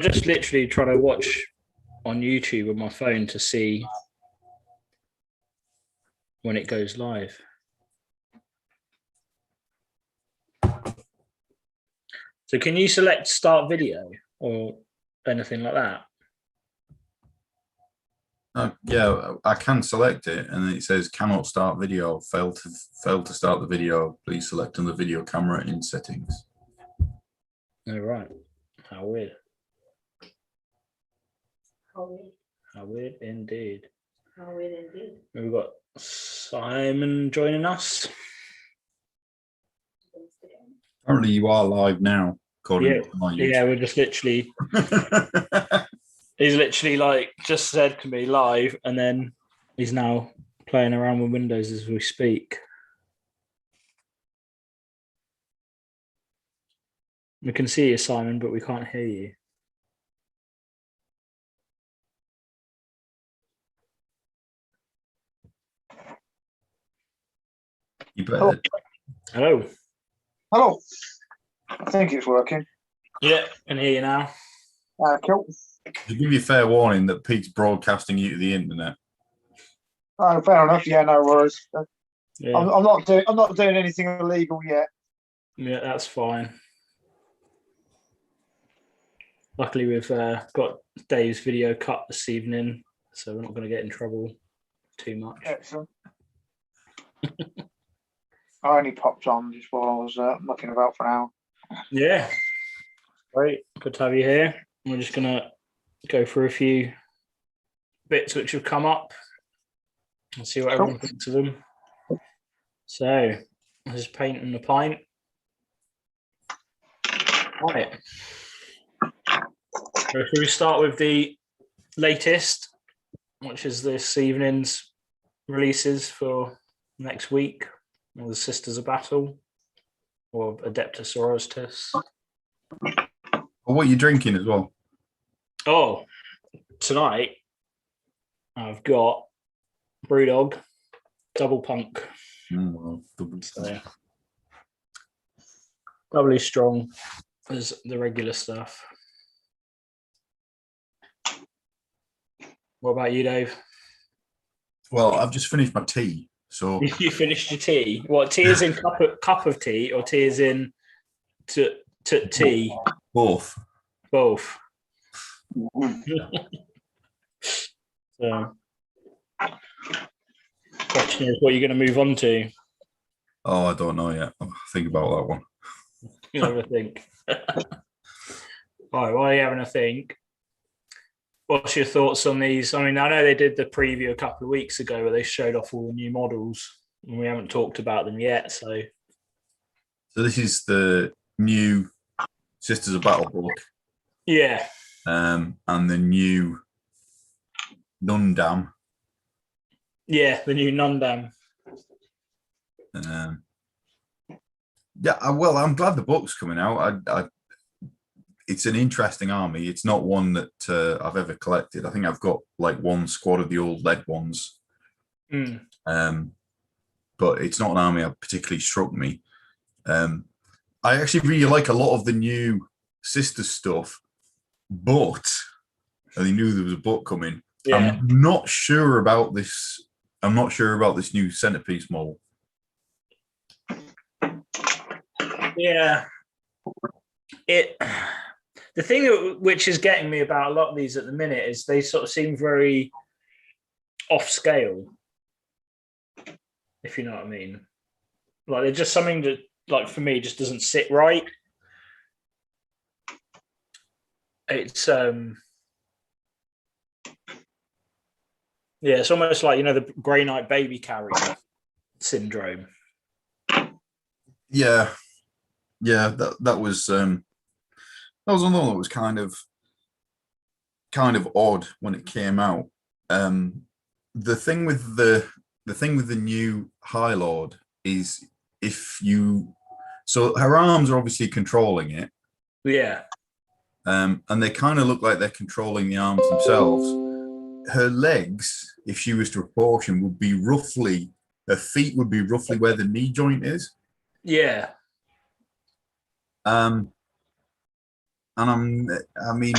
just literally trying to watch on YouTube on my phone to see when it goes live. So can you select start video or anything like that? Yeah, I can select it, and it says cannot start video. Failed to start the video. Please select on the video camera in settings. Oh, right. How weird. How weird. How weird indeed. How weird indeed. We've got Simon joining us. Apparently, you are live now. According to my YouTube. Yeah, we're just literally. He's literally like just said to me live, and then he's now playing around with Windows as we speak. We can see you, Simon, but we can't hear you. You better. Hello. Hello. I think it's working. Yeah, can hear you now. Cool. To give you fair warning that Pete's broadcasting you to the internet. Oh, fair enough. Yeah, no worries. Yeah. I'm not doing anything illegal yet. Yeah, that's fine. Luckily, we've got Dave's video cut this evening, so we're not going to get in trouble too much. Excellent. I only popped on just while I was looking about for an hour. Yeah, great. Good to have you here. We're just going to go through a few bits which have come up and see what everyone thinks of them. So, this is painting a pint. Right. So should we start with the latest, which is this evening's releases for next week, or the Sisters of Battle, or Adeptus Sororitas? Or what are you drinking as well? Oh, tonight I've got Brewdog Double Punk. Well, So, doubly strong as the regular stuff. What about you, Dave? well, I've just finished my tea, so You finished your tea. What, tea is in cup of tea, or tea is in tea? both. Both. So, question is, what are you going to move on to? Oh, I don't know yet. I'll think about that one. You have a think. All right, while you're having a think, what's your thoughts on these? I mean, I know they did the preview a couple of weeks ago where they showed off all the new models, and we haven't talked about them yet. So this is the new Sisters of Battle book, yeah, and the new Nundam. yeah, the new Nundam. Yeah, well, I'm glad the book's coming out. It's an interesting army. It's not one that I've ever collected. I think I've got like one squad of the old lead ones. But it's not an army that particularly struck me. I actually really like a lot of the new Sister stuff, but I knew there was a book coming. Yeah. I'm not sure about this. I'm not sure about this new centerpiece model. Yeah. The thing which is getting me about a lot of these at the minute is they sort of seem very off scale, if you know what I mean. Like they're just something that, like, for me, just doesn't sit right. It's yeah, it's almost like, you know, the Grey Knight baby carrier syndrome. Yeah, that was another one that was kind of odd when it came out. The thing with the new High Lord is so her arms are obviously controlling it. Yeah. And they kind of look like they're controlling the arms themselves. Her legs, if she was to proportion, would be roughly, her feet would be roughly where the knee joint is. Yeah. And I mean,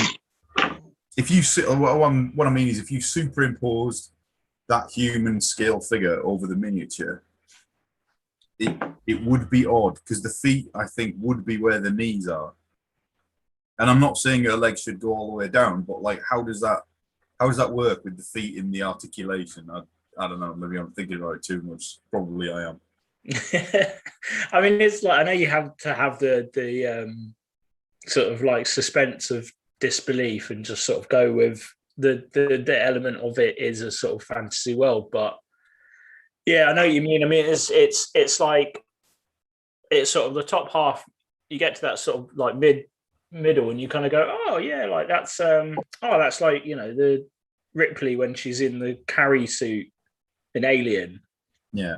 if you what I mean is if you superimposed that human scale figure over the miniature, it would be odd because the feet I think would be where the knees are. And I'm not saying her legs should go all the way down, but like how does that work with the feet in the articulation? I don't know. Maybe I'm thinking about it too much. Probably I am. I mean, it's like I know you have to have the sort of like suspense of disbelief and just sort of go with the element of it is a sort of fantasy world, but yeah, I know what you mean. I mean, it's like it's sort of the top half. You get to that sort of like middle, and you kind of go, oh yeah, like that's like the Ripley when she's in the carry suit in Alien, Yeah.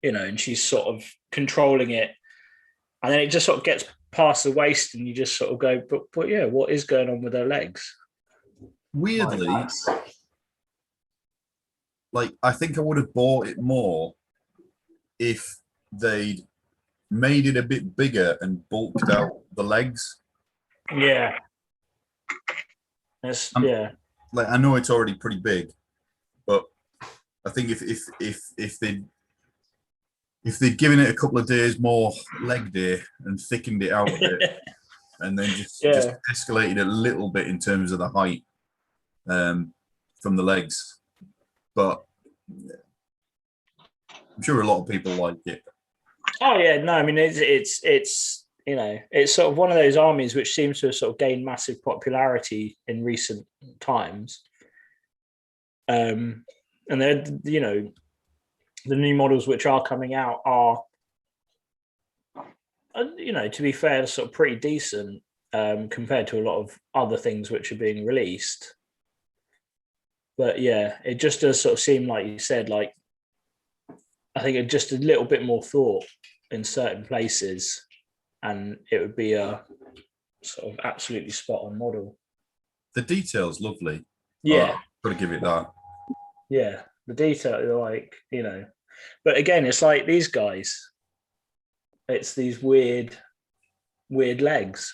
and she's sort of controlling it, and then it just sort of gets past the waist, and you just sort of go, but yeah, what is going on with her legs? Weirdly, Like, like I think I would have bought it more if they'd made it a bit bigger and bulked out the legs. yeah, yeah. Like I know it's already pretty big, but I think if they'd given it a couple of days more leg day and thickened it out a bit, and then just escalated a little bit in terms of the height from the legs, but I'm sure a lot of people like it. Oh yeah, no, I mean it's it's sort of one of those armies which seems to have sort of gained massive popularity in recent times. And they're the new models which are coming out are to be fair, sort of pretty decent compared to a lot of other things which are being released. But yeah, it just does sort of seem like you said, like I think it just a little bit more thought in certain places, and it would be a sort of absolutely spot on model. The detail's lovely. Yeah, got to give it that. yeah, the detail, like but again, it's like these guys. It's these weird legs.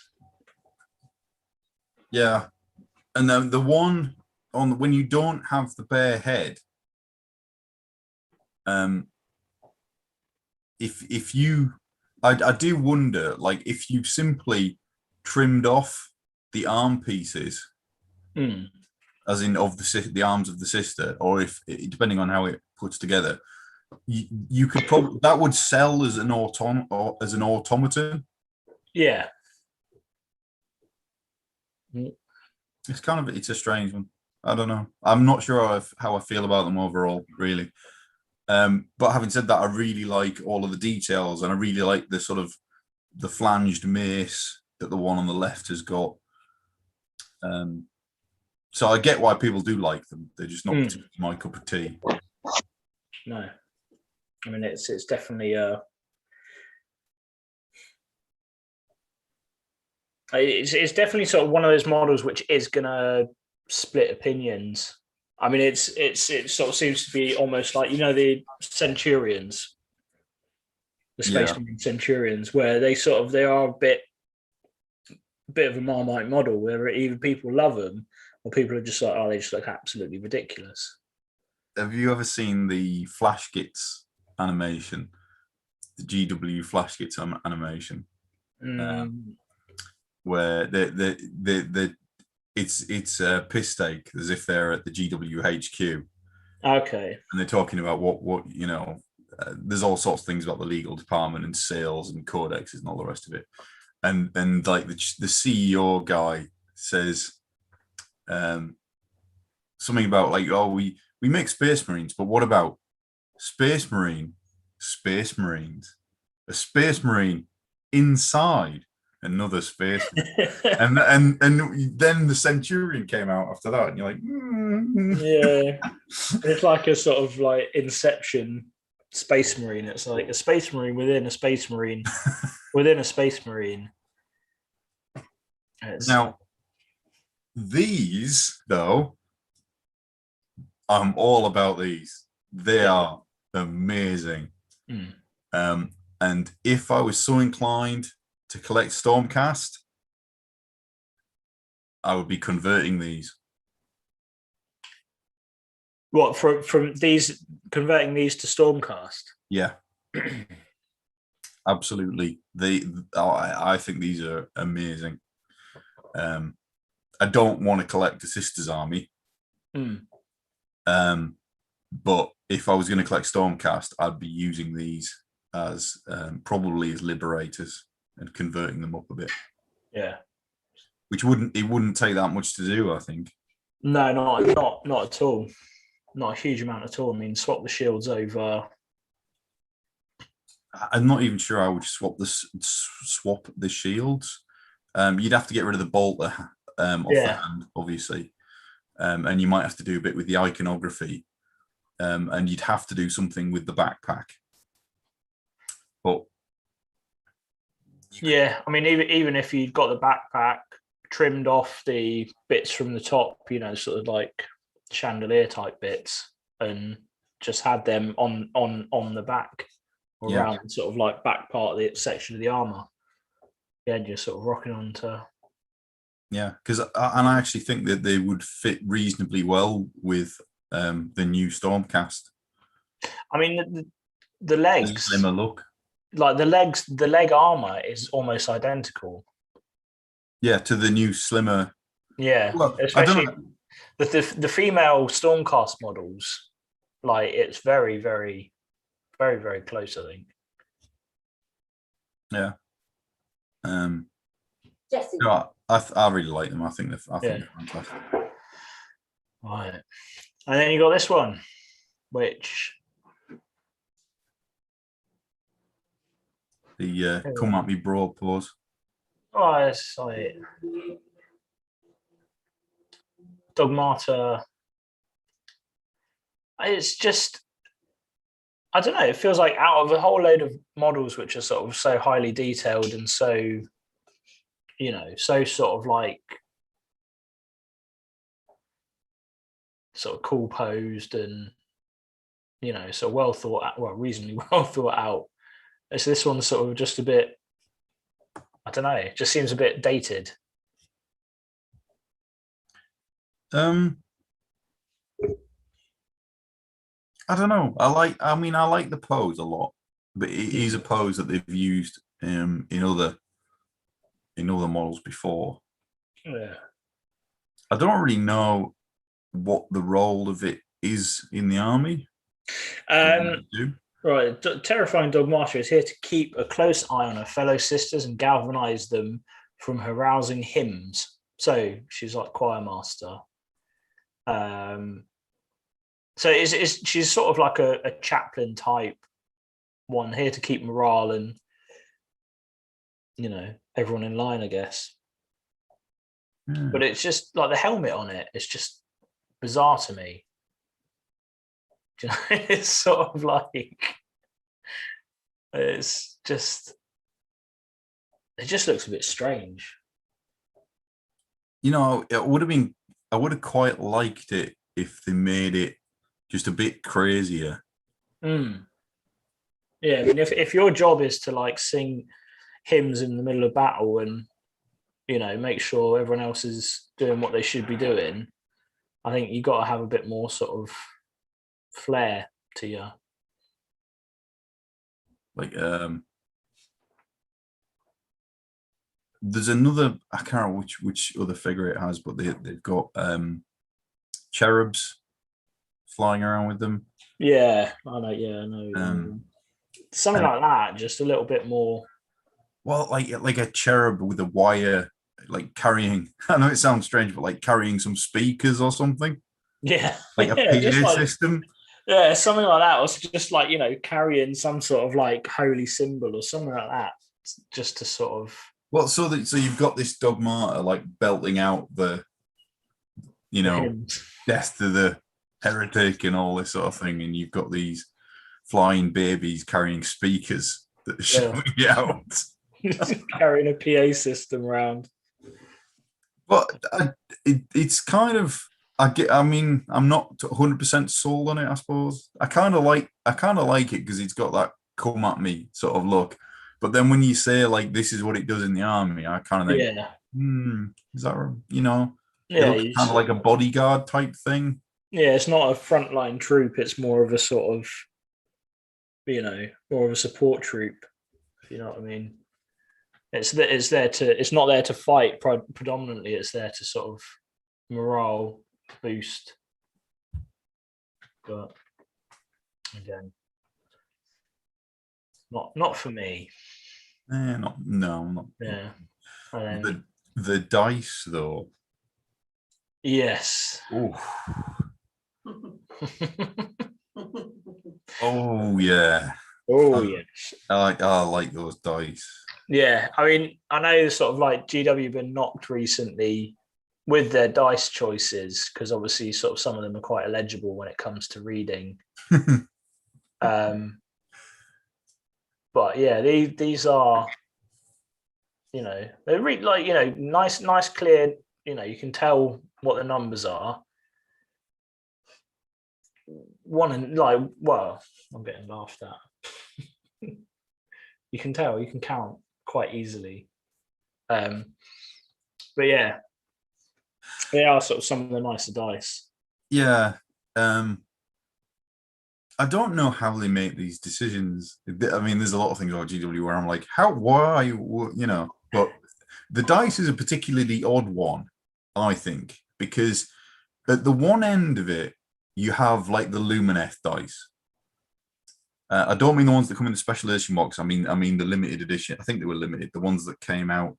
Yeah, and then the one on when you don't have the bare head, if you, I do wonder, like if you simply trimmed off the arm pieces, as in of the arms of the sister, or if depending on how it puts together, you could probably that would sell as an automaton. Yeah. It's a strange one. I don't know. I'm not sure how I feel about them overall, really. But having said that, I really like all of the details, and I really like the sort of the flanged mace that the one on the left has got. So I get why people do like them. They're just not my cup of tea. No, I mean it's definitely it's definitely sort of one of those models which is gonna split opinions. I mean, it sort of seems to be almost like the Centurions, the Space Marine Centurions, where they are a bit of a Marmite model, where either people love them or people are just like, oh, they just look absolutely ridiculous. Have you ever seen the Flash Kits animation, the GW Flash Kits animation, where it's a piss take as if they're at the GW HQ. Okay. And they're talking about what there's all sorts of things about the legal department and sales and codexes and all the rest of it. And like the CEO guy says something about like, oh, we make Space Marines, but what about Space Marines, a Space Marine inside another Space Marine. and then the Centurion came out after that, and you're like, yeah, it's like a sort of like Inception Space Marine. It's like a Space Marine within a Space Marine within a Space Marine. Now, these though, I'm all about these. They are amazing. And if I was so inclined to collect Stormcast, I would be converting these. What from these, converting these to Stormcast? Yeah, absolutely. I think these are amazing. I don't want to collect a Sisters army. But if I was going to collect Stormcast, I'd be using these as probably as Liberators and converting them up a bit. Yeah. Which wouldn't take that much to do, I think. No, not at all. Not a huge amount at all. I mean, swap the shields over. I'm not even sure I would swap the shields. You'd have to get rid of the bolter off the hand, obviously, and you might have to do a bit with the iconography, and you'd have to do something with the backpack. But yeah, I mean, even if you'd got the backpack, trimmed off the bits from the top, you know, sort of like chandelier type bits, and just had them on the back, or around sort of like back part of the section of the armor. Yeah, just sort of rocking onto. Yeah, because I actually think that they would fit reasonably well with the new Stormcast. I mean, the legs, slimmer look. Like the leg armor is almost identical. Yeah, to the new slimmer. Yeah, well, especially the female Stormcast models. Like it's very, very, very, very close, I think. Yeah. Jesse. No, I really like them. I think they're fantastic. Right, and then you got this one, which the come at me broad pause. Oh, it's like Dogmata. It's just, I don't know. It feels like out of a whole load of models which are sort of so highly detailed and so, you know, so sort of like sort of cool posed and, you know, so well thought out, well, reasonably well thought out. So this one's sort of just a bit, I don't know, it just seems a bit dated. I don't know. I like the pose a lot, but it is a pose that they've used in other models before. Yeah. I don't really know what the role of it is in the army. Right, Terrifying Dogmata is here to keep a close eye on her fellow sisters and galvanize them from her rousing hymns. So she's like choir master. So she's sort of like a chaplain type one, here to keep morale and, you know, everyone in line, I guess. But it's just like the helmet on it, it's just bizarre to me. You know, it's sort of like, it just looks a bit strange. You know, I would have quite liked it if they made it just a bit crazier. Yeah, I mean, if your job is to like sing hymns in the middle of battle and, you know, make sure everyone else is doing what they should be doing, I think you got to have a bit more sort of flair to you. Like, there's another, I can't remember which other figure it has, but they've got cherubs flying around with them. Yeah, I know. Yeah, I know. Something like that, just a little bit more. Well, like a cherub with a wire, like carrying. I know it sounds strange, but like carrying some speakers or something. Yeah, like a PA system. Yeah, something like that, or just like, you know, carrying some sort of like holy symbol or something like that, just to sort of. Well, so you've got this Dogmata like belting out the, you know, death to the heretic and all this sort of thing, and you've got these flying babies carrying speakers that are showing it out. Carrying a PA system around. But it's kind of, I mean, I'm not 100% sold on it, I suppose. I kind of like it because it's got that come at me sort of look. But then when you say like this is what it does in the army, I kind of think, Is that, you know, it Yeah, looks kind of like a bodyguard type thing. yeah, it's not a frontline troop. It's more of a sort of, more of a support troop. If you know what I mean. It's there to. It's not there to fight predominantly. It's there to sort of morale boost. But again, not for me. Not. Yeah. And then, The dice though. yes. Oh. Oh yeah. Oh yes. I like those dice. Yeah. I mean, I know sort of like GW been knocked recently with their dice choices because obviously sort of some of them are quite illegible when it comes to reading. But yeah, these are, they're nice, clear. You can tell what the numbers are. I'm getting laughed at. You can tell, you can count quite easily. But yeah, they are sort of some of the nicer dice. Yeah. I don't know how they make these decisions. I mean, there's a lot of things about GW where I'm like, why, but the dice is a particularly odd one, I think, because at the one end of it, you have like the Lumineth dice. I don't mean the ones that come in the special edition box. I mean the limited edition. I think they were limited. The ones that came out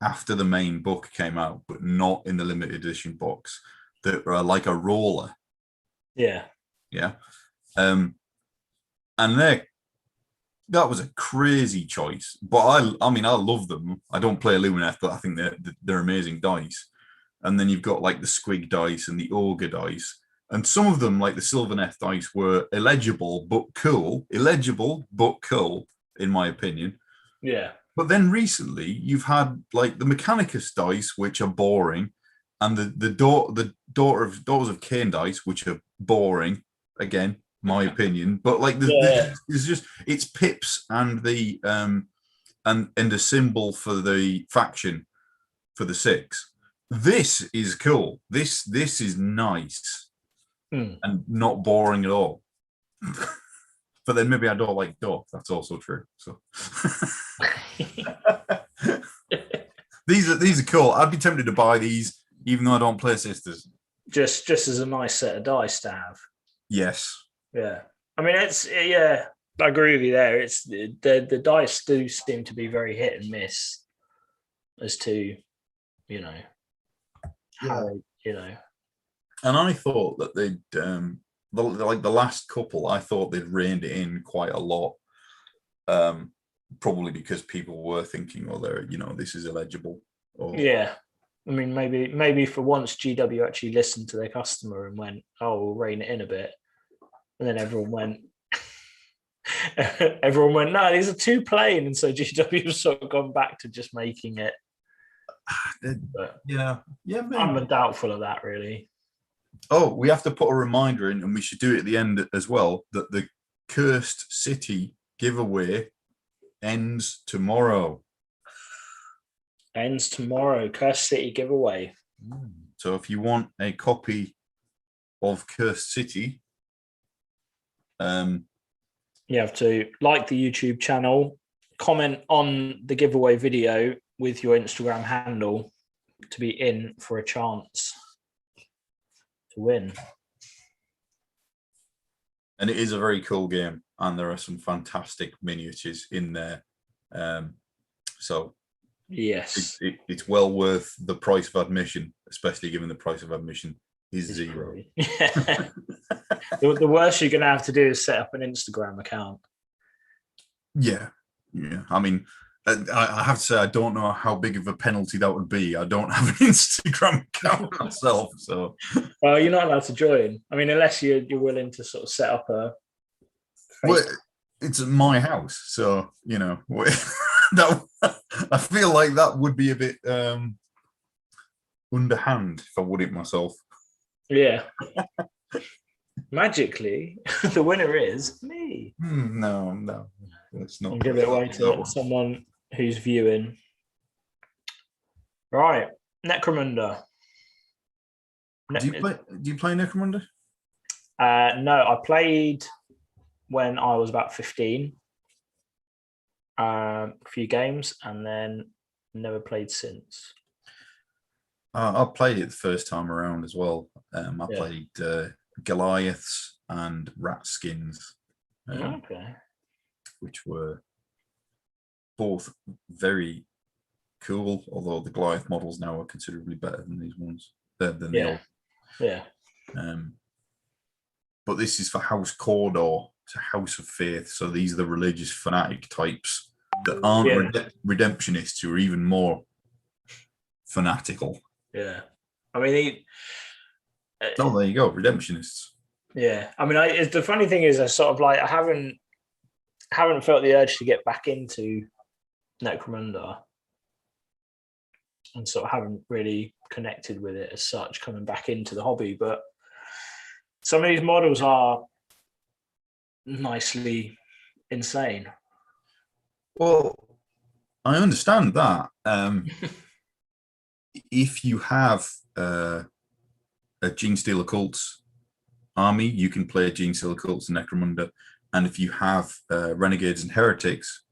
after the main book came out, but not in the limited edition box. That are like a roller. Yeah. Yeah. And that was a crazy choice. But I mean, I love them. I don't play Lumineth, but I think they're amazing dice. And then you've got like the Squig dice and the Ogre dice. And some of them, like the Sylvaneth dice, were illegible but cool, in my opinion. Yeah. But then recently, you've had like the Mechanicus dice, which are boring, and the Daughters of Cain dice, which are boring. Again, my opinion. But like, there's just it's pips and the and a symbol for the faction for the 6. This is cool. This is nice. And not boring at all. But then maybe I don't like Doth. That's also true. So these are cool. I'd be tempted to buy these, even though I don't play Sisters. Just as a nice set of dice to have. Yes. Yeah. I mean, I agree with you there. It's the dice do seem to be very hit and miss as to, how And I thought that they'd the last couple, I thought they'd reined it in quite a lot. Probably because people were thinking, well, this is illegible. Yeah. I mean, maybe for once GW actually listened to their customer and went, "Oh, we'll rein it in a bit," and then everyone went, "No, these are too plain," and so GW has sort of gone back to just making it. But yeah, maybe. I'm doubtful of that, really. Oh, we have to put a reminder in, and we should do it at the end as well, that the Cursed City giveaway ends tomorrow. Cursed City giveaway. So if you want a copy of Cursed City, you have to like the YouTube channel, comment on the giveaway video with your Instagram handle to be in for a chance to win. And it is a very cool game, and there are some fantastic miniatures in there. So yes, it's well worth the price of admission, especially given the price of admission is zero. Yeah. The worst you're going to have to do is set up an Instagram account. Yeah. I mean, I have to say, I don't know how big of a penalty that would be. I don't have an Instagram account myself, so. Well, you're not allowed to join. I mean, unless you're willing to sort of set up a. Well, it's my house, so that I feel like that would be a bit underhand if I would it myself. Yeah. Magically, the winner is me. No, it's not. I'll give it away to someone who's viewing Right, Necromunda. Do you play Necromunda? No, I played when I was about 15. A few games, and then never played since. I played it the first time around as well. I Yeah. played Goliaths and Rat Skins, Okay. which were both very cool, although the Goliath models now are considerably better than these ones, than the old. Yeah. But this is for House Cawdor, it's a House of Faith. So these are the religious fanatic types that aren't redemptionists, who are even more fanatical. Yeah. I mean, Oh, there you go, redemptionists. yeah. I mean, the funny thing is, I sort of like I haven't felt the urge to get back into Necromunda, and sort of haven't really connected with it as such, coming back into the hobby. But some of these models are nicely insane. Well, I understand that. If you have a Genestealer Cults army, you can play Genestealer Cults and Necromunda. And if you have Renegades and Heretics,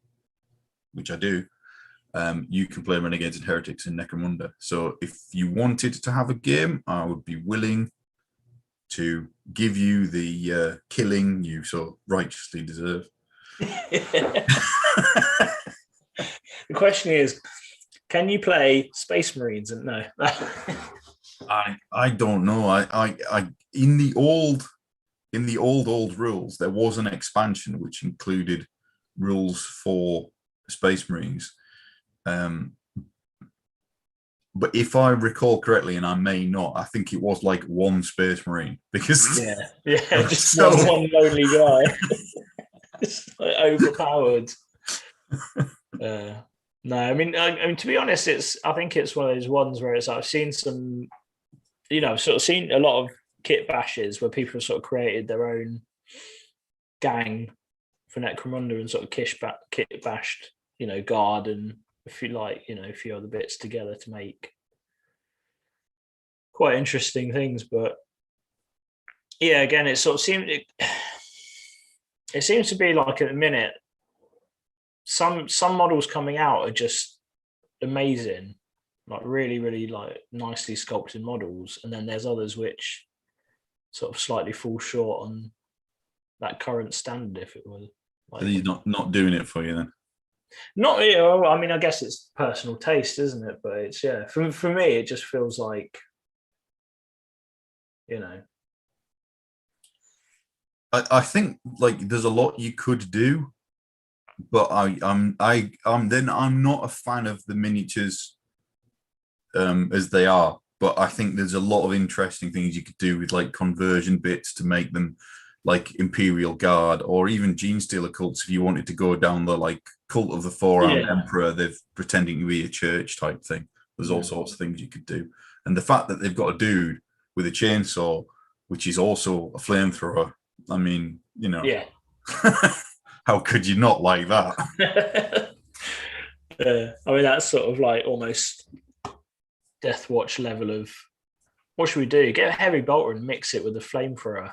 which I do, you can play Renegades and Heretics in Necromunda. So if you wanted to have a game, I would be willing to give you the killing you so righteously deserve. The question is, can you play Space Marines? And no. I don't know. I in the old rules, there was an expansion which included rules for Space Marines. But if I recall correctly, and I may not, I think it was like one Space Marine, because just one lonely guy, just like overpowered. No, I mean, to be honest, I think it's one of those ones where I've seen some, I've sort of seen a lot of kit bashes where people have sort of created their own gang for Necromunda and sort of kit bashed, guard and a few a few other bits together to make quite interesting things. But yeah, again, it sort of seems it seems to be like at the minute some models coming out are just amazing, like really, really like nicely sculpted models, and then there's others which sort of slightly fall short on that current standard, if it was. Like, he's not doing it for you then. Not, I mean, I guess it's personal taste, isn't it? But it's for me, it just feels like, I think like there's a lot you could do, but I'm not a fan of the miniatures as they are. But I think there's a lot of interesting things you could do with like conversion bits to make them like Imperial Guard, or even Genestealer Cults if you wanted to go down the like Cult of the Four-Armed Emperor, they're pretending to be a church type thing. There's all sorts of things you could do. And the fact that they've got a dude with a chainsaw, which is also a flamethrower, I mean, how could you not like that? I mean, that's sort of like almost Death Watch level of, what should we do? Get a heavy bolter and mix it with a flamethrower.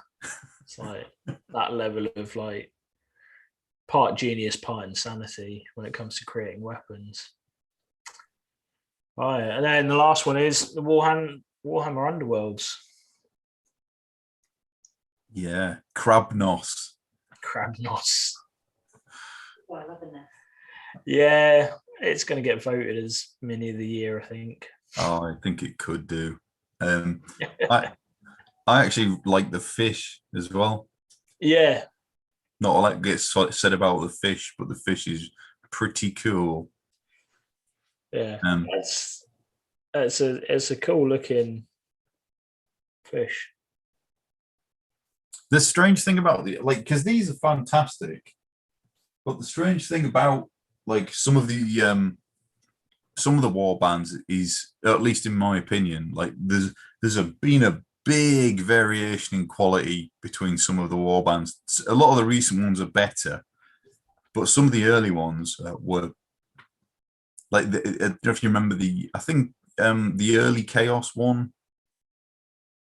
It's like that level of like part genius, part insanity when it comes to creating weapons. Right, and then the last one is the Warhammer Underworlds. Yeah, Krabnos. Well, I love it. Yeah, it's going to get voted as Mini of the Year, I think. Oh, I think it could do. I actually like the fish as well. Yeah. Not a lot gets said about the fish, but the fish is pretty cool. Yeah, it's a cool looking fish. The strange thing about because these are fantastic, but the strange thing about like some of the war bands is, at least in my opinion, like there's been a big variation in quality between some of the war bands. A lot of the recent ones are better, but some of the early ones were like, I don't know if you remember I think the early Chaos one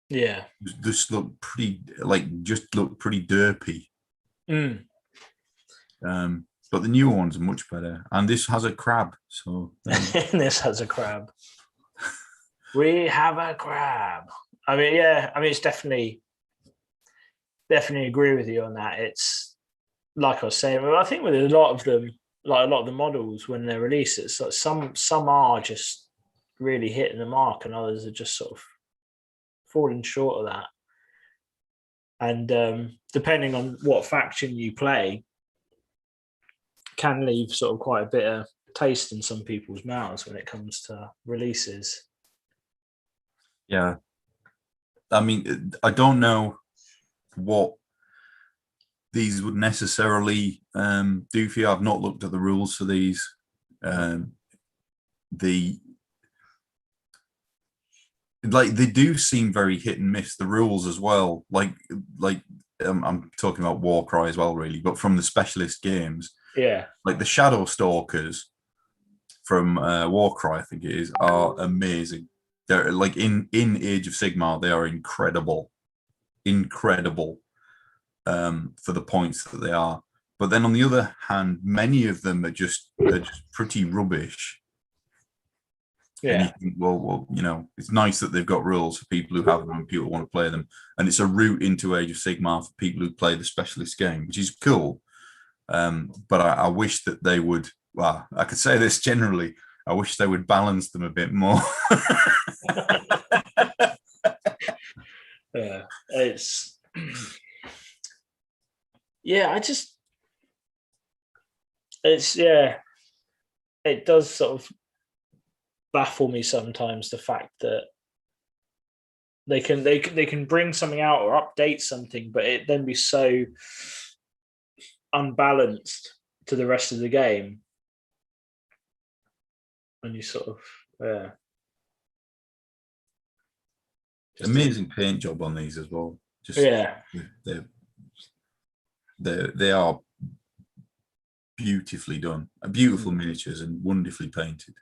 Yeah. just looked pretty derpy. Mm. But the new ones are much better, and this has a crab. So This has a crab. We have a crab. I mean, yeah. I mean, it's definitely agree with you on that. It's like I was saying. I think with a lot of them, like a lot of the models when they're released, it's like some are just really hitting the mark, and others are just sort of falling short of that. And depending on what faction you play, can leave sort of quite a bitter taste in some people's mouths when it comes to releases. yeah, I mean, I don't know what these would necessarily do for you. I've not looked at the rules for these. They do seem very hit and miss, the rules as well. I'm talking about Warcry as well, really, but from the specialist games. Yeah. Like the Shadow Stalkers from Warcry, I think it is, are amazing. They're like in Age of Sigmar, they are incredible for the points that they are. But then on the other hand, many of them are just pretty rubbish. Yeah. And you think, well, it's nice that they've got rules for people who have them and people who want to play them. And it's a route into Age of Sigmar for people who play the specialist game, which is cool. But I wish that they would, well, I could say this generally, I wish they would balance them a bit more. Yeah. It's it does sort of baffle me sometimes, the fact that they can bring something out or update something, but it then be so unbalanced to the rest of the game, and you sort of Amazing paint job on these as well. They are beautifully done, beautiful miniatures and wonderfully painted.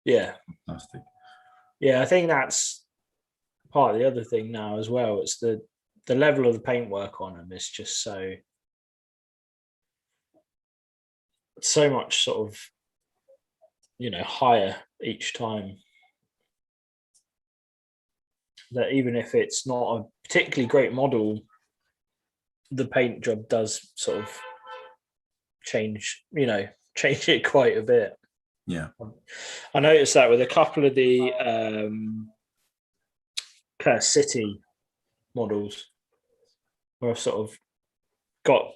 Yeah, fantastic. Yeah, I think that's part of the other thing now as well. It's the level of the paintwork on them is just so much sort of higher each time, that even if it's not a particularly great model, the paint job does sort of change it quite a bit. Yeah, I noticed that with a couple of the Curse City models, where I've sort of got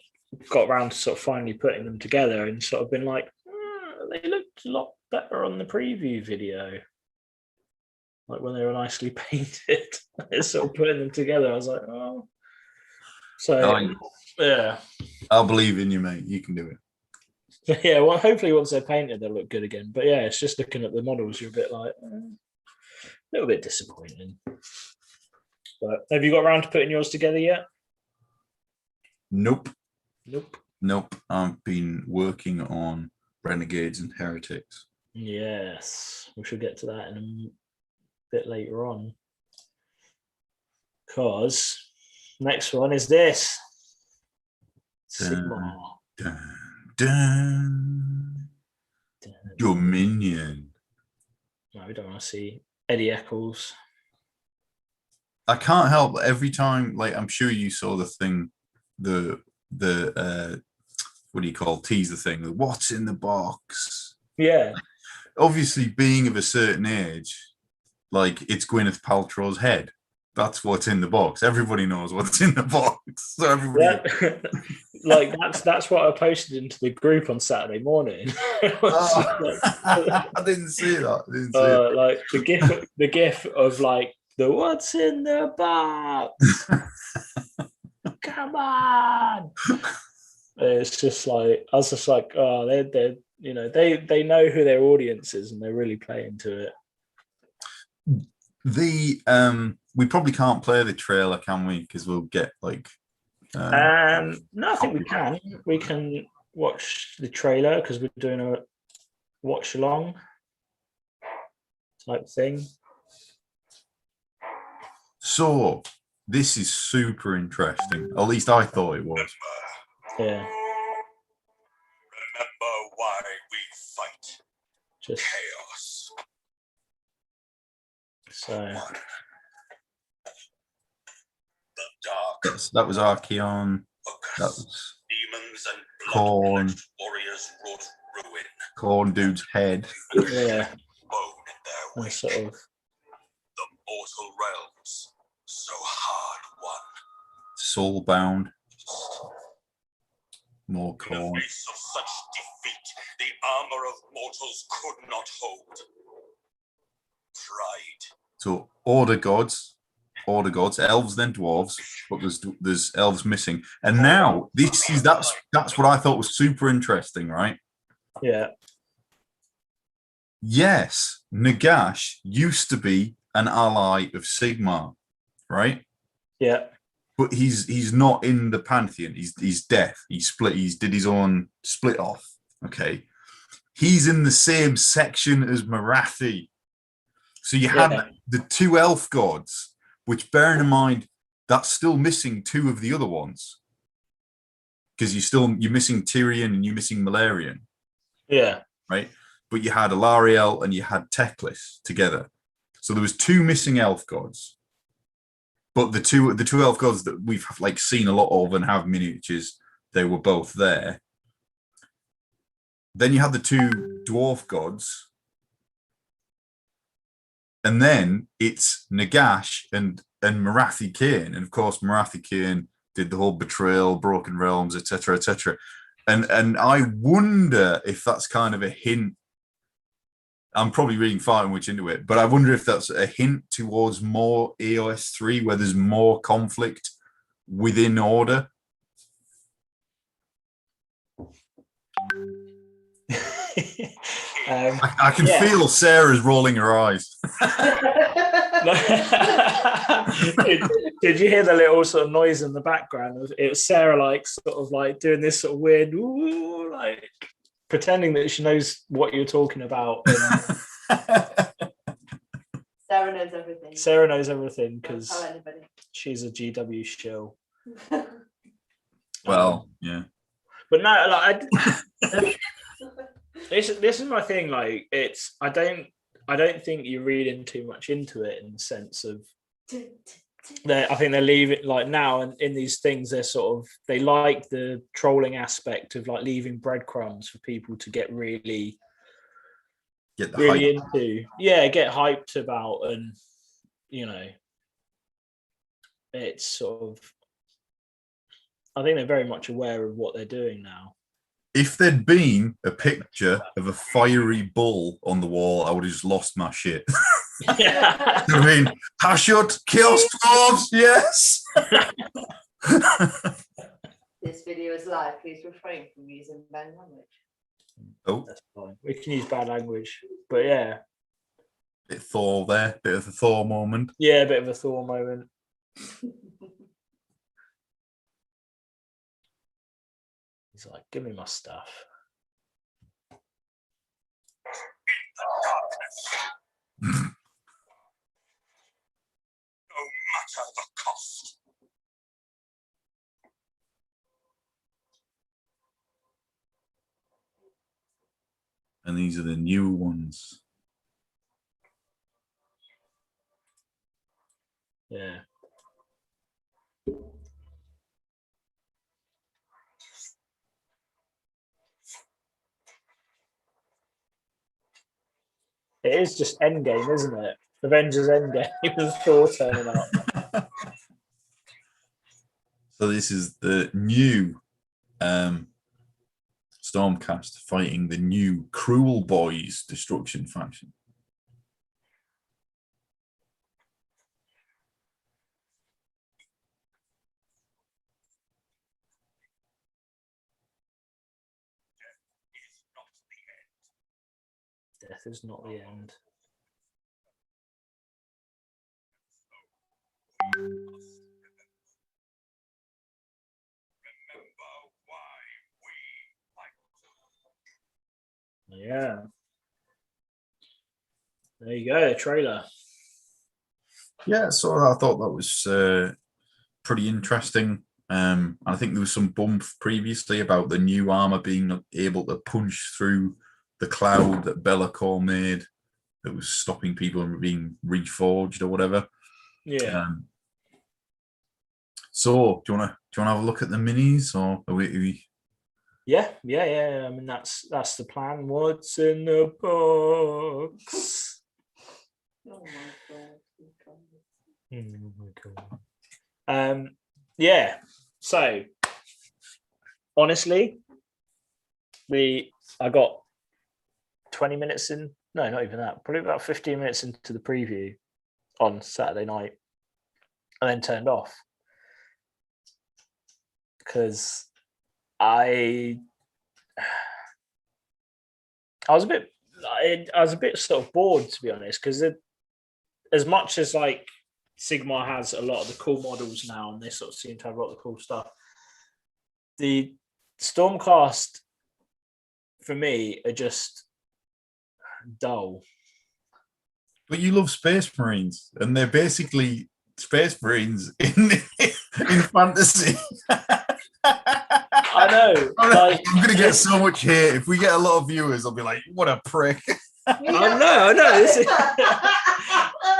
around to sort of finally putting them together and sort of been like, they looked a lot better on the preview video, like when they were nicely painted. It's sort of putting them together, I was like, oh. So yeah, I'll believe in you, mate. You can do it. Yeah, well, hopefully once they're painted, they'll look good again. But yeah, it's just looking at the models, you're a bit like, a little bit disappointing. But have you got around to putting yours together yet? Nope. Nope. I've been working on Renegades and Heretics. Yes, we should get to that in a bit later on. Because next one is this. Sigmar. Dominion. No, we don't want to see Eddie Eccles. I can't help every time, like, I'm sure you saw the thing, the what do you call teaser thing, the what's in the box. Yeah. Obviously, being of a certain age, like, it's Gwyneth Paltrow's head. That's what's in the box. Everybody knows what's in the box. So everybody, like that's what I posted into the group on Saturday morning. I didn't see that. Like the gif of like the what's in the box. Come on. It's just like, I was just like, oh, they're they know who their audience is and they're really playing to it. We probably can't play the trailer, can we? Because we'll get like. No, I think we can. We can watch the trailer because we're doing a watch along. type thing. So this is super interesting. At least I thought it was. Yeah. Remember why we fight. Just Chaos. so. The dark. That was Archeon. That Focus. was Demons and Corn. blood warriors wrought ruin. Corn Dude's head. Yeah. Bone in their And wake. sort of. The mortal realms. So hard won. Soulbound. More In the corn. face of such defeat, the armor of mortals could not hold. Pride. So order gods, elves, then dwarves, but there's elves missing. And now that's what I thought was super interesting, right? Yeah. Yes, Nagash used to be an ally of Sigmar, right? Yeah. But he's not in the pantheon. He's death. He did his own split off. Okay. He's in the same section as Marathi. So you had the two elf gods, which, bearing in mind, that's still missing two of the other ones. Because you're missing Tyrion and you're missing Malarian. Yeah. Right? But you had Alariel and you had Teclis together. So there was two missing elf gods. But the two elf gods that we've like seen a lot of and have miniatures, they were both there. Then you had the two dwarf gods. And then it's Nagash and Marathi Kane. And of course, Marathi Kane did the whole betrayal, broken realms, etc., etc. And I wonder if that's kind of a hint. I'm probably reading far too much into it, but I wonder if that's a hint towards more AOS 3 where there's more conflict within order. I can feel Sarah's rolling her eyes. Did you hear the little sort of noise in the background? It was Sarah, like sort of like doing this sort of weird, ooh, like pretending that she knows what you're talking about. And Sarah knows everything. Sarah knows everything Don't because tell anybody. she's a GW shill. Well, yeah. But no, like this is my thing. Like I don't think you're reading too much into it in the sense of I think they leave it like now, and in these things they like the trolling aspect of like leaving breadcrumbs for people to get really Get the really hype. into, get hyped about, and it's sort of, I think they're very much aware of what they're doing now. If there'd been a picture of a fiery bull on the wall, I would have just lost my shit. Yeah. I mean, Hashut, Chaos Dwarves, yes. This video is live. Please refrain from using bad language. Oh, That's fine. We can use bad language, but yeah. bit of Thor there, bit of a Thor moment. Yeah, a bit of a Thor moment. He's like, give me my stuff. No matter the cost. And these are the new ones. Yeah. It is just Endgame, isn't it? Avengers Endgame with Thor turning up. So this is the new Stormcast fighting the new Cruel Boys Destruction faction. Death is not the end. Remember why we fight. Yeah. There you go, a trailer. Yeah, so I thought that was pretty interesting. And I think there was some bump previously about the new armor being able to punch through the cloud that Be'lakor made that was stopping people from being reforged or whatever. Yeah. So do you wanna have a look at the minis, or are we... Yeah. I mean, that's the plan. What's in the box? Oh my god. Oh my god. Yeah. So honestly, I got 20 minutes in. No, not even that. Probably about 15 minutes into the preview on Saturday night, and then turned off because I was a bit sort of bored, to be honest, because as much as like Sigmar has a lot of the cool models now, and they sort of seem to have a lot of the cool stuff, the Stormcast for me are just dull. But you love Space Marines, and they're basically Space Marines in fantasy. I know. Like, I'm gonna get so much hate if we get a lot of viewers. I'll be like, "What a prick!" I know. This is...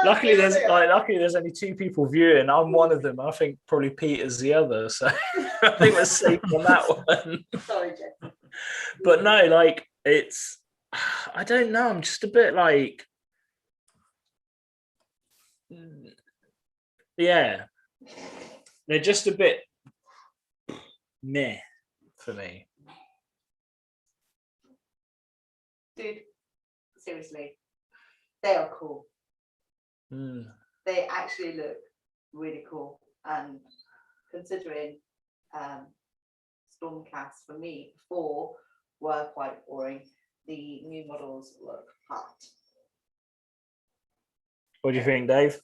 luckily, there's only 2 people viewing. I'm one of them. I think probably Peter's the other. So I think we're safe on that one. Sorry, Jeff. But no, like it's. I don't know. I'm just a bit like. Yeah, they're just a bit meh for me. Dude, seriously, they are cool. They actually look really cool, and considering Stormcast for me before were quite boring, the new models look hot. What do you think, Dave?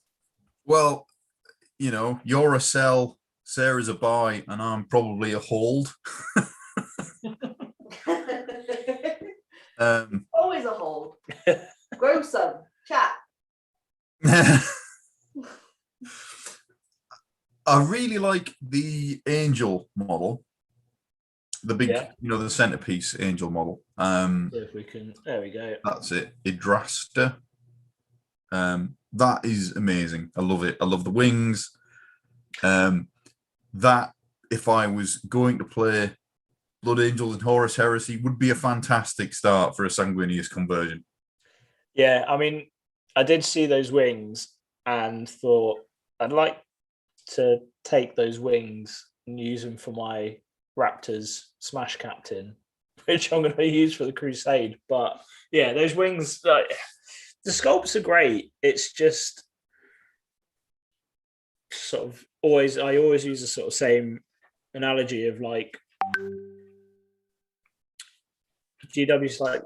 Well, you know, you're a sell, Sarah's a buy, and I'm probably a hold. Always a hold. Grow some, chat. I really like the angel model, the big, the centerpiece angel model. If we can, there we go. That's it, Idrasta. That is amazing. I love it. I love the wings. That, if I was going to play Blood Angels and Horus Heresy, would be a fantastic start for a Sanguinius conversion. Yeah, I mean, I did see those wings and thought I'd like to take those wings and use them for my Raptors Smash Captain, which I'm going to use for the Crusade. But yeah, those wings, the sculpts are great. It's just sort of I always use the sort of same analogy of like GW's like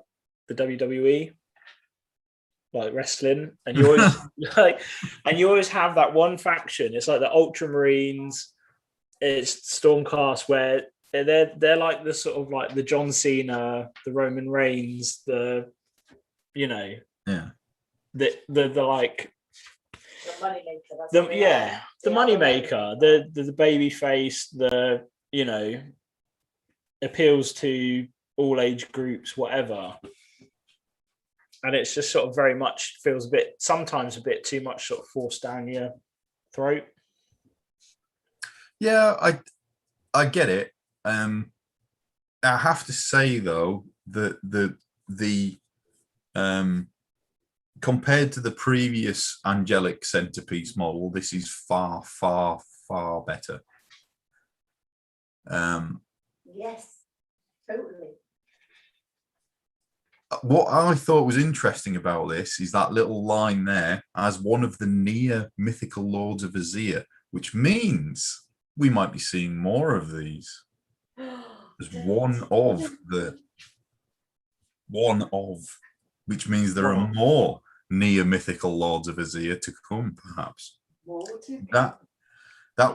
the WWE, like wrestling, and you always you always have that one faction. It's like the Ultramarines, it's Stormcast, where they're like the sort of like the John Cena, the Roman Reigns, the like The moneymaker. the moneymaker, the baby face, the appeals to all age groups, whatever. And it's just sort of very much feels sometimes a bit too much sort of forced down your throat. Yeah, I get it. I have to say though that the compared to the previous angelic centerpiece model, this is far, far, far better. Yes, totally. What I thought was interesting about this is that little line there as one of the near mythical lords of Azir, which means we might be seeing more of these. As one of, which means there are more near mythical lords of Azir to come, perhaps. That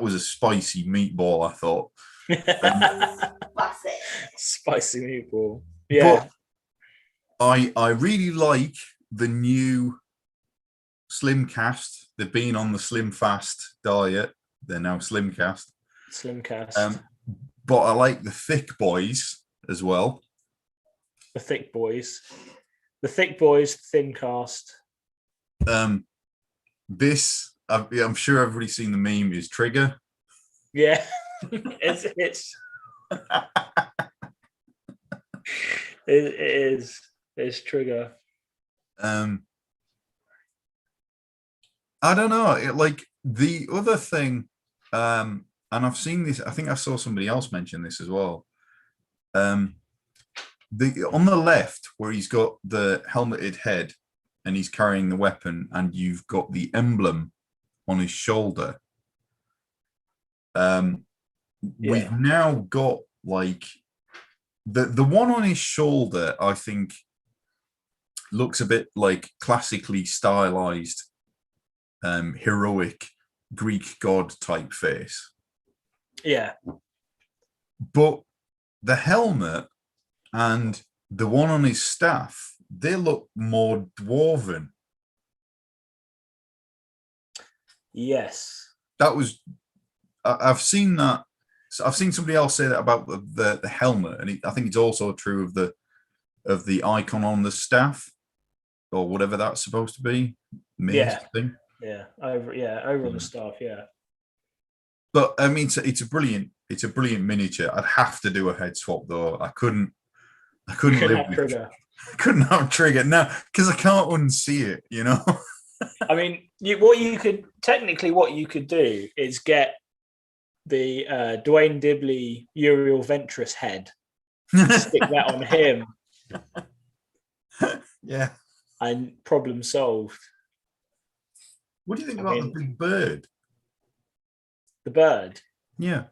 was a spicy meatball, I thought. Spicy meatball. Yeah. But I really like the new slim cast. They've been on the slim fast diet. They're now slim cast. Slim cast. But I like the thick boys as well. The thick boys. The thick boys, thin cast. This, I'm sure everybody's seen the meme, is Trigger. Yeah. it's it is. It's Trigger. I don't know. Like the other thing, and I've seen this. I think I saw somebody else mention this as well. On the left, where he's got the helmeted head and he's carrying the weapon, and you've got the emblem on his shoulder. We've now got like the one on his shoulder. I think looks a bit like classically stylized, heroic Greek god type face. Yeah. But the helmet and the one on his staff, they look more dwarven. Yes. That was, I've seen that. I've seen somebody else say that about the helmet, and I think it's also true of the icon on the staff, or whatever that's supposed to be. Yeah. Thing. Yeah. Over on the staff. Yeah. But I mean, it's a brilliant miniature. I'd have to do a head swap though. I couldn't live with Trigger. I couldn't have Trigger now because I can't unsee it. You know. I mean, what you could do is get the Dwayne Dibley Uriel Ventress head, stick that on him. Yeah. And problem solved. What do you think about the big bird? The bird? Yeah.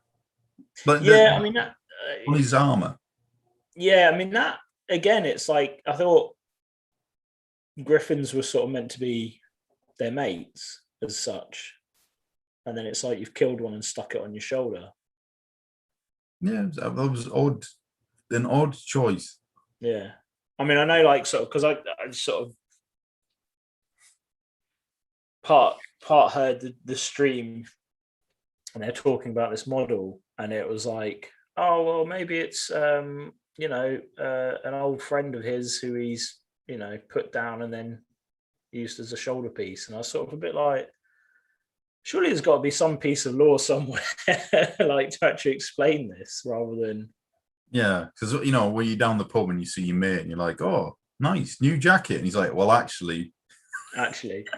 But I mean, that, on his armor. Yeah, I mean, that, again, it's like, I thought griffins were sort of meant to be their mates as such. And then it's like you've killed one and stuck it on your shoulder. Yeah, that was odd. An odd choice. Yeah. I mean, I know, like, sort of, because I sort of part heard the stream, and they're talking about this model, and it was like, oh well, maybe it's an old friend of his who he's put down and then used as a shoulder piece, and I was sort of a bit like, surely there's got to be some piece of lore somewhere like to actually explain this rather than. Yeah, because when you're down the pub and you see your mate and you're like, oh, nice new jacket, and he's like, well, actually,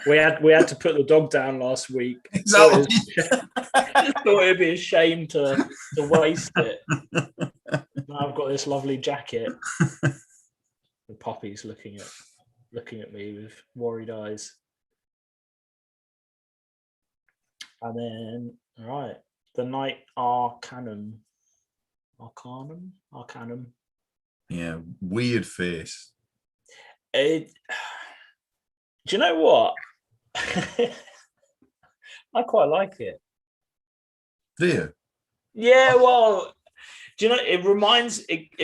we had to put the dog down last week. Exactly. Thought it'd be a shame to waste it. Now I've got this lovely jacket. The puppy's looking at me with worried eyes. And then, all right, the Knight Arcanum. Yeah, weird face. Do you know what? I quite like it. Do you? Yeah, well, do you know? It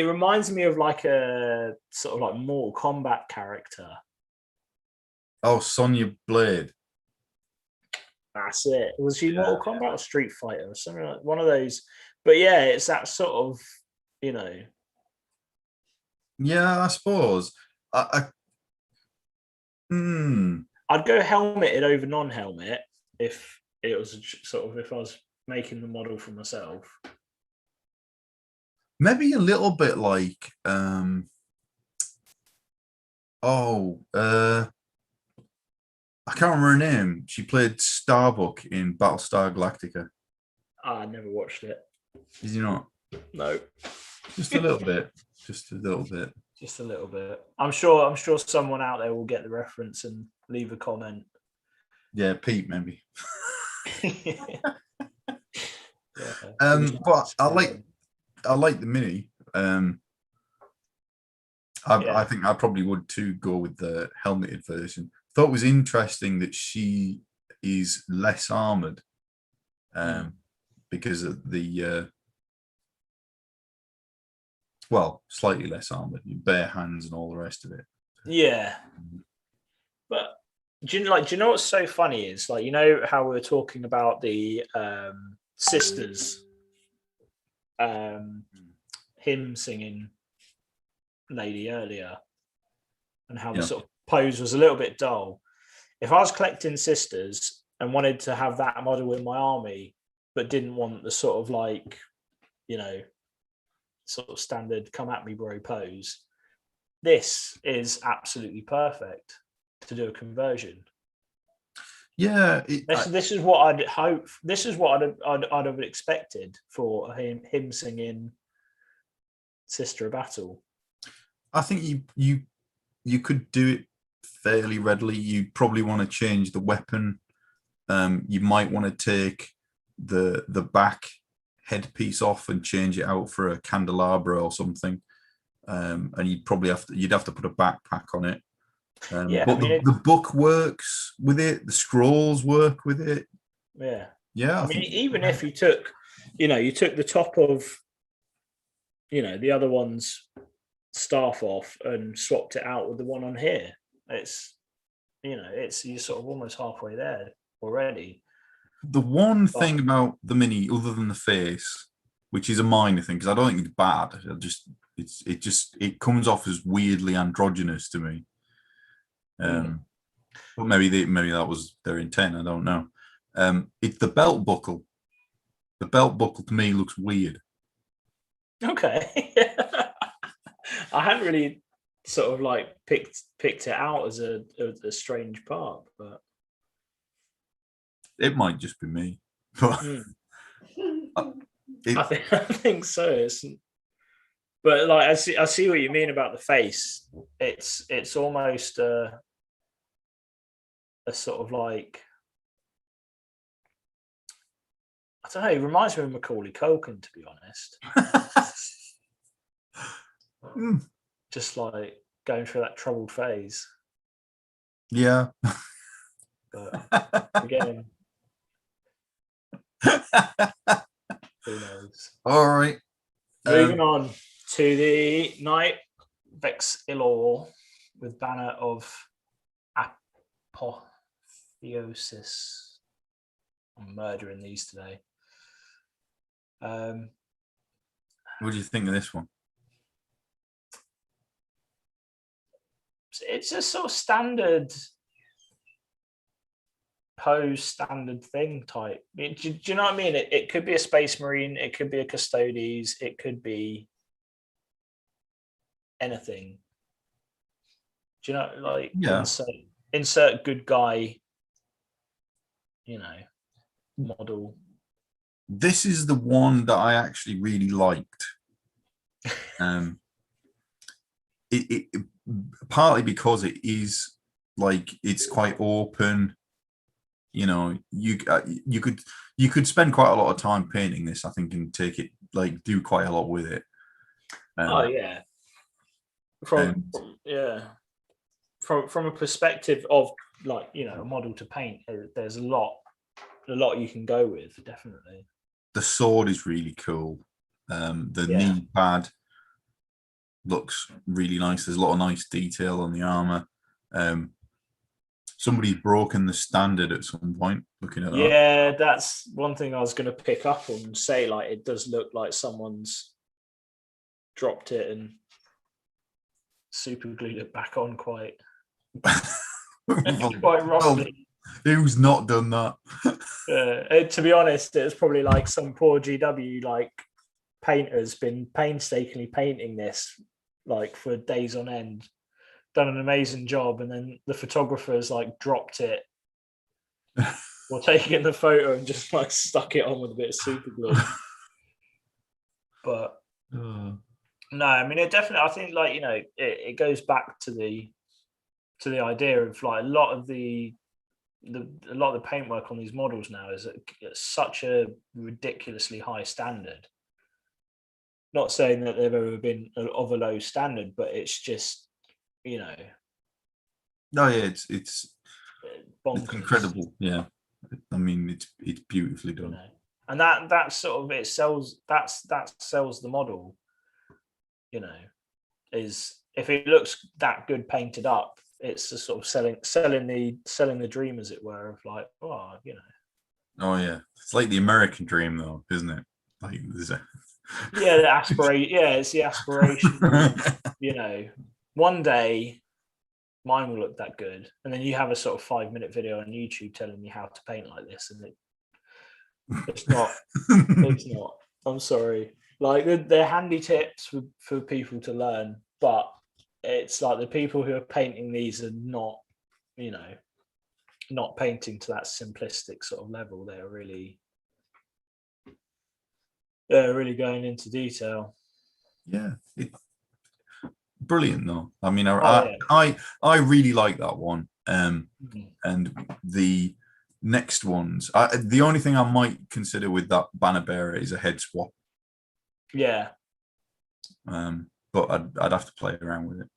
reminds me of like a sort of like Mortal Kombat character. Oh, Sonya Blade. That's it. Was she Mortal Kombat or Street Fighter or something like one of those? But yeah, it's that sort of, Yeah, I suppose. I'd go helmeted over non-helmet if it was if I was making the model for myself. Maybe a little bit like I can't remember her name. She played Starbuck in Battlestar Galactica. I never watched it. Did you not? No. Just a little bit. Just a little bit. Just a little bit. I'm sure someone out there will get the reference and leave a comment. Yeah, Pete, maybe. Yeah. But I like the mini. I think I probably would too go with the helmeted version. Thought it was interesting that she is less armored, because of the slightly less armored, bare hands and all the rest of it. Yeah, but Do you know what's so funny is, like, you know how we were talking about the sisters hymn singing lady earlier, and how the Yeah. sort of pose was a little bit dull. If I was collecting sisters and wanted to have that model in my army, but didn't want the sort of like, you know, sort of standard come at me bro pose, this is absolutely perfect to do a conversion. Yeah, This is what I'd hope. This is what I'd have expected for him singing "Sister of Battle." I think you could do it fairly readily. You probably want to change the weapon. You might want to take the back headpiece off and change it out for a candelabra or something. And you'd have to put a backpack on it. Yeah, but the book works with it. The scrolls work with it. Yeah, yeah. I mean, even if you took the top of, the other one's staff off and swapped it out with the one on here, it's you're sort of almost halfway there already. The one thing about the mini, other than the face, which is a minor thing, because I don't think it's bad. It comes off as weirdly androgynous to me. But maybe that was their intent. I don't know. It's the belt buckle. The belt buckle to me looks weird. Okay. I hadn't really sort of like picked it out as a strange part, but it might just be me. But I think so. But like I see what you mean about the face. It's almost a sort of like, I don't know. It reminds me of Macaulay Culkin, to be honest. Just like going through that troubled phase. Yeah. But again, who knows? All right. Moving on to the Knight Vexillo with banner of apotheosis. I'm murdering these today. What do you think of this one? It's a sort of standard pose, standard thing type. Do you know what I mean? It could be a Space Marine, it could be a Custodes, it could be anything. Do you know, like, yeah. insert good guy, model. This is the one that I actually really liked. It partly because it is like, it's quite open. You could spend quite a lot of time painting this, I think, and take it, like, do quite a lot with it. Oh yeah. From a perspective of, like, a model to paint, there's a lot you can go with, definitely. The sword is really cool. The knee pad looks really nice. There's a lot of nice detail on the armor. Somebody's broken the standard at some point, looking at that. Yeah, that's one thing I was going to pick up on and say, like, it does look like someone's dropped it and super glued it back on quite roughly. Who's not done that? To be honest, it was probably like some poor GW like painter's been painstakingly painting this like for days on end, done an amazing job, and then the photographer's like dropped it or taken the photo and just like stuck it on with a bit of super glue. But no, I mean, it definitely, I think, like, it goes back to the idea of, like, a lot of the paintwork on these models now is at such a ridiculously high standard. Not saying that they've ever been of a low standard, but it's just, No, yeah, it's incredible. Yeah, I mean, it's beautifully done. And that sort of, it sells. That sells the model. Is if it looks that good painted up, it's a sort of selling the dream, as it were, of like, oh, you know. Oh yeah, it's like the American dream, though, isn't it? Like there's a Yeah, the aspiration. Yeah, it's the aspiration. You know, one day mine will look that good, and then you have a sort of 5-minute video on YouTube telling me how to paint like this, and it's not. It's not. I'm sorry. Like they're handy tips for people to learn, but it's like the people who are painting these are not, you know, not painting to that simplistic sort of level. They're really going into detail. Yeah, brilliant though. I mean, Oh, I really like that one. Mhm. And the next ones, the only thing I might consider with that banner bearer is a head swap. Yeah. But I'd have to play around with it.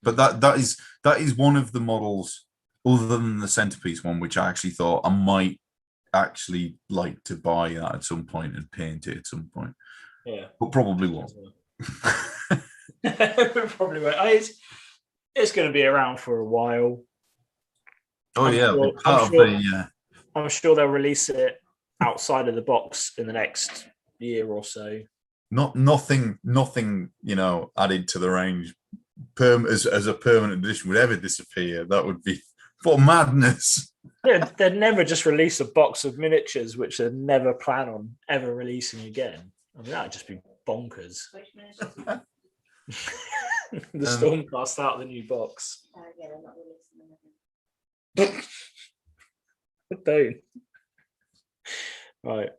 But that is one of the models, other than the centerpiece one, which I actually thought I might actually like to buy that at some point and paint it at some point. Yeah. But probably won't. Probably won't. It's going to be around for a while. Oh I'm yeah, sure- part I'm of sure- the I'm sure they'll release it outside of the box in the next year or so. nothing, you know, added to the range as a permanent edition would ever disappear. That would be what madness. Yeah, they'd never just release a box of miniatures which they'd never plan on ever releasing again. I mean, that'd just be bonkers. Which miniatures? The Stormcast out of the new box. Yeah, they're not releasing them. Don't. Right.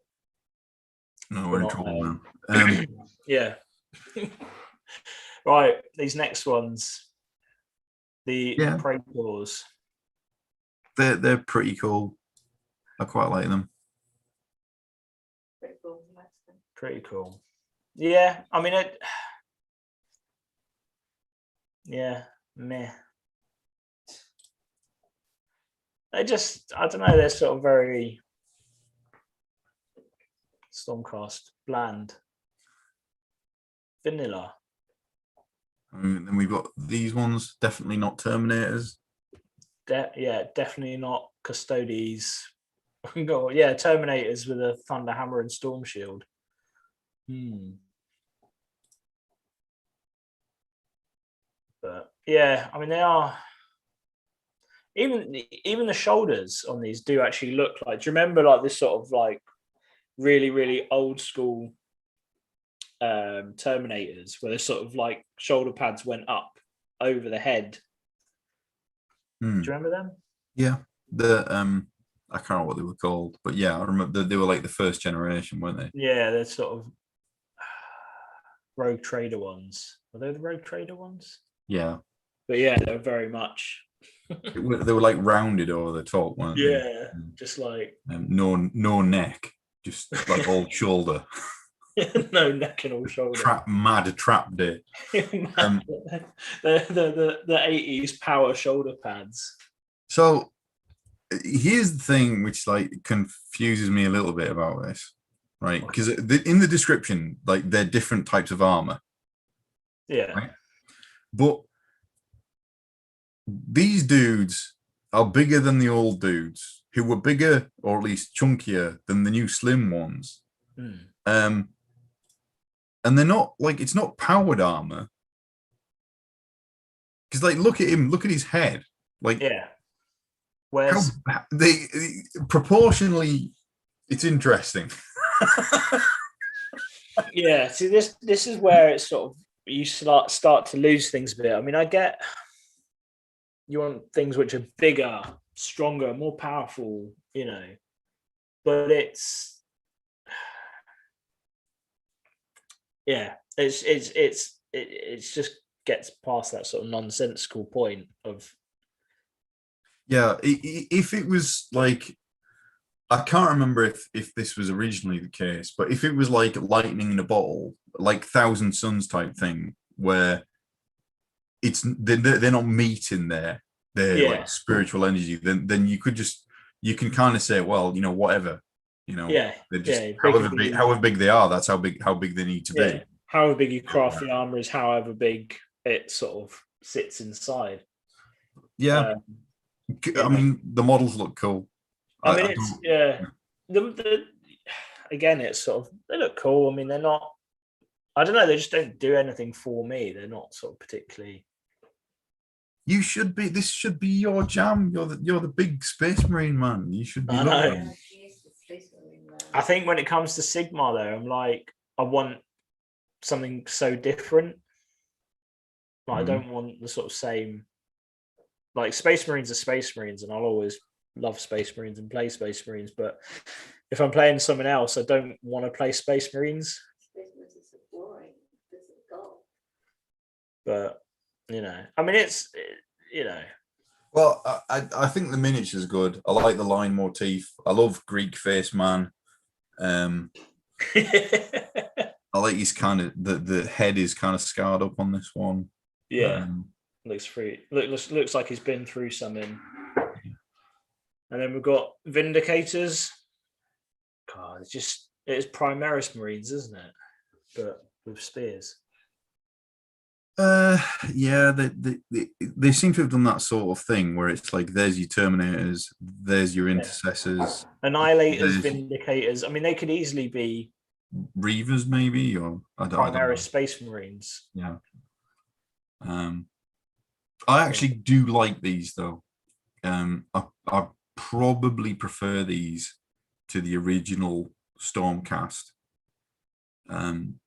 No, we're We're in not trouble there. now. Yeah. Right. These next ones. The Yeah. Praetors. They're pretty cool. I quite like them. Pretty cool. That's them. Pretty cool. Yeah. I mean, yeah. Meh. They just, I don't know, they're sort of very Stormcast, bland, vanilla. Then we've got these ones, definitely not Terminators. Yeah, definitely not Custodes. Yeah, Terminators with a Thunder Hammer and Storm Shield. But yeah, I mean, they are. Even the shoulders on these do actually look like. Do you remember like this sort of like really, really old school Terminators where the sort of like shoulder pads went up over the head? Do you remember them? Yeah, I can't remember what they were called, but yeah, I remember they were like the first generation, weren't they? Yeah, they're sort of Rogue Trader ones. Are they the Rogue Trader ones? Yeah, But yeah, they're very much. they were like rounded over the top, weren't they? Yeah, just like No neck, just like all shoulder. no neck and all shoulder. Mad trap day. the 80s power shoulder pads. So here's the thing which like confuses me a little bit about this, right? Because in the description, like they're different types of armor. Yeah. Right? But these dudes are bigger than the old dudes, who were bigger or at least chunkier than the new slim ones. And they're not like, it's not powered armor. Because like, look at him, look at his head. Like, yeah. Where's they proportionally, it's interesting. yeah, see this is where it's sort of you start to lose things a bit. I mean, I get you want things which are bigger, stronger, more powerful, you know, but it's just gets past that sort of nonsensical point of Yeah, if it was like, I can't remember if this was originally the case, but if it was like lightning in a bottle, like Thousand Suns type thing, where they're not meat in there, they're like spiritual energy, then you can kind of say, well, you know, whatever, you know, they're just however big they are, that's how big they need to be. However big you craft the armor is however big it sort of sits inside. Yeah, I mean the models look cool. I mean, it's the again, it's sort of they look cool. I mean, they're not. I don't know. They just don't do anything for me. They're not sort of particularly. You should be. This should be your jam. You're the big Space Marine man. You should be. I know. Looking. Yeah, she is the Space Marine man. I think when it comes to Sigma, though, I'm like, I want something so different. Like, I don't want the sort of same. Like, Space Marines are Space Marines, and I'll always love Space Marines and play Space Marines. But if I'm playing someone else, I don't want to play Space Marines. Space Marines are so boring. This is gold. But I mean, it's Well, I think the miniature's good. I like the line motif. I love Greek face man. I like his kind of the head is kind of scarred up on this one. Yeah, looks like he's been through something. And then we've got Vindicators. God, it's Primaris Marines, isn't it? But with spears. Yeah, they seem to have done that sort of thing where it's like there's your Terminators, there's your Intercessors, Annihilators, Vindicators. I mean, they could easily be Reavers, maybe, or I don't know. Space Marines. Yeah. I actually do like these though. I probably prefer these to the original Stormcast.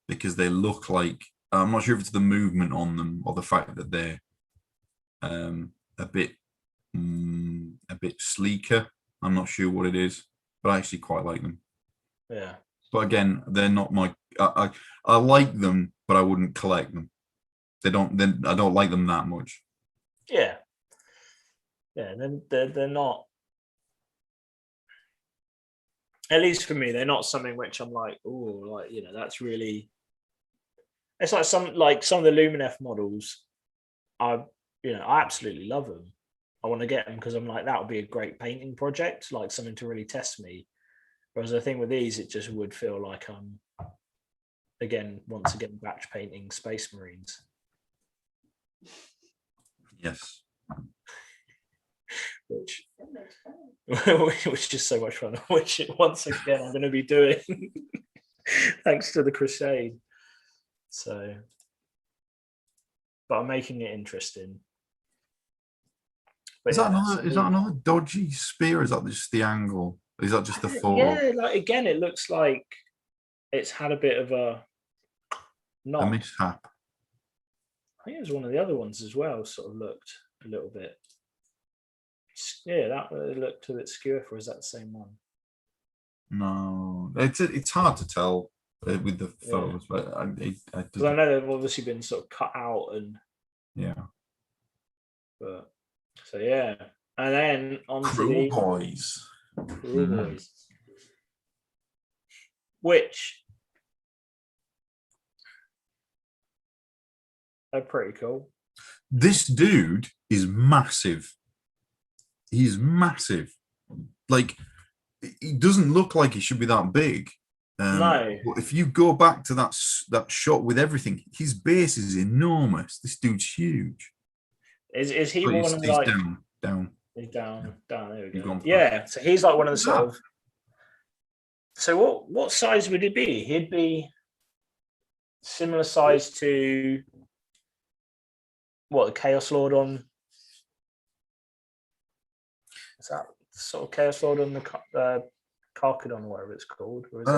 Because they look like, I'm not sure if it's the movement on them or the fact that they're a bit sleeker. I'm not sure what it is, but I actually quite like them. Yeah. But again, they're not my. I like them, but I wouldn't collect them. I don't like them that much. Yeah. Yeah. They're not. At least for me, they're not something which I'm like, oh, like that's really. It's like some of the Luminef models. I absolutely love them. I want to get them because I'm like that would be a great painting project, like something to really test me. Whereas I think with these, it just would feel like I'm once again batch painting Space Marines. Yes. Which is so much fun. Which once again I'm going to be doing thanks to the Crusade. So, but I'm making it interesting. But Is that another dodgy spear? Or is that just the angle? Or is that just the photo? Yeah, like again, it looks like it's had a bit of a mishap. I think it was one of the other ones as well. Sort of looked a little bit. Yeah, that looked a bit skewer. Or is that the same one? No, it's hard to tell with the photos, but because I know they've obviously been sort of cut out and but so yeah, and then on Cruel Boys, which are pretty cool. This dude is massive. He's massive. Like, he doesn't look like he should be that big. No. But if you go back to that shot with everything, his base is enormous. This dude's huge. Is he one of the like down? He's down. There we go. Yeah. So he's like one of the sort of. So what size would he be? He'd be similar size to the Chaos Lord on. Is that sort of Chaos Lord on the Carcadon or whatever it's called? Or is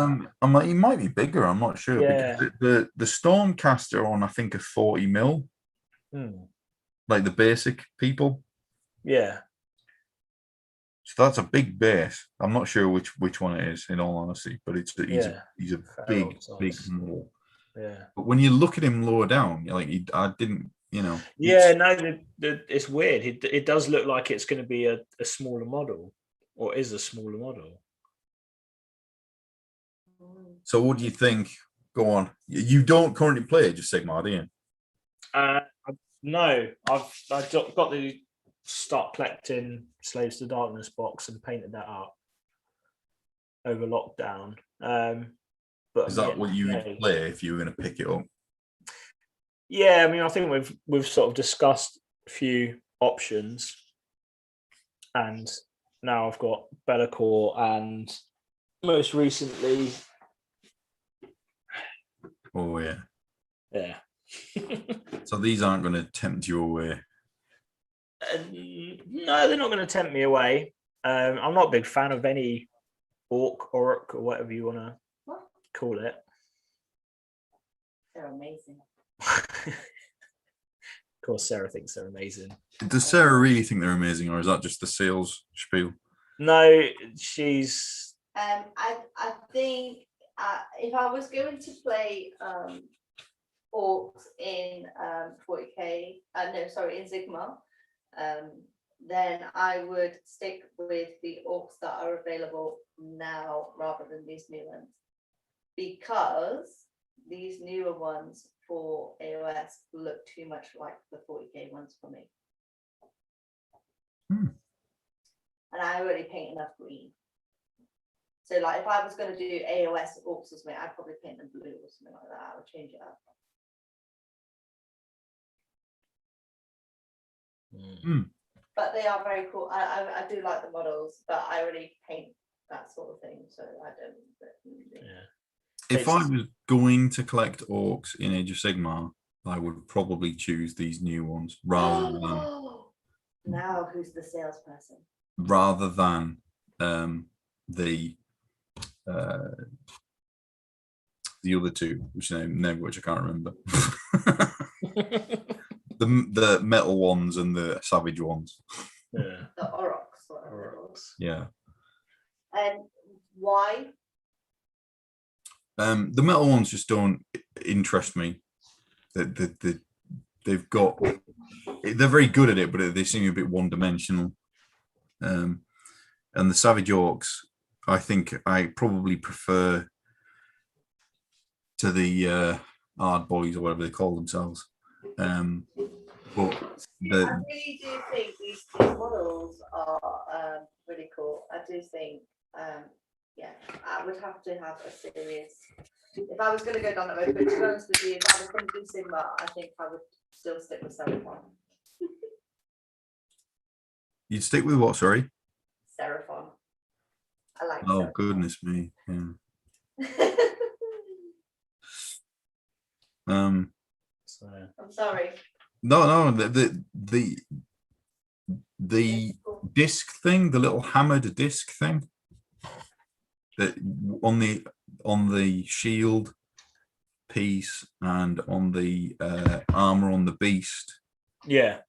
he might be bigger. I'm not sure. Yeah. Because the Stormcaster on I think a 40 mil. Like the basic people. Yeah. So that's a big base. I'm not sure which one it is, in all honesty, but he's a big model. Yeah. But when you look at him lower down, you're like, I didn't, Yeah, no, it's weird. It does look like it's going to be a smaller model, or is a smaller model. So what do you think? Go on. You don't currently play Age of Sigmar, do you? No, I've got the Start Collecting Slaves to Darkness box and painted that up over lockdown. But is that what you would play if you were going to pick it up? Yeah, I mean, I think we've sort of discussed a few options, and now I've got Bellacore and most recently, Oh yeah. yeah. So these aren't going to tempt you away. No, they're not going to tempt me away. I'm not a big fan of any orc or whatever you want to What? call it. They're amazing. Of course, Sarah thinks they're amazing. Does Sarah really think they're amazing, or is that just the sales spiel? No, she's I think if I was going to play orcs in 40k, no, sorry, in Sigma, then I would stick with the orcs that are available now rather than these new ones, because these newer ones for AOS look too much like the 40k ones for me. And I already paint enough green. So like if I was going to do AOS orcs or something, I'd probably paint them blue or something like that. I would change it up. But they are very cool. I do like the models, but I already paint that sort of thing, so I don't. yeah. If I was going to collect orcs in Age of Sigmar, I would probably choose these new ones rather than Now who's the salesperson? the other two, which name which I can't remember. the metal ones and the savage ones. Yeah. The Orcs. Whatever they're called. Yeah. And why? The metal ones just don't interest me. They've got, they're very good at it, but they seem a bit one-dimensional. And the Savage Orcs, I think I probably prefer to the Ard Boys or whatever they call themselves. But I really do think these models are really cool. I do think, yeah, I would have to have a serious. If I was going to go down that road, but to be honest with you, if I was thinking Sigma, I think I would still stick with Seraphon. you'd stick with what? Sorry. Seraphon. I like. Oh Seraphon. goodness me. Yeah. So, I'm sorry. No. The disc thing, the little hammered disc thing, that on the shield piece and on the armor on the beast, yeah.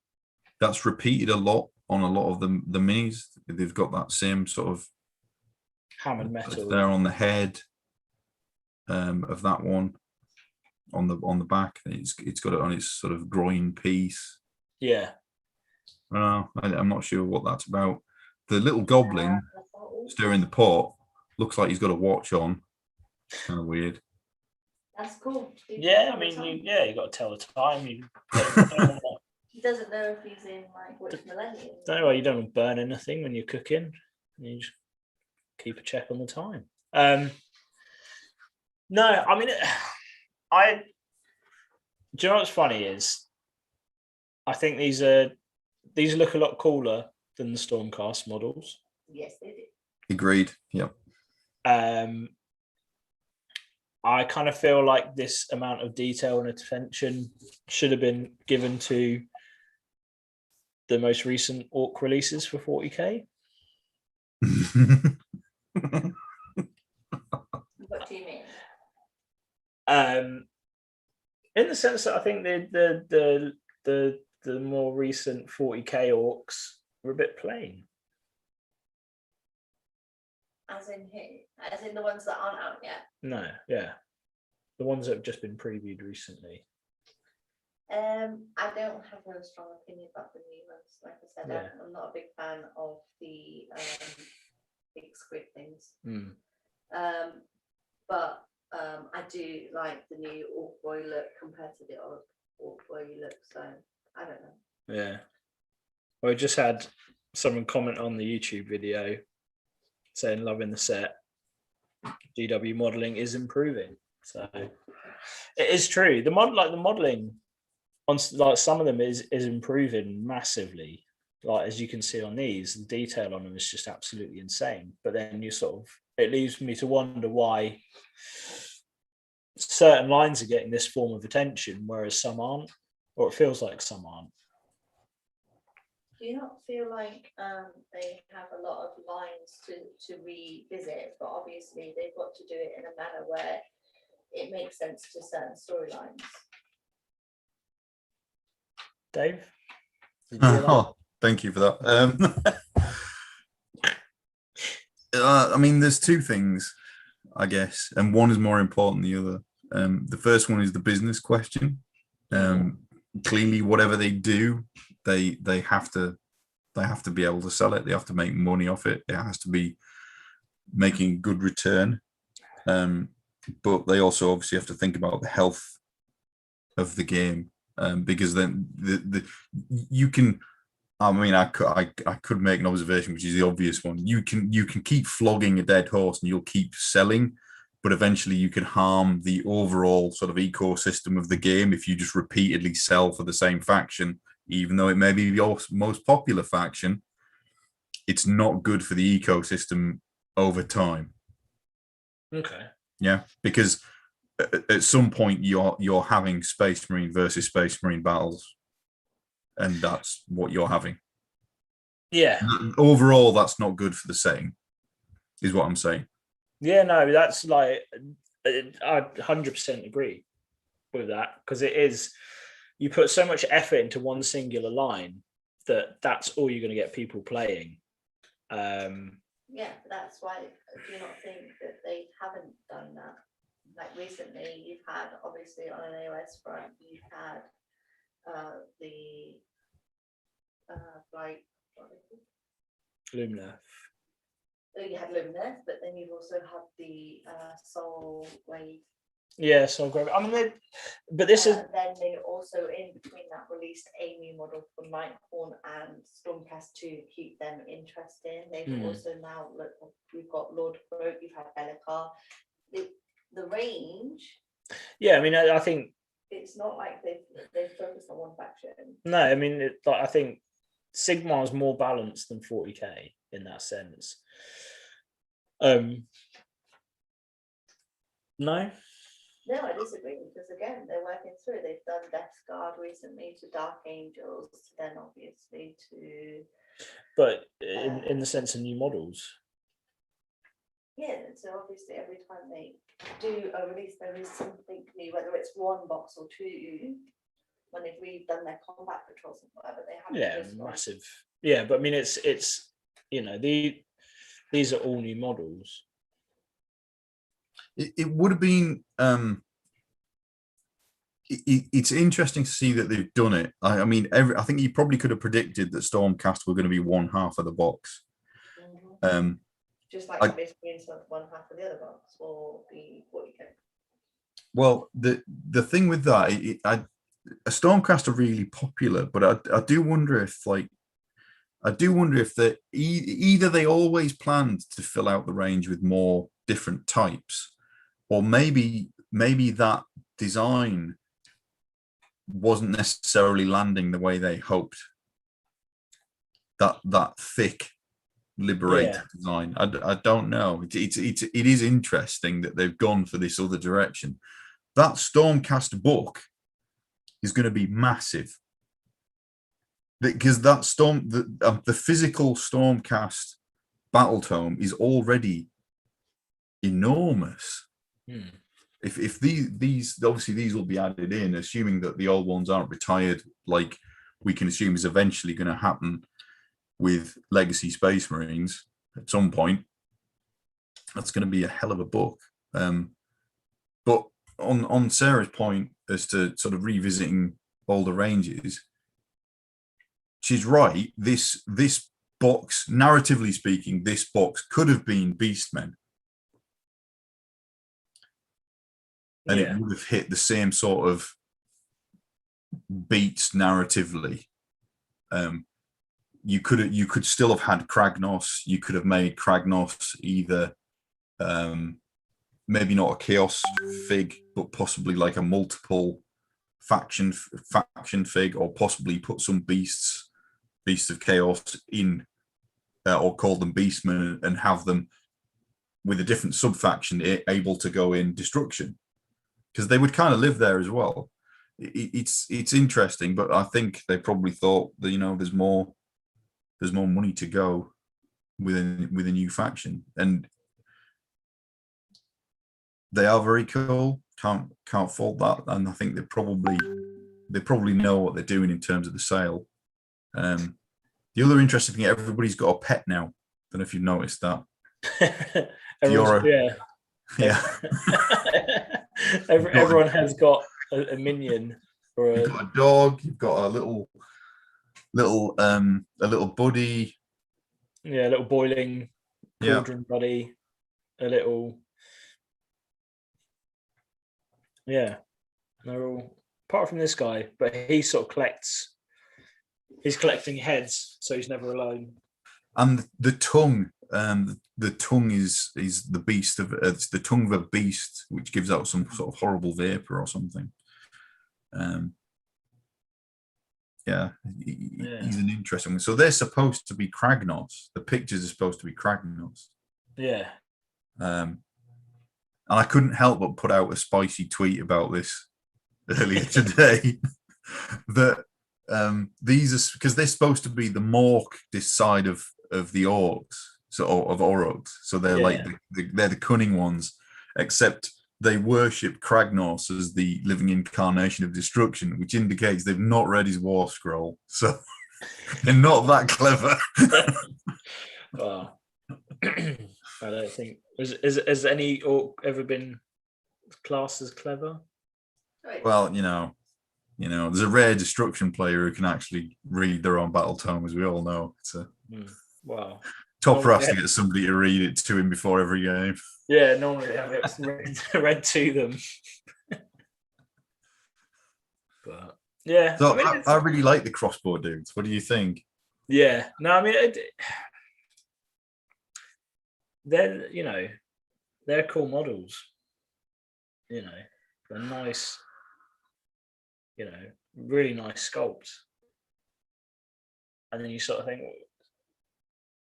that's repeated a lot on a lot of the minis. They've got that same sort of Hammered metal. there on the head of that one, on the back. It's got it on its sort of groin piece. Yeah. I'm not sure what that's about. The little goblin stirring the pot looks like he's got a watch on. Kind of weird. That's cool. Yeah, I mean, you got to tell the time. You He doesn't know if he's in like which millennium. don't know, you don't want to burn anything when you're cooking. You just keep a check on the time. No, I mean, do you know what's funny is, I think these look a lot cooler than the Stormcast models. Yes, they do. Agreed. Yep. I kind of feel like this amount of detail and attention should have been given to the most recent Orc releases for 40k. What do you mean? In the sense that I think the more recent 40k Orcs were a bit plain. As in who? As in the ones that aren't out yet? No, yeah. The ones that have just been previewed recently. I don't have a strong opinion about the new ones. Like I said, Yeah. I'm not a big fan of the big squid things. But I do like the new Orc Boy look compared to the old Orc Boy look. So I don't know. Yeah. Well, I just had someone comment on the YouTube video saying loving the set. GW modeling is improving. So it is true. The modeling like some of them is improving massively. Like as you can see on these, the detail on them is just absolutely insane. But then you sort of, it leaves me to wonder why certain lines are getting this form of attention, whereas some aren't, or it feels like some aren't. Do you not feel like they have a lot of lines to revisit, but obviously they've got to do it in a manner where it makes sense to certain storylines? Dave? Did you hear that? Oh, thank you for that. I mean, there's two things, I guess, and one is more important than the other. The first one is the business question. Clearly, whatever they do, they have to be able to sell it. They have to make money off it. It has to be making good return. But they also obviously have to think about the health of the game, because then you can. I mean, I could make an observation, which is the obvious one. You can keep flogging a dead horse and you'll keep selling, but eventually you can harm the overall sort of ecosystem of the game if you just repeatedly sell for the same faction, even though it may be your most popular faction. It's not good for the ecosystem over time. Okay. Yeah, because at some point you're having Space Marine versus Space Marine battles, and that's what you're having. Yeah. Overall, that's not good for the setting, is what I'm saying. Yeah, no, that's like, I 100% agree with that, because it is, you put so much effort into one singular line that's all you're going to get people playing. Yeah, that's why. Do you not think that they haven't done that? Like recently, you've had, obviously on an AOS front, you've had the like, what are they called? Lumina. You had Lumineth, but then you've also had the Soul Wave. Yeah, so great. I mean, but this is. Then they also, in between that, released a new model for Nighthorn and Stormcast to keep them interesting. They've also now, look, we've got Lord Croak, you've had Belikar. The range. Yeah, I mean, I think it's not like they've focused on one faction. No, I mean, I think Sigmar is more balanced than 40k in that sense. No. No, I disagree, because again, they're working through. They've done Death Guard recently to Dark Angels, then obviously to. But in the sense of new models. Yeah, so obviously every time they do a release, there is something new, whether it's one box or two. When they've redone their combat patrols and whatever, they have. Yeah, massive. Yeah, but I mean, it's these are all new models. It would have been. It's interesting to see that they've done it. I mean, I think you probably could have predicted that Stormcast were going to be one half of the box. Just like basically one half of the other box or the 40k. Well, the thing with that, a Stormcast are really popular, but I do wonder if that either they always planned to fill out the range with more different types, or maybe that design wasn't necessarily landing the way they hoped. That thick liberated design. I don't know. It is interesting that they've gone for this other direction. That Stormcast book is going to be massive, because that the physical Stormcast battle tome is already enormous. If these obviously these will be added in, assuming that the old ones aren't retired, like we can assume is eventually going to happen with Legacy Space Marines at some point. That's going to be a hell of a book. But on Sarah's point as to sort of revisiting older ranges, she's right. This box, narratively speaking, this box could have been Beastmen. And it would have hit the same sort of beats narratively. You could still have had Kragnos. You could have made Kragnos either maybe not a chaos fig, but possibly like a multiple faction fig, or possibly put some beasts of chaos in, or call them beastmen, and have them with a different sub faction able to go in destruction, because they would kind of live there as well. It's interesting, but I think they probably thought that, there's more money to go with a new faction, and they are very cool. Can't fault that, and I think they probably know what they're doing in terms of the sale. The other interesting thing, everybody's got a pet now. Don't know if you've noticed that. Yeah. Everyone has got a minion or You've got a dog. You've got a little buddy. Yeah, a little boiling cauldron buddy. A little. Yeah, they're all, apart from this guy, but he sort of collects. He's collecting heads, so he's never alone. And the tongue, the tongue is the beast of it's the tongue of a beast, which gives out some sort of horrible vapor or something. He's an interesting one. So they're supposed to be Kragnos. The pictures are supposed to be Kragnos. Yeah. And I couldn't help but put out a spicy tweet about this earlier today. That these are, because they're supposed to be the Mork this side of the Orcs, so of Orcs. So they're like they're the cunning ones, except they worship Kragnos as the living incarnation of destruction, which indicates they've not read his war scroll. So they're not that clever. Well, I don't think has any orc ever been classed as clever? Well, there's a rare destruction player who can actually read their own battle tome, as we all know. It's a wow. Topper has to get somebody to read it to him before every game. Yeah, normally have it read to them. But yeah, so I really like the crossbow dudes. What do you think? Yeah, no, I mean, they're cool models. They're nice. Really nice sculpts. And then you sort of think,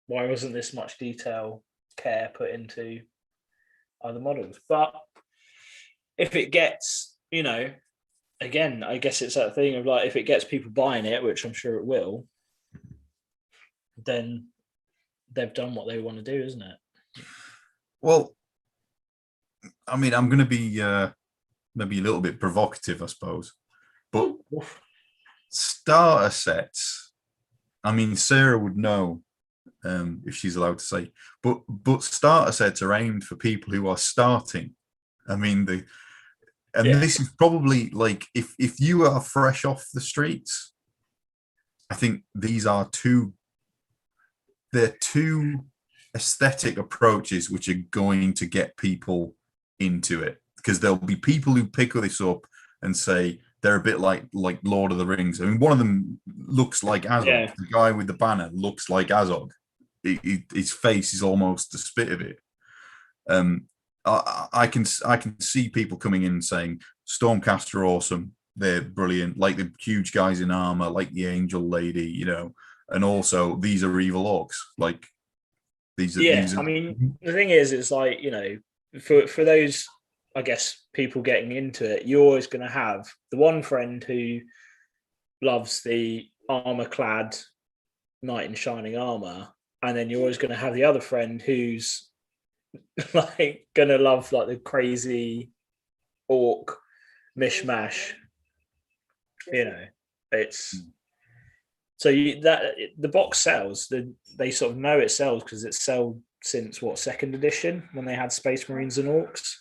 why wasn't this much detail, care put into other models? But if it gets, again, I guess it's that thing of like, if it gets people buying it, which I'm sure it will, then they've done what they want to do, isn't it? Well, I mean, I'm going to be maybe a little bit provocative, I suppose. But starter sets, I mean, Sarah would know if she's allowed to say, but starter sets are aimed for people who are starting. I mean, this is probably like if you are fresh off the streets, I think these are they're two aesthetic approaches which are going to get people into it, because there'll be people who pick this up and say they're a bit like Lord of the Rings. I mean, one of them looks like Azog. Yeah. The guy with the banner looks like Azog. His face is almost the spit of it. I can see people coming in and saying Stormcaster are awesome. They're brilliant, like the huge guys in armor, like the Angel Lady, and also these are evil orcs. Like these are. I mean, the thing is, it's like for those, I guess, people getting into it, you're always going to have the one friend who loves the armor-clad knight in shining armor, and then you're always going to have the other friend who's like going to love like the crazy orc mishmash. It's so that the box sells. They sort of know it sells because it's sold since second edition when they had Space Marines and Orcs.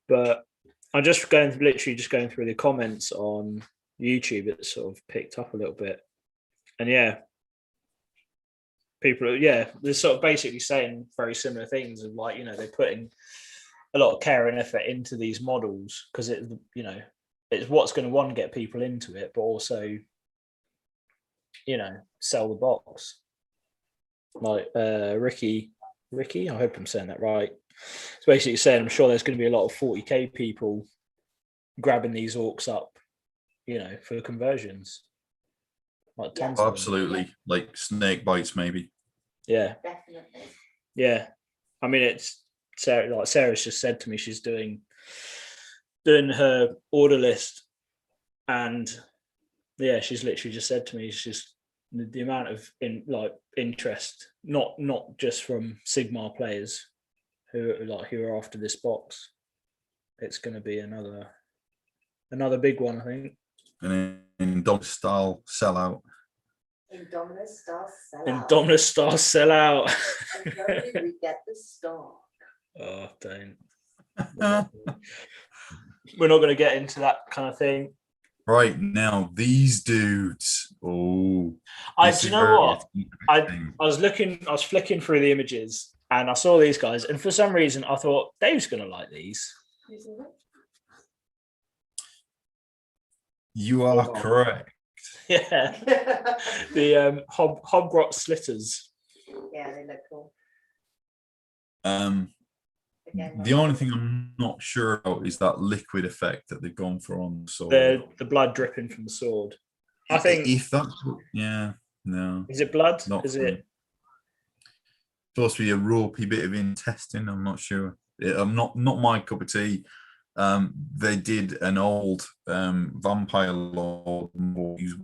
But I'm literally just going through the comments on YouTube. It's sort of picked up a little bit, and people, they're sort of basically saying very similar things of like, they're putting a lot of care and effort into these models because it's what's going to get people into it, but also sell the box. Like Ricky, I hope I'm saying that right. It's basically saying I'm sure there's going to be a lot of 40k people grabbing these orcs up, for conversions. Like Yeah. tons of them. Absolutely, like snake bites, maybe. Yeah. Definitely. Yeah. I mean, it's Sarah. Like Sarah's just said to me, she's doing her order list, and yeah, she's literally just said to me, it's just the amount of interest, not just from Sigmar players who are after this box. It's going to be another big one, I think. An Indominus style sellout. Indominus style sellout. Indominus style sellout. And hopefully we get the stock. Oh, don't. We're not going to get into that kind of thing. Right now, these dudes. Oh, Do you know what? I was flicking through the images and I saw these guys, and for some reason I thought Dave's going to like these. You are correct. Yeah, the Hobgrot Slitters. Yeah, they look cool. Again, The only thing I'm not sure about is that liquid effect that they've gone for on the sword. The blood dripping from the sword. I think. If that's no. Is it blood? Not Is it supposed to be a ropey bit of intestine? I'm not sure. I'm not my cup of tea. They did an old vampire lord.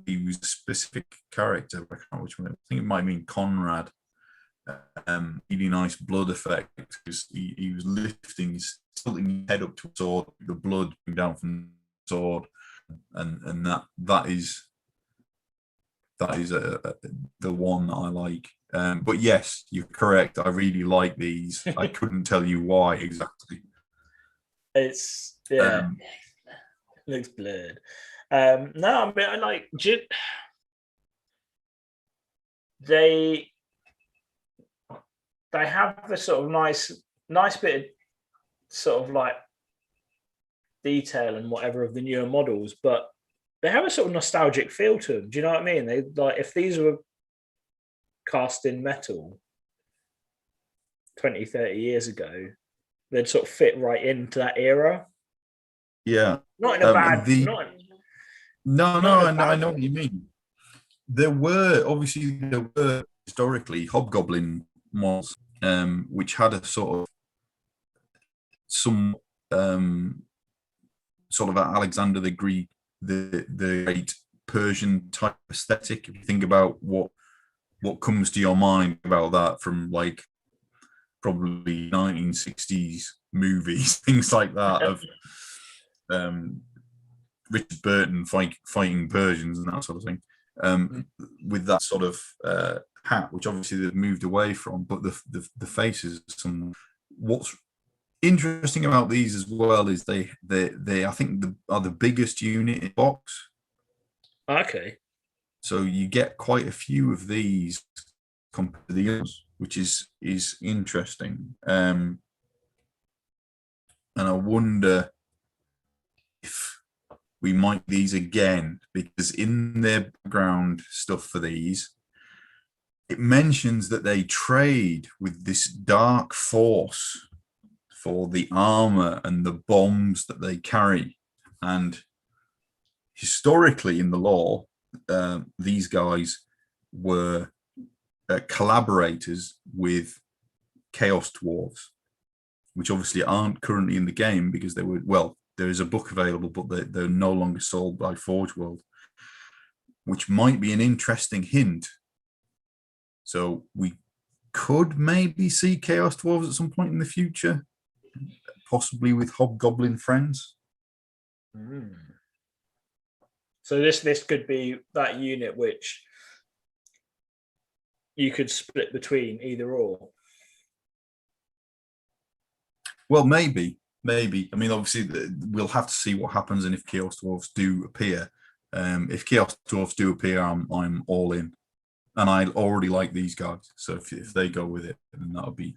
He was a specific character. I can't remember which one. I think it might have been Conrad. Really nice blood effect. He was lifting his head up to a sword, the blood coming down from the sword, and that is the one that I like. But yes, you're correct. I really like these. I couldn't tell you why exactly. It's looks blurred. No, I mean I like they have the sort of nice bit of sort of like detail and whatever of the newer models, but they have a sort of nostalgic feel to them. Do you know what I mean? They like if these were cast in metal 20, 30 years ago, they'd sort of fit right into that era. Yeah. Not in a bad. I know what you mean. There were historically hobgoblin models, which had a sort of Alexander the Great, the Great Persian type aesthetic. If you think about what comes to your mind about that from like probably 1960s movies, things like that of Richard Burton fighting Persians and that sort of thing, with that sort of hat, which obviously they've moved away from, but the faces. What's interesting about these as well is they I think are the biggest unit in the box. Okay. So you get quite a few of these compared to the others, which is interesting. And I wonder if we might these again, because in their background stuff for these, it mentions that they trade with this dark force for the armor and the bombs that they carry. And historically in the lore, these guys were collaborators with Chaos Dwarves, which obviously aren't currently in the game because they were, well, there is a book available, but they're no longer sold by Forge World, which might be an interesting hint. So we could maybe see Chaos Dwarves at some point in the future, possibly with Hobgoblin friends. So this could be that unit which you could split between either or. Well, maybe. I mean, obviously, we'll have to see what happens and if Chaos Dwarves do appear. If Chaos Dwarves do appear, I'm all in. And I already like these guys. So if they go with it, then that'll be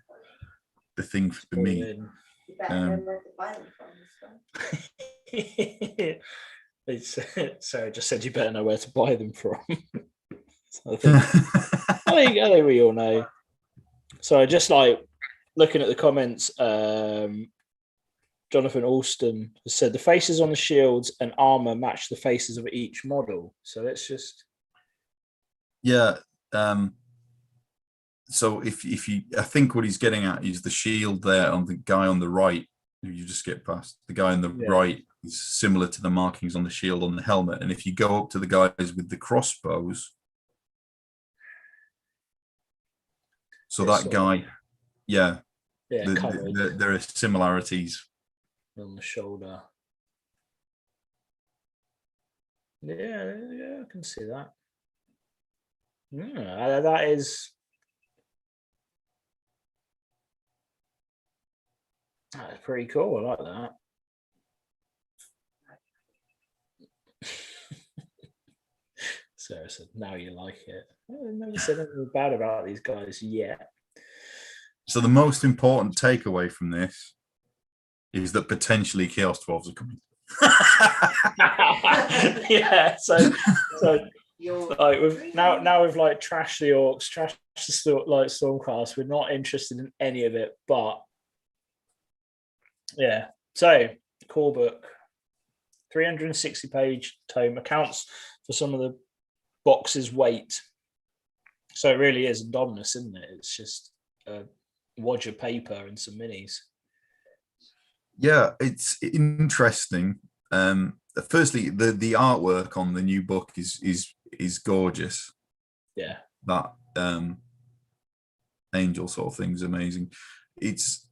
the thing for me. You better know where to buy them from. Sarah just said you better know where to buy them from. So I think we all know. So just like looking at the comments, Jonathan Alston has said the faces on the shields and armor match the faces of each model. So it's just Yeah. So if you, I think what he's getting at is the shield there on the guy on the right, who you just get past. The guy on the right is similar to the markings on the shield on the helmet. And if you go up to the guys with the crossbows, so It's that guy, yeah, covered there are similarities on the shoulder. Yeah, I can see that. Yeah, that is. That's pretty cool. I like that. Sarah said, now you like it. I've never said anything bad about these guys yet. So the most important takeaway from this is that potentially Chaos Dwarves are coming. Yeah, so like we've now we've like trashed the Orcs, trashed the Stormcast. We're not interested in any of it, but yeah. So core book, 360-page tome, accounts for some of the box's weight. So it really is Indominus, isn't it? It's just a wad of paper and some minis. Yeah, it's interesting. Firstly, the artwork on the new book is gorgeous. Yeah, that angel sort of thing is amazing. It's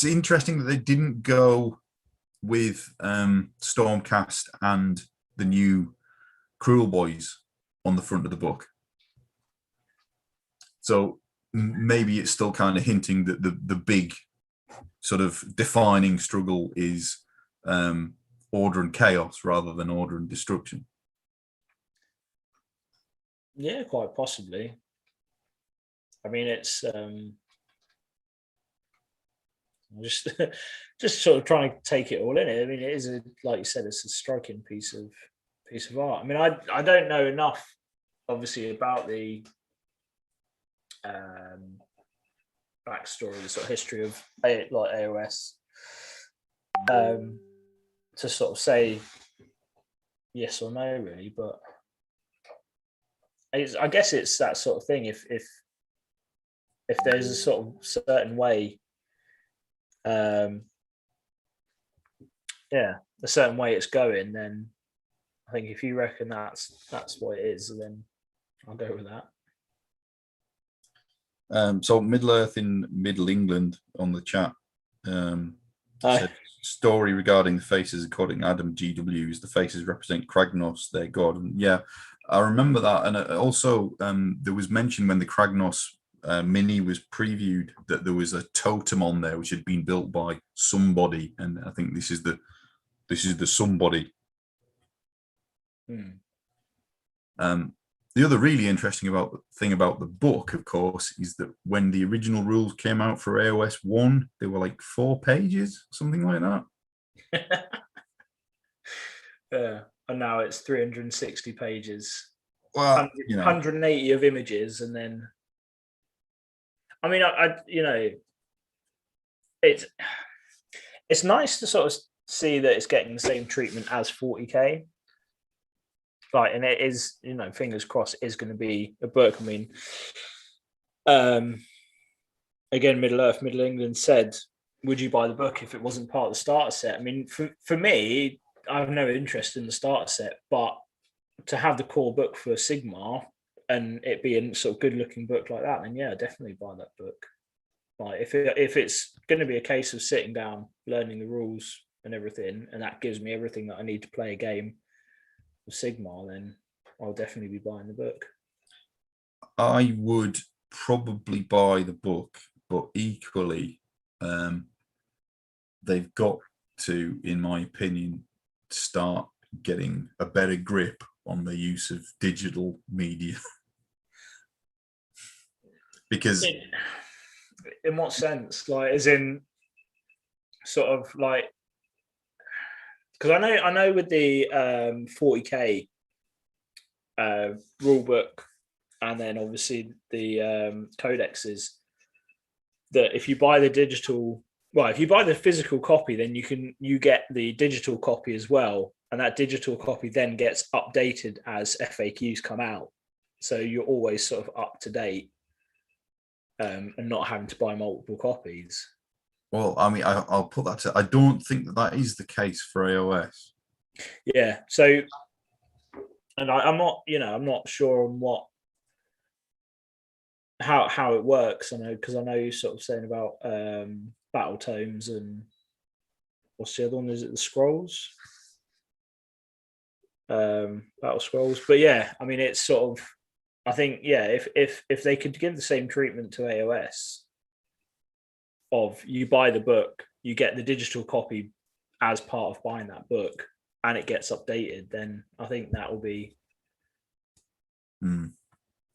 interesting that they didn't go with Stormcast and the new Cruel Boys on the front of the book. So maybe it's still kind of hinting that the big sort of defining struggle is order and chaos rather than order and destruction. Yeah, quite possibly. I mean, it's just sort of trying to take it all in. I mean, it is like you said, it's a striking piece of art. I mean, I don't know enough, obviously, about the backstory, the sort of history of like AOS, to sort of say yes or no, really. But I guess it's that sort of thing. If there's a sort of certain way, a certain way it's going, then I think if you reckon that's what it is, then I'll go with that. So Middle Earth in Middle England on the chat said, story regarding the faces according to Adam GW is the faces represent Kragnos, their god. And yeah, I remember that. And also there was mention when the Kragnos mini was previewed that there was a totem on there which had been built by somebody, and I think this is the somebody. The other really interesting thing about the book, of course, is that when the original rules came out for AOS 1, they were like 4 pages, something like that. Yeah, and now it's 360 pages. Well, 180 of images, and then I mean, I it's nice to sort of see that it's getting the same treatment as 40k. Like, and it is, fingers crossed, is going to be a book. I mean, again, Middle Earth, Middle England said, would you buy the book if it wasn't part of the starter set? I mean, for me, I have no interest in the starter set, but to have the core book for Sigmar and it being sort of good looking book like that, then yeah, definitely buy that book. Like if it's going to be a case of sitting down, learning the rules and everything, and that gives me everything that I need to play a game of Sigmar, then I'll definitely be buying the book. I would probably buy the book, but equally, they've got to, in my opinion, start getting a better grip on the use of digital media. Because in what sense? Like, as in sort of like, because I know with the 40k rule book, and then obviously the codexes, that if you buy the digital, well, if you buy the physical copy, then you get the digital copy as well, and that digital copy then gets updated as FAQs come out. So you're always sort of up to date, and not having to buy multiple copies. Well, I mean, I'll put that to. I don't think that is the case for AOS. Yeah. So, and I'm not sure on how it works. I know because I know you're sort of saying about battle tomes and what's the other one? Is it the scrolls? Battle scrolls. But yeah, I mean, it's sort of. I think if they could give the same treatment to AOS, of you buy the book, you get the digital copy as part of buying that book, and it gets updated, then I think that will be.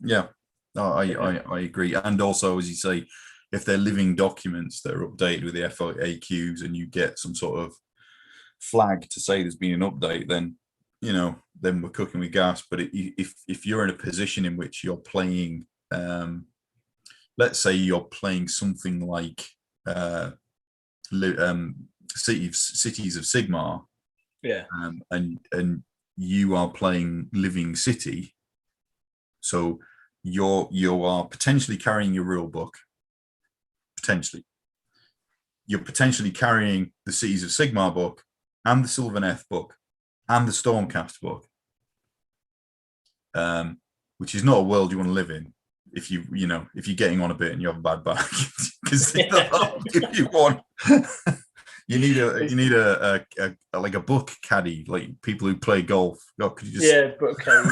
Yeah, no, I agree. And also, as you say, if they're living documents that are updated with the FAQs, and you get some sort of flag to say there's been an update, then then we're cooking with gas. But if you're in a position in which you're playing, let's say you're playing something like Cities of Sigmar, Yeah, and you are playing Living City, so you are potentially carrying your rule book. You're potentially carrying the Cities of Sigmar book and the Sylvaneth book and the Stormcast book, which is not a world you want to live in. If if you're getting on a bit and you have a bad back, because if you want, you need a like a book caddy, like people who play golf. God, could you just book caddy.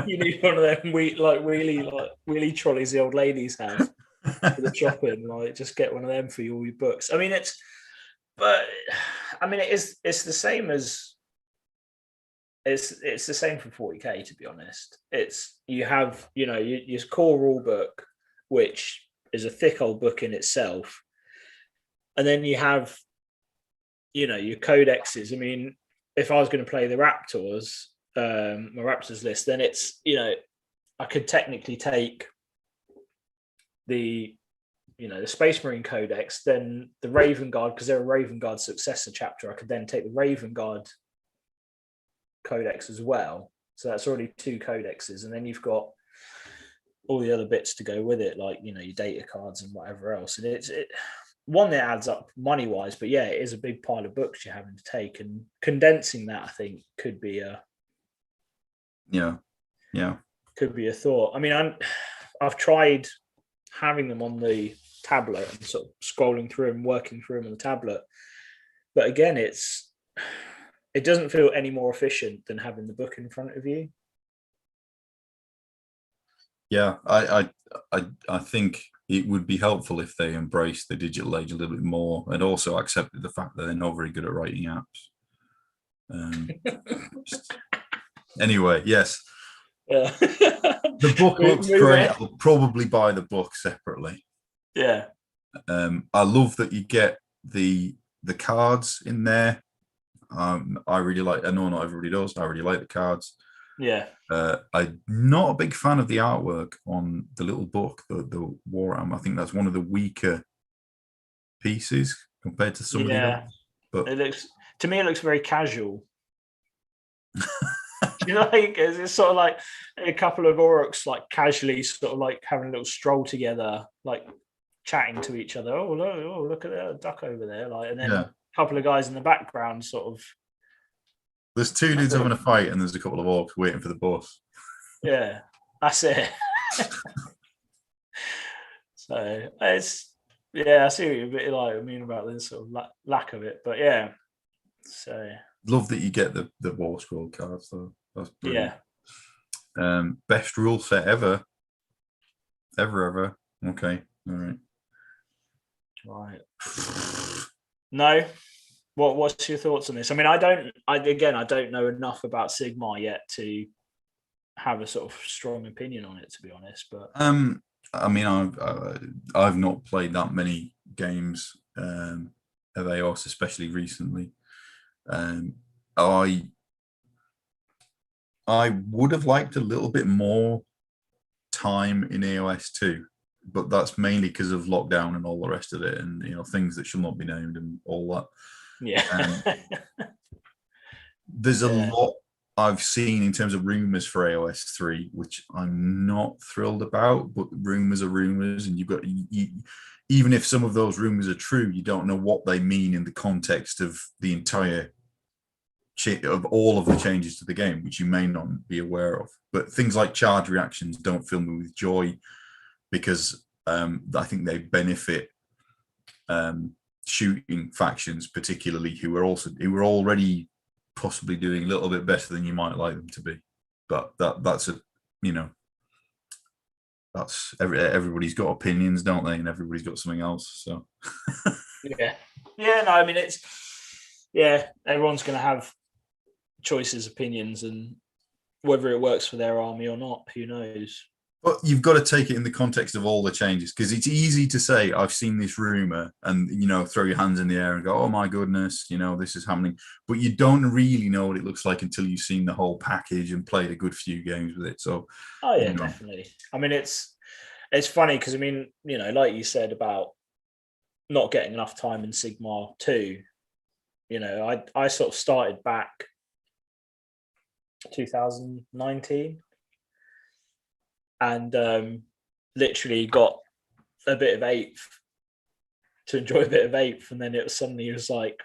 You need one of them wheelie trolleys the old ladies have for the shopping. Like, just get one of them for all your books. I mean, it's the same as. It's the same for 40k, to be honest. It's you have your core rule book, which is a thick old book in itself, and then you have your codexes. I mean, if I was going to play the Raptors, my Raptors list, then it's I could technically take the the Space Marine Codex, then the Raven Guard, because they're a Raven Guard successor chapter. I could then take the Raven Guard Codex as well, so that's already 2 codexes, and then you've got all the other bits to go with it, like your data cards and whatever else. And it's one that adds up money wise, but yeah, it is a big pile of books you're having to take, and condensing that I think could be a could be a thought. I mean, I've tried having them on the tablet and sort of scrolling through and working through them on the tablet, but again, it doesn't feel any more efficient than having the book in front of you. Yeah, I think it would be helpful if they embraced the digital age a little bit more, and also accepted the fact that they're not very good at writing apps. Anyway, yes. Yeah. The book looks great. I'll probably buy the book separately. Yeah. I love that you get the cards in there. I really like. I know not everybody does. I really like the cards. Yeah. I'm not a big fan of the artwork on the little book, the Warhammer. I think that's one of the weaker pieces compared to some of the others. But it looks very casual. It's sort of like a couple of orcs like casually sort of like having a little stroll together, like chatting to each other. Oh, look at that duck over there, like, and then a couple of guys in the background sort of. There's 2 dudes having a fight, and there's a couple of orcs waiting for the bus. Yeah, that's it. So it's I see what you mean about this sort of lack of it, but yeah. So love that you get the War Scroll cards though. That's brilliant. Yeah. Best rule set ever. Ever. Okay. All right. Right. No. What's your thoughts on this? I mean, I don't know enough about Sigmar yet to have a sort of strong opinion on it, to be honest. But I mean, I've not played that many games of AOS, especially recently. I would have liked a little bit more time in AOS 2. but that's mainly because of lockdown and all the rest of it, and things that shall not be named and all that. Yeah. There's a Yeah. lot I've seen in terms of rumors for AOS 3, which I'm not thrilled about, but rumors are rumors, and even if some of those rumors are true, you don't know what they mean in the context of the entire of all of the changes to the game, which you may not be aware of. But things like charge reactions don't fill me with joy, because I think they benefit shooting factions, particularly who were already possibly doing a little bit better than you might like them to be. But that's everybody's got opinions, don't they? And everybody's got something else. So yeah. No, I mean, everyone's going to have choices, opinions, and whether it works for their army or not, who knows? But you've got to take it in the context of all the changes, because it's easy to say, I've seen this rumor, and, throw your hands in the air and go, oh my goodness, this is happening. But you don't really know what it looks like until you've seen the whole package and played a good few games with it. So, oh yeah, definitely. I mean, it's funny because, I mean, like you said about not getting enough time in Sigmar 2, I sort of started back 2019 and literally got a bit of 8th to enjoy a bit of 8th, and then it was like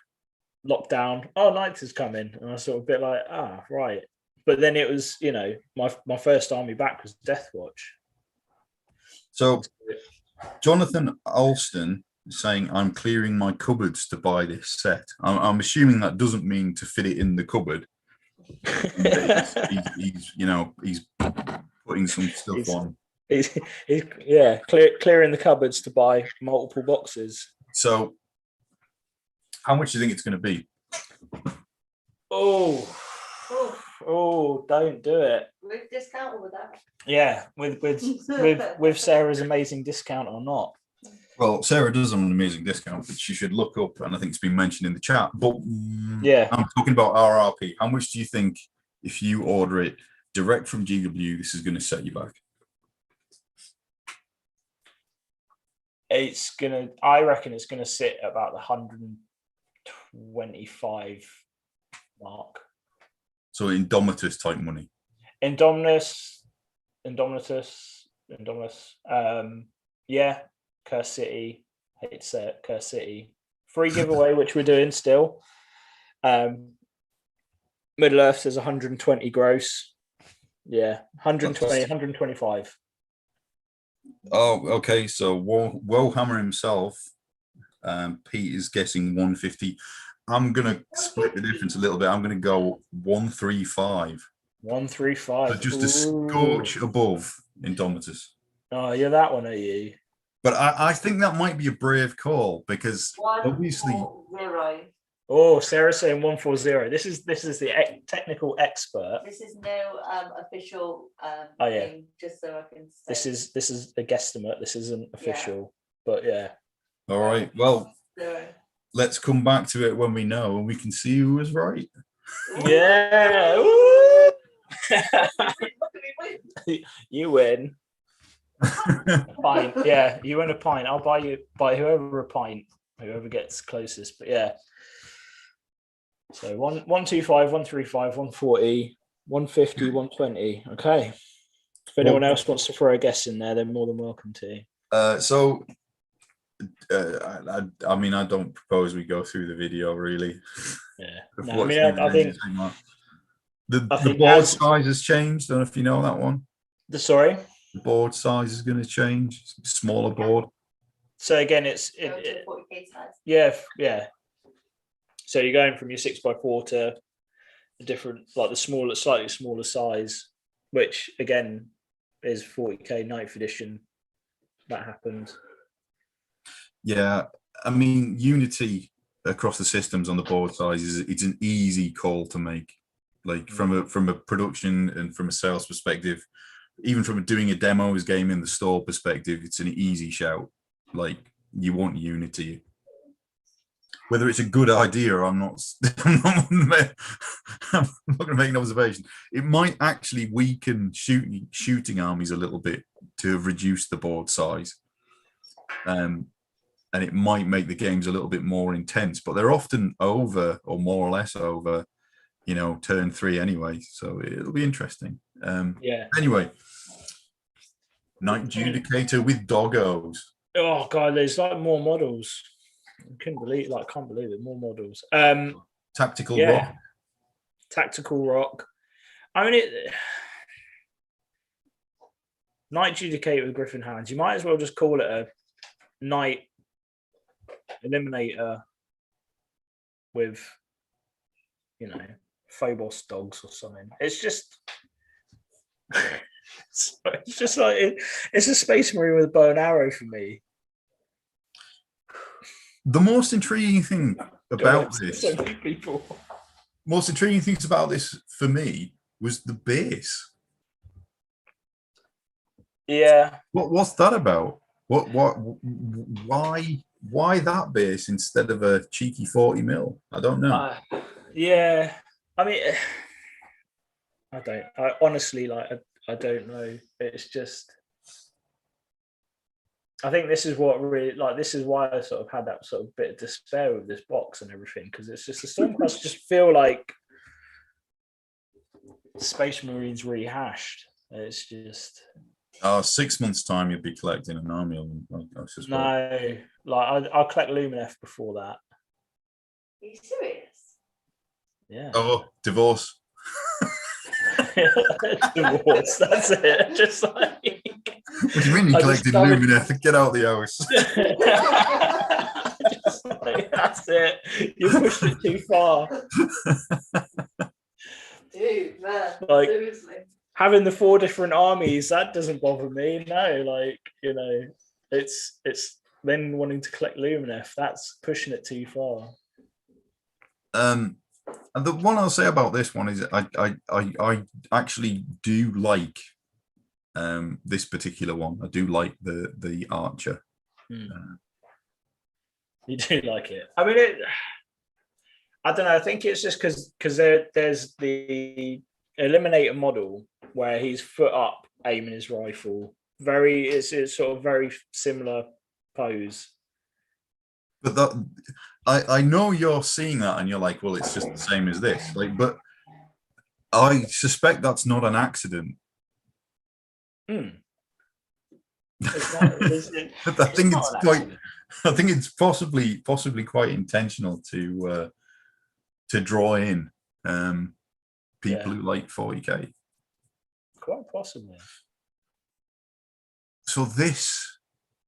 lockdown. Oh, Ninth is coming, and I was sort of a bit like, right. But then it was, my first army back was Deathwatch. So Jonathan Alston is saying, I'm clearing my cupboards to buy this set. I'm assuming that doesn't mean to fit it in the cupboard. he's putting some stuff on. He's clearing the cupboards to buy multiple boxes. So how much do you think it's going to be? Oh, don't do it. With discount or without? Yeah, with Sarah's amazing discount or not. Well, Sarah does have an amazing discount, which you should look up, and I think it's been mentioned in the chat. But yeah, I'm talking about RRP. How much do you think, if you order it direct from GW, this is going to set you back? I reckon it's gonna sit at about the 125 mark. So Indomitus type money. Indomitus. Yeah, Curse City. Hate to say it, Curse City. Free giveaway, which we're doing still. Middle Earth says 120 gross. Yeah, 120, 125. Oh, okay. So Wohammer himself, Pete is guessing 150. I'm gonna split the difference a little bit. I'm gonna go 135. 135. So just a scorch above Indomitus. Oh, you're that one, are you? But I think that might be a brave call, because obviously. 140. Oh, Sarah's saying 140. This is the technical expert. This is no official thing, just so I can say. This is a guesstimate. This isn't official, but yeah. All right. Well, let's come back to it when we know, and we can see who was right. Yeah. You win. A pint. Yeah, you win a pint. I'll buy whoever a pint, whoever gets closest. But yeah. So 125, 135, 140, 150, 120. Okay. If anyone else wants to throw a guess in there, they're more than welcome to. I mean, I don't propose we go through the video really. Yeah. No, I think the board size has changed. I don't know if you know that one. The board size is going to change. Smaller board. So again, it's yeah. So you're going from your 6x4 to a different, like the slightly smaller size, which again is 40k 9th edition. That happened. Yeah, I mean, Unity across the systems on the board size it's an easy call to make. Like from a production and from a sales perspective, even from doing a demos game in the store perspective, it's an easy shout. Like, you want Unity. Whether it's a good idea or I'm not going to make an observation. It might actually weaken shooting armies a little bit to have reduced the board size. and it might make the games a little bit more intense, but they're often over, or more or less over, turn 3 anyway. So it'll be interesting. Anyway, Knight Judicator with doggos. Oh god, there's like more models. I can't believe it. More models. Tactical rock. Tactical rock. I mean, Knight Judicator with Griffin Hands. You might as well just call it a Knight Eliminator with, Phobos dogs or something. It's just, it's just like it's a Space Marine with a bow and arrow for me. The most intriguing thing about this, so many people. Most intriguing things about this for me was the base. Yeah. What's that about? Why that base instead of a cheeky 40 mil? I don't know. Yeah. I mean, I honestly, I don't know. It's just, I think this is what really, this is why I sort of had that sort of bit of despair with this box and everything, because it's just the Stormcast just feel like Space Marines rehashed. It's just. 6 months' time, you'd be collecting an army of them. No, I'll collect Lumineth before that. Are you serious? Yeah. Oh, divorce. Divorce. That's it. Just like. What do you mean you collected Lumineth? Get out of the house. Just like, that's it. You pushed it too far. Dude, man. Like, Seriously. having the 4 different armies, that doesn't bother me. No, it's then wanting to collect Lumineth, that's pushing it too far. And the one I'll say about this one is I actually do like this particular one. I do like the Archer. You do like it. I mean, I don't know. I think it's just because there's the Eliminator model where he's foot up aiming his rifle. It's sort of very similar pose. But that I know you're seeing that and you're like, well, it's just the same as this. But I suspect that's not an accident. I think it's possibly quite intentional to draw in people who like 40k. Quite possibly. So this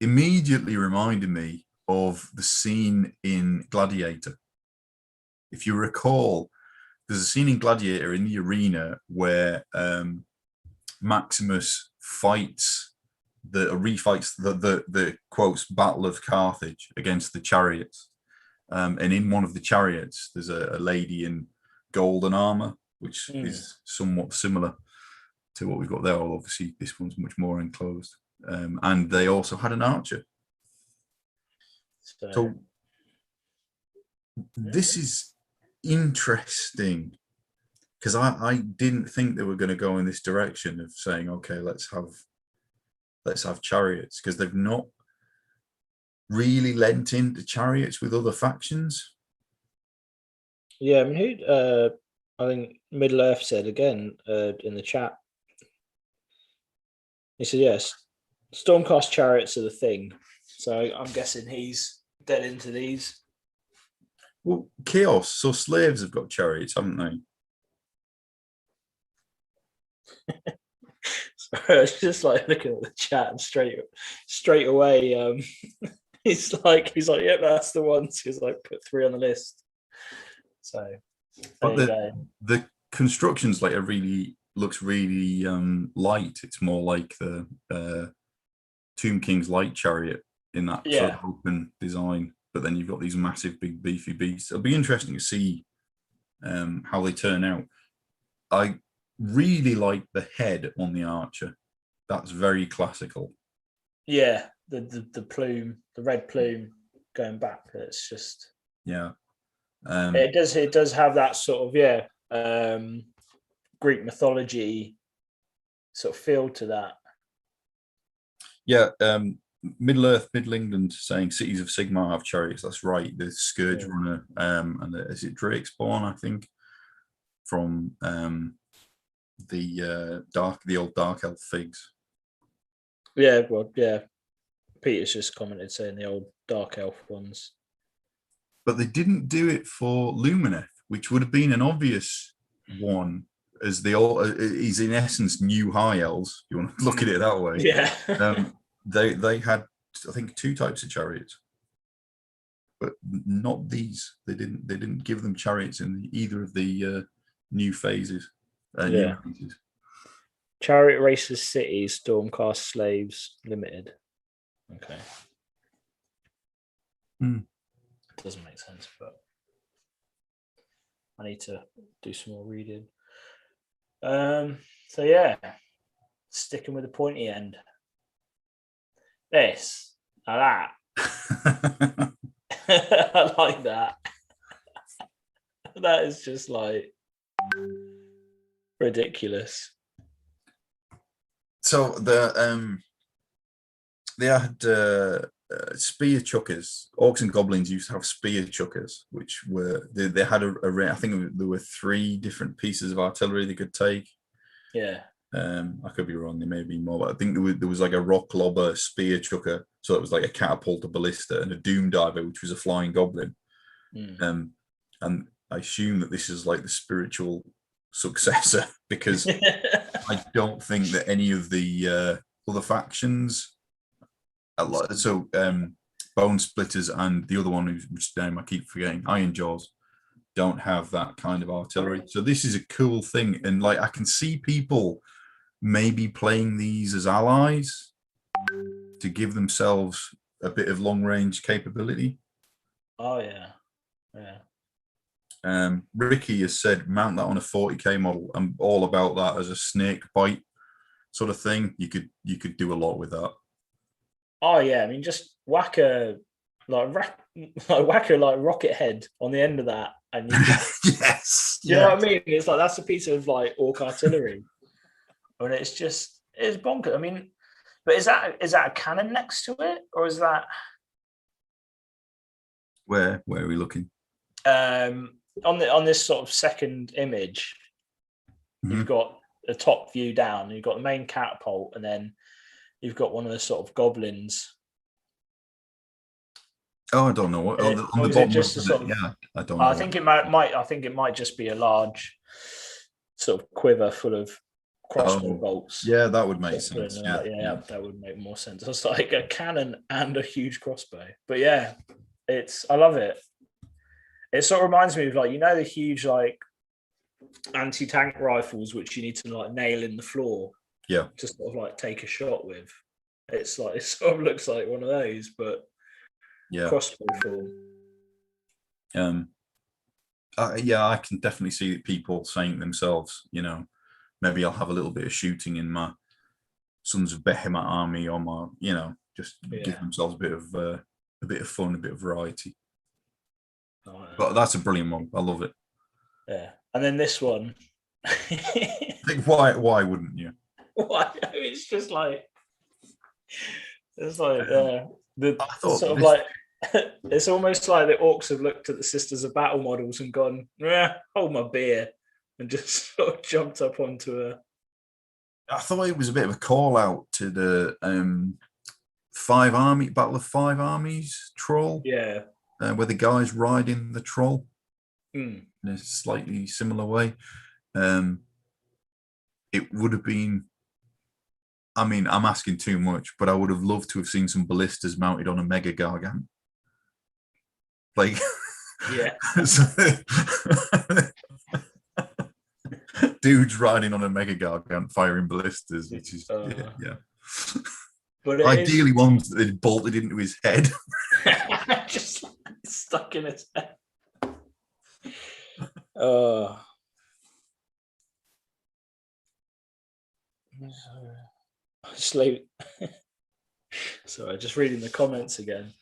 immediately reminded me of the scene in Gladiator. If you recall, there's a scene in Gladiator in the arena where Maximus refights the quotes Battle of Carthage against the chariots. And in one of the chariots, there's a lady in golden armor, which is somewhat similar to what we've got there. Obviously, this one's much more enclosed. And they also had an archer. So this is interesting because I didn't think they were going to go in this direction of saying, okay, let's have chariots, because they've not really lent into chariots with other factions. Yeah, I mean, I think Middle Earth said again in the chat. He said, yes, Stormcast chariots are the thing. So I'm guessing he's dead into these. Well, Chaos, so slaves have got chariots, haven't they? So it's just like looking at the chat and straight away, he's like, yep, that's the ones. He's like, put 3 on the list. So, but the construction's like looks really light. It's more like the Tomb King's light chariot in that sort of open design. But then you've got these massive, big, beefy beasts. It'll be interesting to see how they turn out. I really like the head on the archer. That's very classical. Yeah, the plume, the red plume going back. It's just it does have that sort of Greek mythology sort of feel to that. Yeah, Middle Earth, Middle England, saying cities of Sigmar have chariots. That's right. The Scourge Yeah. Runner, and is it Drakespawn? I think from the old Dark Elf figs. Yeah, well, yeah. Peter's just commented saying the old Dark Elf ones. But they didn't do it for Lumineth, which would have been an obvious one, as the old is in essence new high elves. You want to look at it that way. Yeah. They had, I think, 2 types of chariots, but not these. They didn't give them chariots in either of the new phases. New phases. Chariot Racers City, Stormcast Slaves Limited. Okay. It doesn't make sense, but I need to do some more reading. So yeah, sticking with the pointy end. This, like that. I like that. That is just like ridiculous. So they had spear chuckers. Orcs and goblins used to have spear chuckers, which were they had I think there were 3 different pieces of artillery they could take. Yeah. I could be wrong. There may be more, but I think there was like a rock lobber spear chucker, so it was like a catapult, a ballista, and a doom diver, which was a flying goblin. And I assume that this is like the spiritual successor, because I don't think that any of the other factions, so Bone Splitters and the other one whose name I keep forgetting, Iron Jaws, don't have that kind of artillery. So this is a cool thing, and like I can see people maybe playing these as allies to give themselves a bit of long range capability. Oh yeah. Ricky has said mount that on a 40k model. I'm all about that as a snake bite sort of thing. You could do a lot with that. Oh yeah, I mean, just whack a rocket head on the end of that, and you could, yes, you know what I mean? It's like that's a piece of like orc artillery. I mean, it's bonkers. I mean, but is that a cannon next to it, or is that where are we looking? On this sort of second image, you've got the top view down. You've got the main catapult, and then you've got one of the sort of goblins. Oh, I don't know what. On the bottom just a sort of, yeah, I don't know. I think it might just be a large sort of quiver full of crossbow bolts. Yeah, that would make sense. Yeah, that would make more sense. It's like a cannon and a huge crossbow. But yeah, I love it. It sort of reminds me of like, you know, the huge like anti-tank rifles which you need to like nail in the floor. Yeah. To sort of like take a shot with. It's like it sort of looks like one of those, but crossbow form. I can definitely see people saying to themselves, you know, maybe I'll have a little bit of shooting in my Sons of Behemoth army, or my, you know, just give themselves a bit of fun, a bit of variety. But that's a brilliant one. I love it. Yeah, and then this one. Why wouldn't you? Why? I mean, it's just like the sort of like it's almost like the orcs have looked at the Sisters of Battle models and gone, hold my beer, and just sort of jumped up onto a. I thought it was a bit of a call out to the Battle of Five Armies troll. Yeah. Where the guy's riding the troll in a slightly similar way. It would have been, I mean, I'm asking too much, but I would have loved to have seen some ballistas mounted on a mega gargant. Like, yeah. Dudes riding on a mega gargant firing ballistas, which is, yeah. But ideally ones that they bolted into his head. Just stuck in his head. Oh. Sorry, just reading the comments again.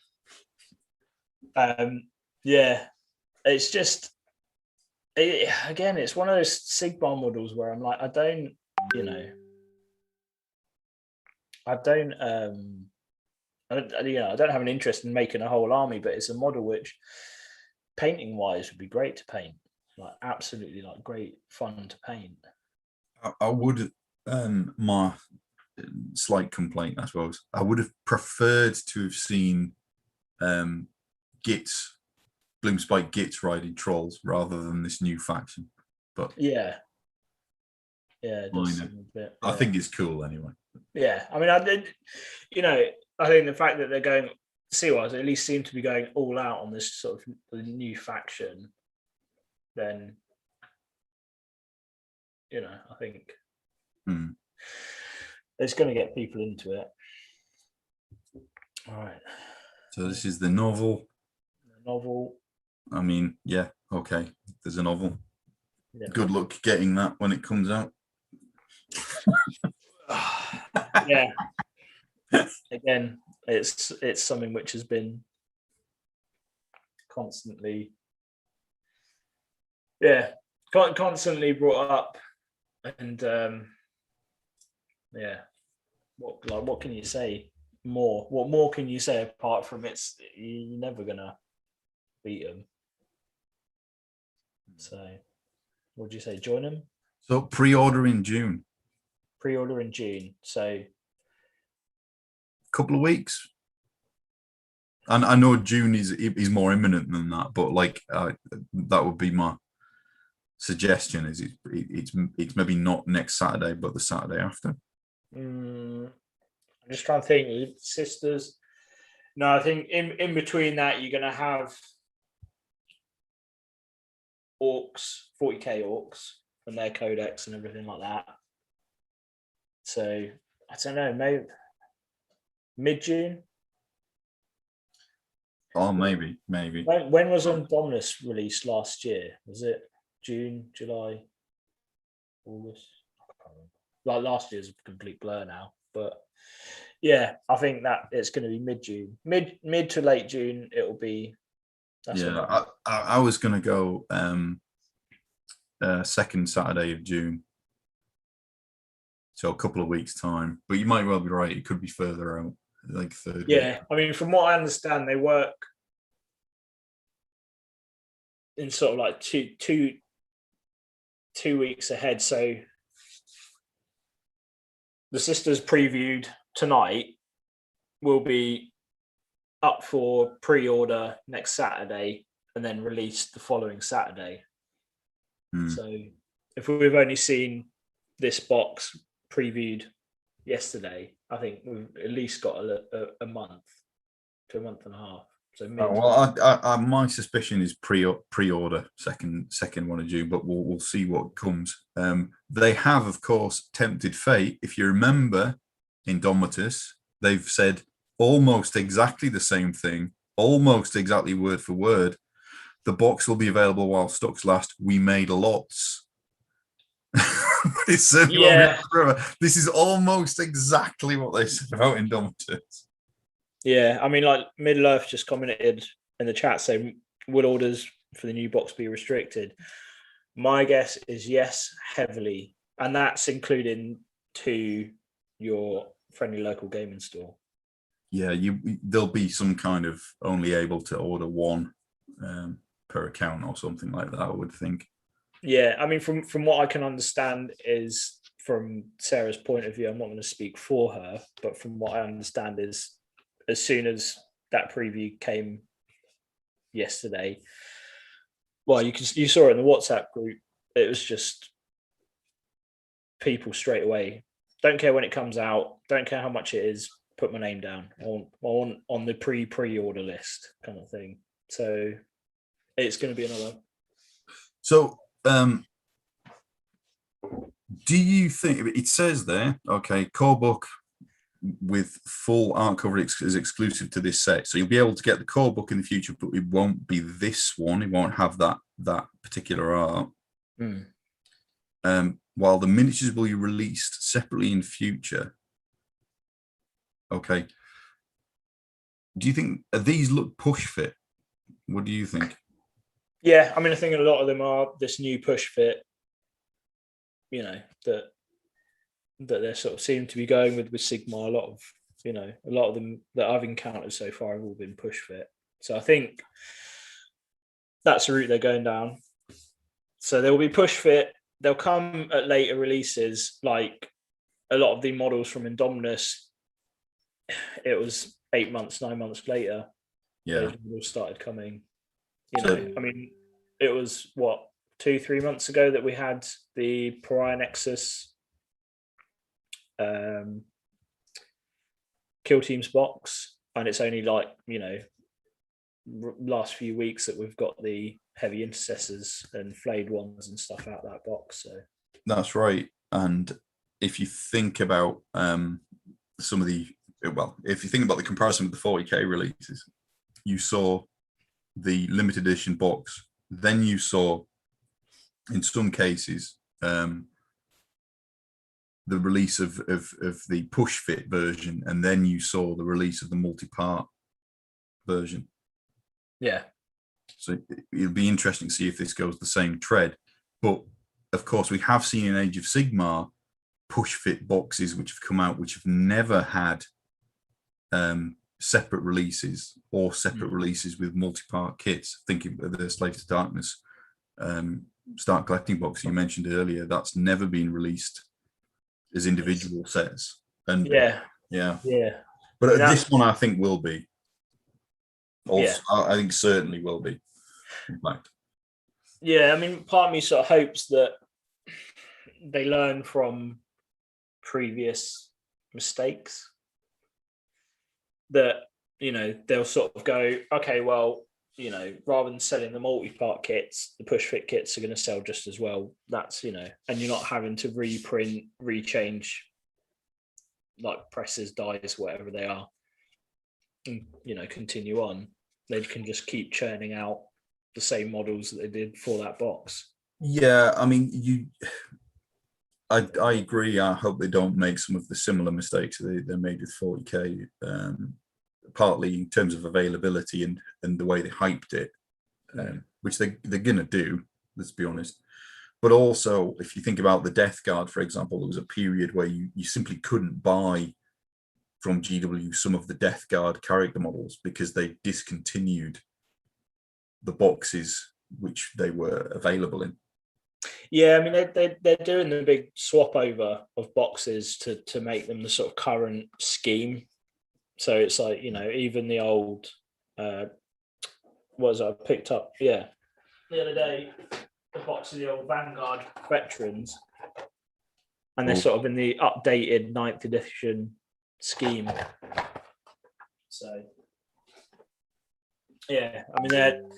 Yeah, it's just again, it's one of those Sigmar models where I'm like, I don't. I don't have an interest in making a whole army, but it's a model which, painting wise, would be great to paint. Like absolutely, like great fun to paint. I would. My slight complaint, I suppose, I would have preferred to have seen Gits, Bloomspike Gits riding trolls rather than this new faction. But yeah, it does seem a bit, I think it's cool anyway. Yeah, I mean, I did. I think the fact that they're going Seawise at least seem to be going all out on this sort of the new faction. Then, I think it's going to get people into it. All right. So this is the novel. The novel. I mean, yeah, okay. There's a novel. Yeah. Good luck getting that when it comes out. Yeah. Again, it's something which has been constantly, constantly brought up, and what can you say more? What more can you say apart from you're never gonna beat them? So, what do you say? Join them. So pre-order in June. Pre-order in June. So, couple of weeks. And I know June is more imminent than that, but like that would be my suggestion. Is it's maybe not next Saturday, but the Saturday after. I'm just trying to think. Sisters. No, I think in between that you're going to have Orcs, 40k Orcs, and their codex and everything like that. So I don't know, maybe mid-June. Oh, maybe. When was Indominus released last year? Was it June, July, August? I can't remember. Like last year's a complete blur now, but yeah, I think that it's going to be mid-June, mid to late June. It will be. I was going to go second Saturday of June, so a couple of weeks' time. But you might well be right; it could be further out, like third. Yeah, week. I mean, from what I understand, they work in sort of like two weeks ahead. So the Sisters previewed tonight will be up for pre-order next Saturday and then released the following Saturday. So if we've only seen this box previewed yesterday, I think we've at least got a month to a month and a half. So my suspicion is pre-order second one of June, but we'll see what comes. They have, of course, tempted fate. If you remember, Indomitus, they've said almost exactly the same thing, almost exactly word for word. The box will be available while stocks last. We made lots. It's certainly won't be forever. This is almost exactly what they said about Indomitus. Yeah, I mean, like Middle Earth just commented in the chat saying, "Will orders for the new box be restricted?" My guess is yes, heavily, and that's including to your friendly local gaming store. Yeah, there'll be some kind of only able to order one per account or something like that, I would think. Yeah, I mean, from what I can understand is from Sarah's point of view, I'm not going to speak for her, but from what I understand is as soon as that preview came yesterday, well, you saw it in the WhatsApp group. It was just people straight away. Don't care when it comes out. Don't care how much it is. Put my name down on the pre-order list, kind of thing. So it's going to be another. So, do you think it says there? Okay, core book with full art cover is exclusive to this set, so you'll be able to get the core book in the future, but it won't be this one. It won't have that particular art. While the miniatures will be released separately in future. Okay. Do you think these look push fit? What do you think? Yeah, I mean, I think a lot of them are this new push fit. That they sort of seem to be going with Sigma. A lot of You know, a lot of them that I've encountered so far have all been push fit. So I think that's the route they're going down. So they will be push fit. They'll come at later releases, like a lot of the models from Indominus. It was 8 months, 9 months later. Yeah. Those models started coming. You know, I mean, it was what 2-3 months ago that we had the Pariah Nexus Kill Teams box, and it's only like, you know, last few weeks that we've got the heavy intercessors and flayed ones and stuff out of that box. So that's right. And if you think about some of the, well, if you think about the comparison with the 40k releases, you saw the limited edition box, then you saw, in some cases, the release of the push fit version, and then you saw the release of the multi-part version. yeah. So it'll be interesting to see if this goes the same tread. But of course, we have seen in Age of Sigmar push fit boxes which have come out which have never had separate releases or separate releases with multi-part kits. Thinking of the Slaves to Darkness start collecting box you mentioned earlier, that's never been released as individual sets. And Yeah. But this one I think will be. Also, Yeah. I think certainly will be. In fact. Yeah, I mean, part of me sort of hopes that they learn from previous mistakes. That, you know, they'll sort of go, okay, well, you know, rather than selling the multi-part kits, the push fit kits are going to sell just as well. That's, you know, and you're not having to reprint, rechange, like presses, dies, whatever they are, and, you know, continue on. They can just keep churning out the same models that they did for that box. Yeah, I mean, I agree. I hope they don't make some of the similar mistakes they made with 40k, partly in terms of availability and the way they hyped it, which they're going to do, let's be honest. But also, if you think about the Death Guard, for example, there was a period where you simply couldn't buy from GW some of the Death Guard character models because they discontinued the boxes which they were available in. Yeah, I mean, they're doing the big swap over of boxes to make them the sort of current scheme. So it's like, you know, even the old, I picked up, the other day, the box of the old Vanguard veterans, and they're sort of in the updated 9th edition scheme. So, yeah, I mean,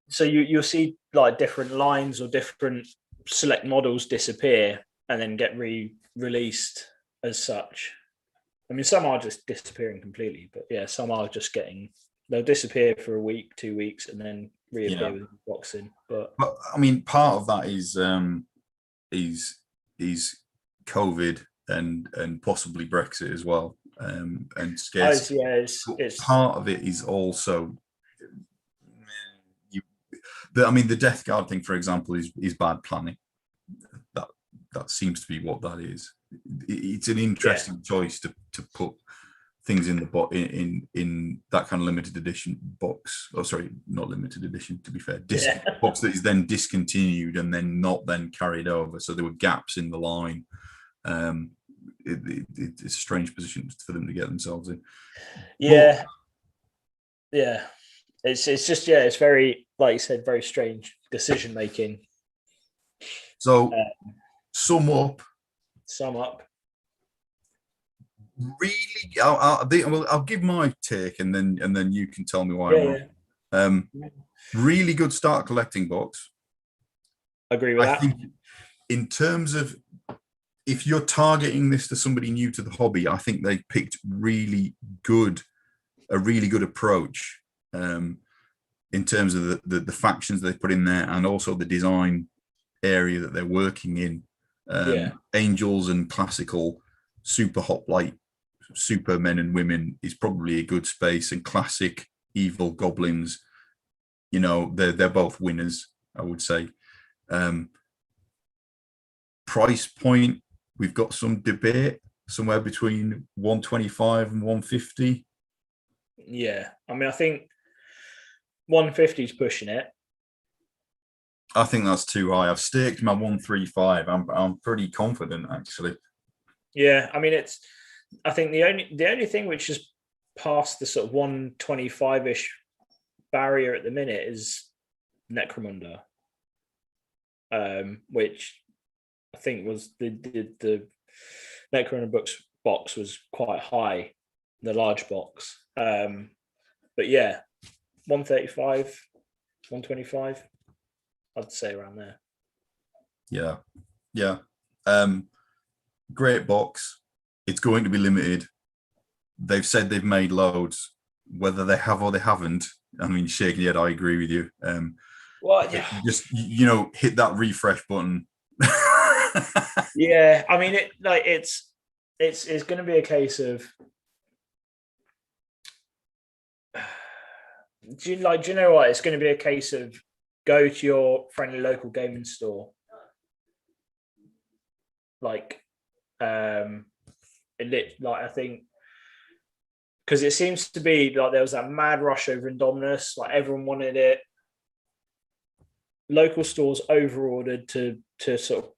so you'll see like different lines or different select models disappear and then get re-released as such. I mean, some are just disappearing completely, but yeah, some are just they'll disappear for a week, 2 weeks, and then reappear with boxing. But I mean, part of that is COVID and possibly Brexit as well, and scarcity. It's part of it is also. I mean, the Death Guard thing, for example, is bad planning. That seems to be what that is. It's an interesting choice to put things in the in that kind of limited edition box. Oh, sorry, not limited edition. To be fair, box that is then discontinued and then not then carried over. So there were gaps in the line. It's a strange position for them to get themselves in. Yeah. It's just it's very, like you said, very strange decision making. So sum up. Really, I'll give my take, and then you can tell me why I'm wrong. Really good start collecting box. Agree with that. I think in terms of if you're targeting this to somebody new to the hobby, I think they picked a really good approach. In terms of the factions they put in there, and also the design area that they're working in. Angels and classical super hoplite super men and women is probably a good space, and classic evil goblins, you know, they're both winners, I would say. Price point, we've got some debate. somewhere between 125 and 150. Yeah, I mean, I think 150 is pushing it. I think that's too high. I've staked my 135. I'm pretty confident actually. Yeah, I mean, I think the only thing which is past the sort of 125-ish barrier at the minute is Necromunda, which I think was the Necromunda box was quite high, the large box. But yeah, 135, 125, I'd say around there. Yeah. Great box. It's going to be limited. They've said they've made loads. Whether they have or they haven't, I mean, shaking your head, I agree with you. Well, yeah, just hit that refresh button. yeah. I mean, it's going to be a case of. Do you know what? It's going to be a case of go to your friendly local gaming store, I think, because it seems to be like there was that mad rush over Indominus, like everyone wanted it. Local stores overordered to sort of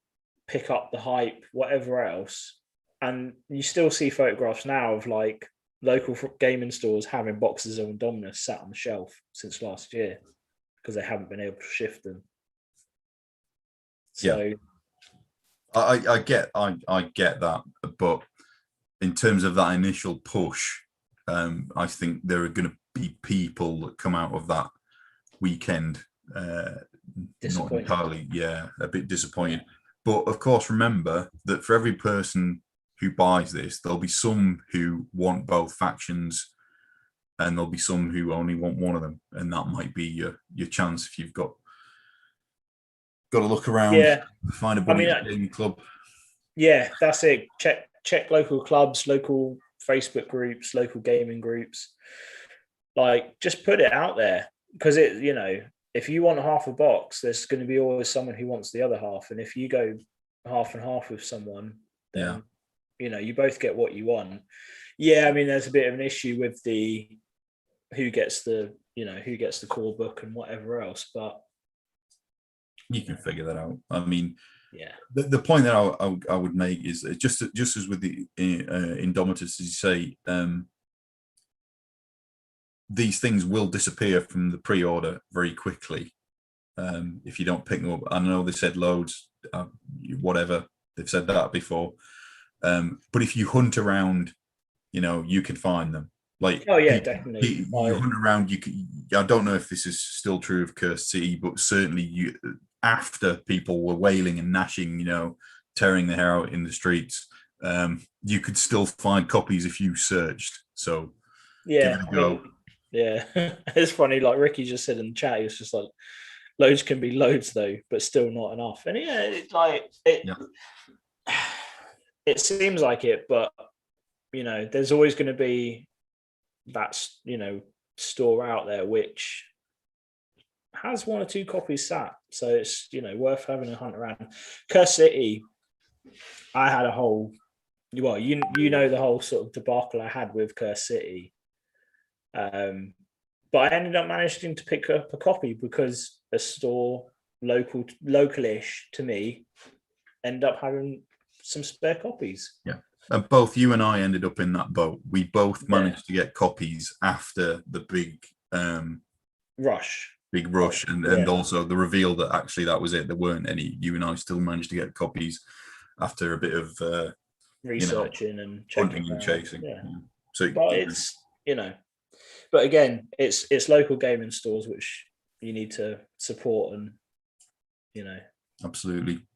pick up the hype, whatever else, and you still see photographs now of like local gaming stores having boxes of Indominus sat on the shelf since last year because they haven't been able to shift them. So. Yeah. I get that, but in terms of that initial push, I think there are going to be people that come out of that weekend not entirely, a bit disappointed. But of course, remember that for every person who buys this, there'll be some who want both factions, and there'll be some who only want one of them, and that might be your chance if you've got to look around, find a buddy gaming club. Yeah, that's it. Check local clubs, local Facebook groups, local gaming groups. Like, just put it out there, because if you want half a box, there's going to be always someone who wants the other half, and if you go half and half with someone, then you both get what you want. Yeah, I mean, there's a bit of an issue with the who gets the core book and whatever else, but you can figure that out. I mean, yeah. The point that I would make is just as with the Indomitus, as you say, these things will disappear from the pre-order very quickly if you don't pick them up. I know they said loads, whatever, they've said that before. But if you hunt around, you can find them. Like, definitely. You hunt around. I don't know if this is still true of Cursed City, but certainly after people were wailing and gnashing, tearing their hair out in the streets, you could still find copies if you searched. So give it a go. It's funny. Like Ricky just said in the chat, he was just like, loads can be loads though, but still not enough. And it seems like it, but there's always going to be that store out there which has one or two copies sat, so it's worth having a hunt around. Cursed City, I had a whole the whole sort of debacle I had with Cursed City, but I ended up managing to pick up a copy because a store localish to me ended up having some spare copies. Yeah. And both you and I ended up in that boat. We both managed to get copies after the big rush, and also the reveal that actually that was it. There weren't any. You and I still managed to get copies after a bit of researching and hunting and chasing. Yeah. So, but it's but again, it's local gaming stores which you need to support and absolutely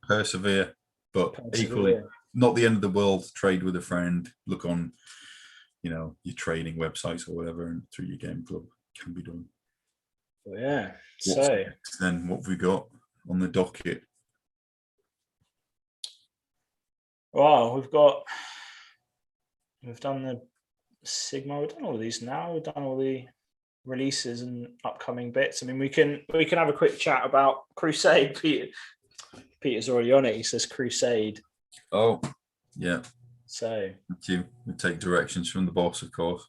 persevere, but equally not the end of the world. Trade with a friend. Look on, your trading websites or whatever, and through your game club can be done. Well, yeah. What's next then? What have we got on the docket? Well, we've done the Sigma. We've done all of these now. We've done all the releases and upcoming bits. I mean, we can have a quick chat about Crusade. Peter's already on it. He says Crusade. Oh, yeah. So You take directions from the boss, of course.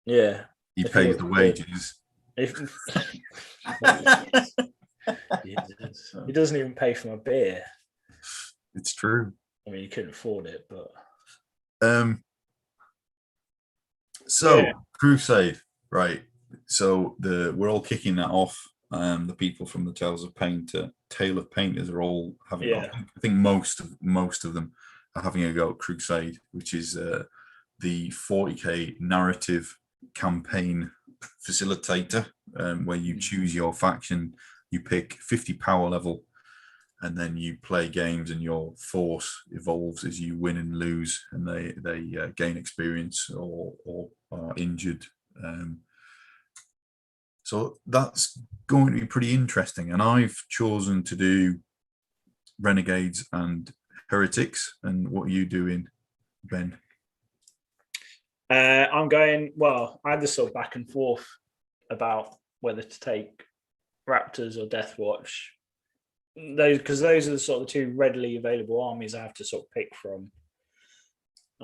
yeah, He If pays you- the wages. if he doesn't even pay for my beer. It's true. I mean, he couldn't afford it, but So Yeah. Crusade, right? So we're all kicking that off. The people from the Tales of Tale of Painters are all having. Yeah. I think most of them are having a go at Crusade, which is the 40k narrative campaign facilitator, where you choose your faction, you pick 50 power level, and then you play games, and your force evolves as you win and lose, and they gain experience or are injured. So that's going to be pretty interesting. And I've chosen to do Renegades and Heretics. And what are you doing, Ben? I'm going. Well, I had this sort of back and forth about whether to take Raptors or Death Watch. Those are the sort of two readily available armies I have to sort of pick from.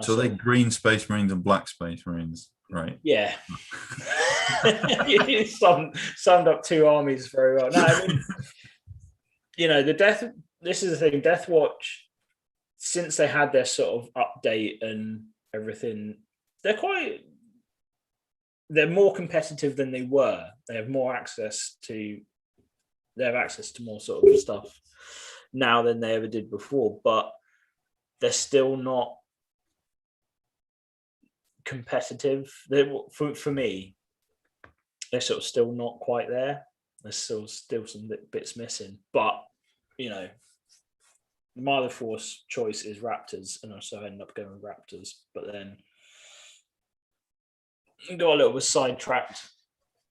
So they're green Space Marines and black Space Marines, right? Yeah. You summed up two armies very well. No, I mean, this is the thing, Death Watch, since they had their sort of update and everything, they're more competitive than they were. They have access to more sort of stuff now than they ever did before, but they're still not competitive. For me, they're sort of still not quite there. There's still some bits missing, but my other force choice is Raptors, and also end up going with Raptors. But then got a little bit sidetracked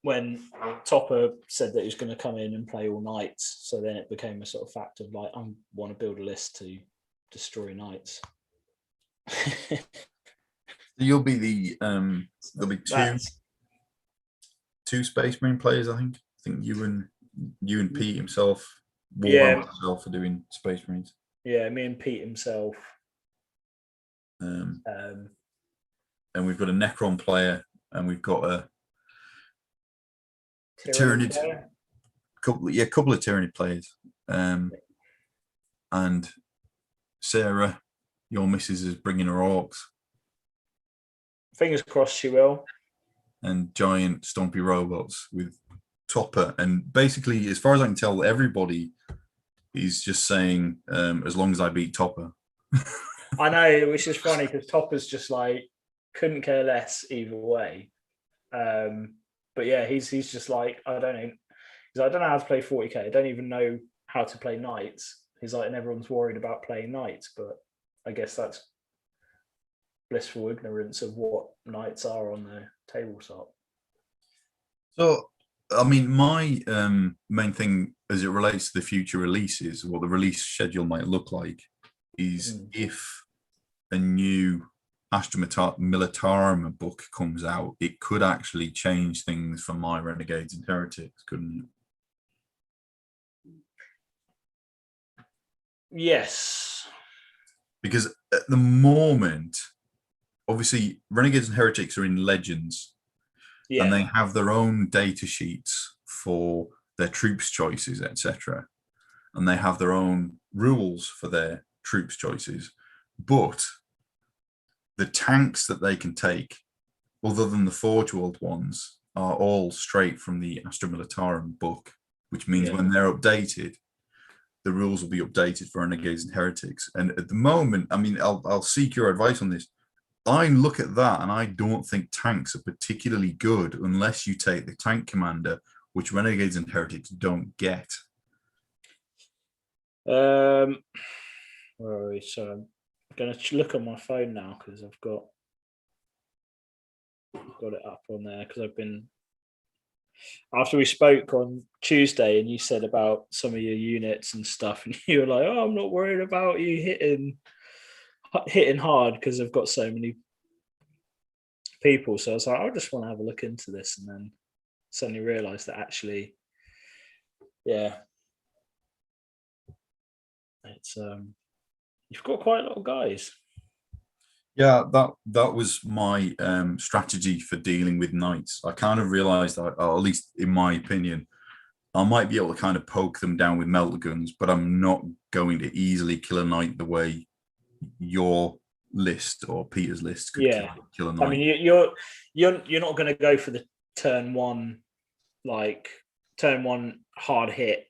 when Topper said that he was going to come in and play all Knights. So then it became a sort of fact of like, I want to build a list to destroy Knights. You'll be there'll be two Space Marine players, I think. I think you and Pete himself, Warhammer himself, are doing Space Marines. Yeah, me and Pete himself. And we've got a Necron player, and we've got a Tyranid. Couple of Tyranid players. And Sarah, your missus, is bringing her Orcs. Fingers crossed she will. And giant stompy robots with Topper. And basically, as far as I can tell, everybody is just saying, as long as I beat Topper. I know, which is funny because Topper's just like, couldn't care less either way. But yeah, he's just like, I don't know. He's like, I don't know how to play 40k. I don't even know how to play Knights. He's like, and everyone's worried about playing Knights, but I guess that's blissful ignorance of what Knights are on the tabletop. So, I mean, my main thing as it relates to the future releases, what the release schedule might look like, is if a new Astra Militarum book comes out, it could actually change things for my Renegades and Heretics, couldn't it? Yes. Because at the moment, obviously, Renegades and Heretics are in Legends, and they have their own data sheets for their troops choices, etc. And they have their own rules for their troops choices. But the tanks that they can take, other than the Forge World ones, are all straight from the Astra Militarum book, which means when they're updated, the rules will be updated for Renegades and Heretics. And at the moment, I mean, I'll seek your advice on this. I look at that and I don't think tanks are particularly good unless you take the tank commander, which Renegades and Heretics don't get. Where are we? So I'm going to look on my phone now because I've got it up on there because I've been, after we spoke on Tuesday and you said about some of your units and stuff, and you were like, oh, I'm not worried about you hitting hard because I've got so many people. So I was like, I just want to have a look into this, and then suddenly realized that actually, it's you've got quite a lot of guys. Yeah, that was my strategy for dealing with knights. I kind of realized that, or at least in my opinion, I might be able to kind of poke them down with melter guns, but I'm not going to easily kill a knight the way your list or Peter's list could Yeah, kill a I mean, knight. you're not going to go for the turn one, like turn one hard hit,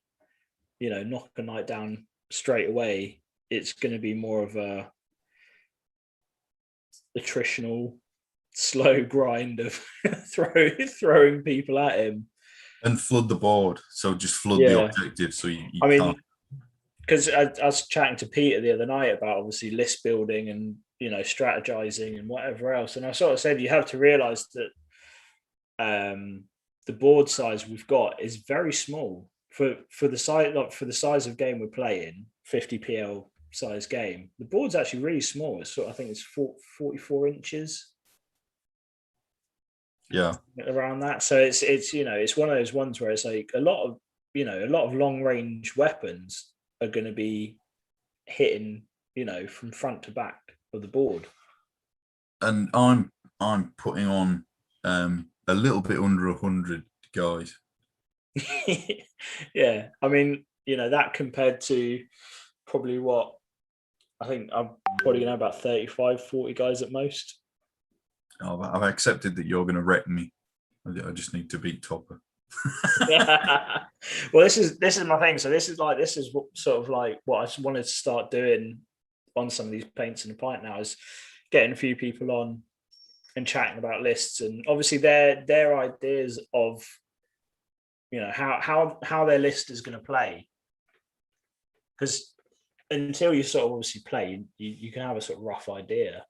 knock a knight down straight away. It's going to be more of a attritional, slow grind of throwing people at him. And flood the board. So just flood the Yeah, objective so you I can't. mean, because I was chatting to Peter the other night about obviously list building and strategizing and whatever else, and I sort of said you have to realize that the board size we've got is very small for the size, like for the size of game we're playing, 50 PL size game. The board's actually really small. It's I think it's 44 inches. Yeah. Around that. So it's it's one of those ones where it's like a lot of long range weapons are going to be hitting from front to back of the board. And I'm putting on a little bit under 100 guys. Yeah, I mean, that compared to probably what I think I'm probably gonna have about 35, 40 guys at most. I've accepted that you're going to wreck me. I just need to beat Topper. Well, this is my thing. So this is what, sort of like what I just wanted to start doing on some of these paints in a pint now, is getting a few people on and chatting about lists, and obviously their ideas of how their list is going to play. Because until you sort of obviously play, you can have a sort of rough idea.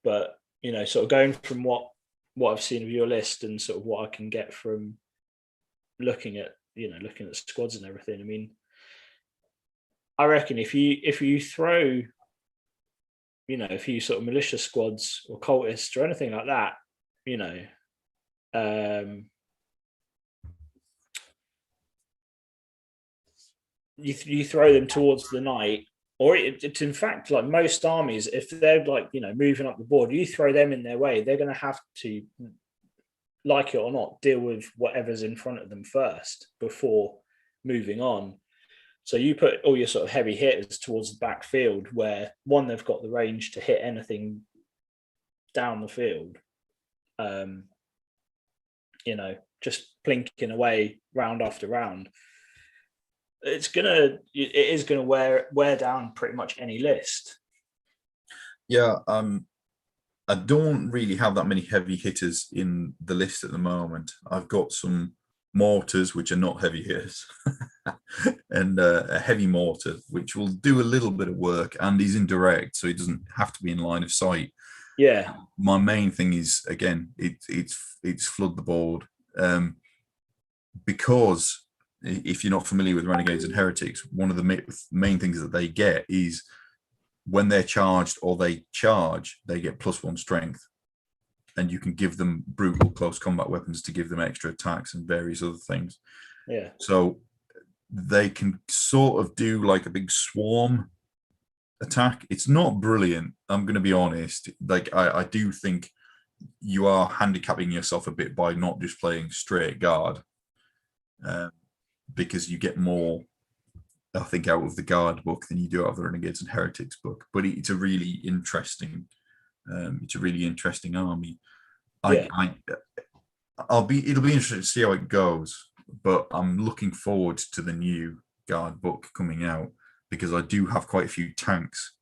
But sort of going from what I've seen of your list and sort of what I can get from looking at squads and everything. I mean, I reckon if you throw a few sort of militia squads or cultists or anything like that, you throw them towards the knight, or it's in fact like most armies, if they're like moving up the board, you throw them in their way, they're going to have to, like it or not, deal with whatever's in front of them first before moving on. So you put all your sort of heavy hitters towards the back field, where one, they've got the range to hit anything down the field, just plinking away round after round. It is gonna wear down pretty much any list. Yeah, I don't really have that many heavy hitters in the list at the moment. I've got some mortars, which are not heavy hitters, and a heavy mortar, which will do a little bit of work and is indirect, so it doesn't have to be in line of sight. Yeah. My main thing is, again, it's flood the board, because if you're not familiar with renegades and heretics, one of the main things that they get is when they're charged or they charge, they get +1 strength, and you can give them brutal close combat weapons to give them extra attacks and various other things. Yeah. So they can sort of do like a big swarm attack. It's not brilliant, I'm going to be honest. Like I do think you are handicapping yourself a bit by not just playing straight guard, because you get more, I think, out of the guard book than you do out of the Renegades and Heretics book. But it's a really interesting, army. Yeah. It'll be interesting to see how it goes. But I'm looking forward to the new guard book coming out, because I do have quite a few tanks,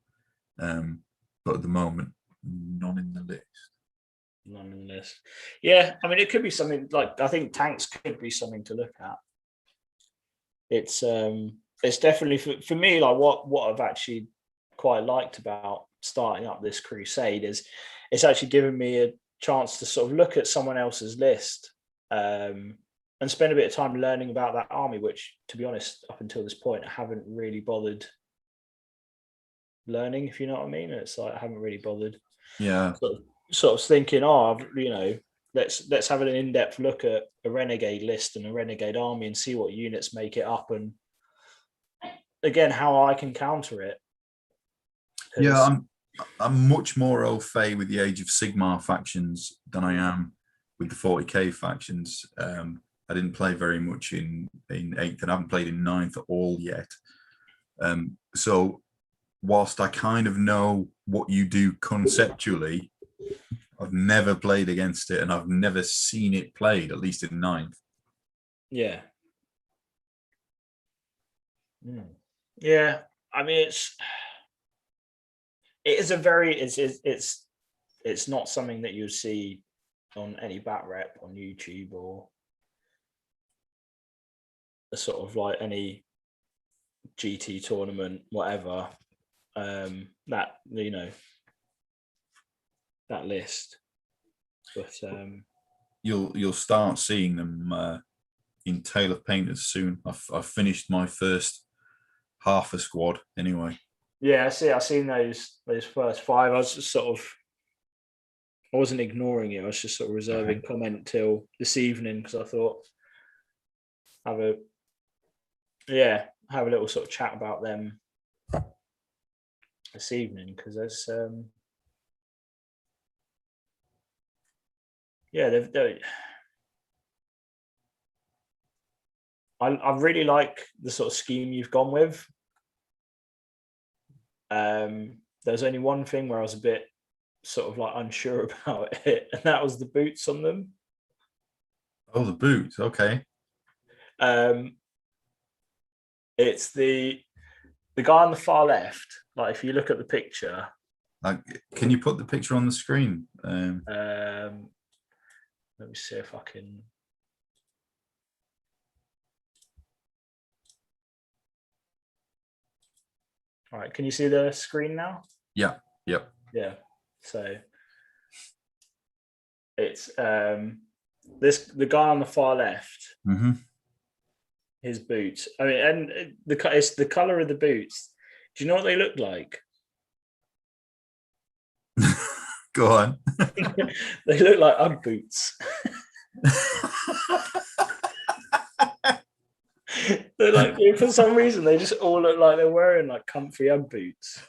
but at the moment, none in the list. None in the list. Yeah, I mean, it could be something like, I think tanks could be something to look at. It's definitely for me, like what I've actually quite liked about starting up this crusade is it's actually given me a chance to sort of look at someone else's list, and spend a bit of time learning about that army, which, to be honest, up until this point, I haven't really bothered learning, if you know what I mean. It's like I haven't really bothered. Yeah. Sort of thinking, let's have an in-depth look at a renegade list and a renegade army and see what units make it up, and again, how I can counter it. Yeah, I'm much more au fait with the Age of Sigmar factions than I am with the 40k factions. I didn't play very much in 8th, and I haven't played in 9th at all yet. So whilst I kind of know what you do conceptually, I've never played against it, and I've never seen it played, at least in 9th. Yeah. Yeah. I mean, it's not something that you see on any bat rep on YouTube or a sort of like any GT tournament, whatever. That, you know, that list. But You'll start seeing them in Tale of Painters soon. I've finished my first half a squad anyway. yeah, I've seen those first 5. I was just sort of, I wasn't ignoring it. I was just sort of reserving comment till this evening because I thought have a little sort of chat about them this evening because there's I really like the sort of scheme you've gone with. There's only one thing where I was a bit sort of like unsure about it, and that was the boots on them. Oh, the boots. Okay. It's the guy on the far left. Like if you look at the picture, Can you put the picture on the screen? let me see if I can. All right, can you see the screen now? Yeah. Yep. Yeah. So it's the guy on the far left. Mm-hmm. His boots. I mean, and it's the color of the boots. Do you know what they look like? Go on. They look like Ugg boots. They're like, for some reason, they just all look like they're wearing like comfy Ugg boots.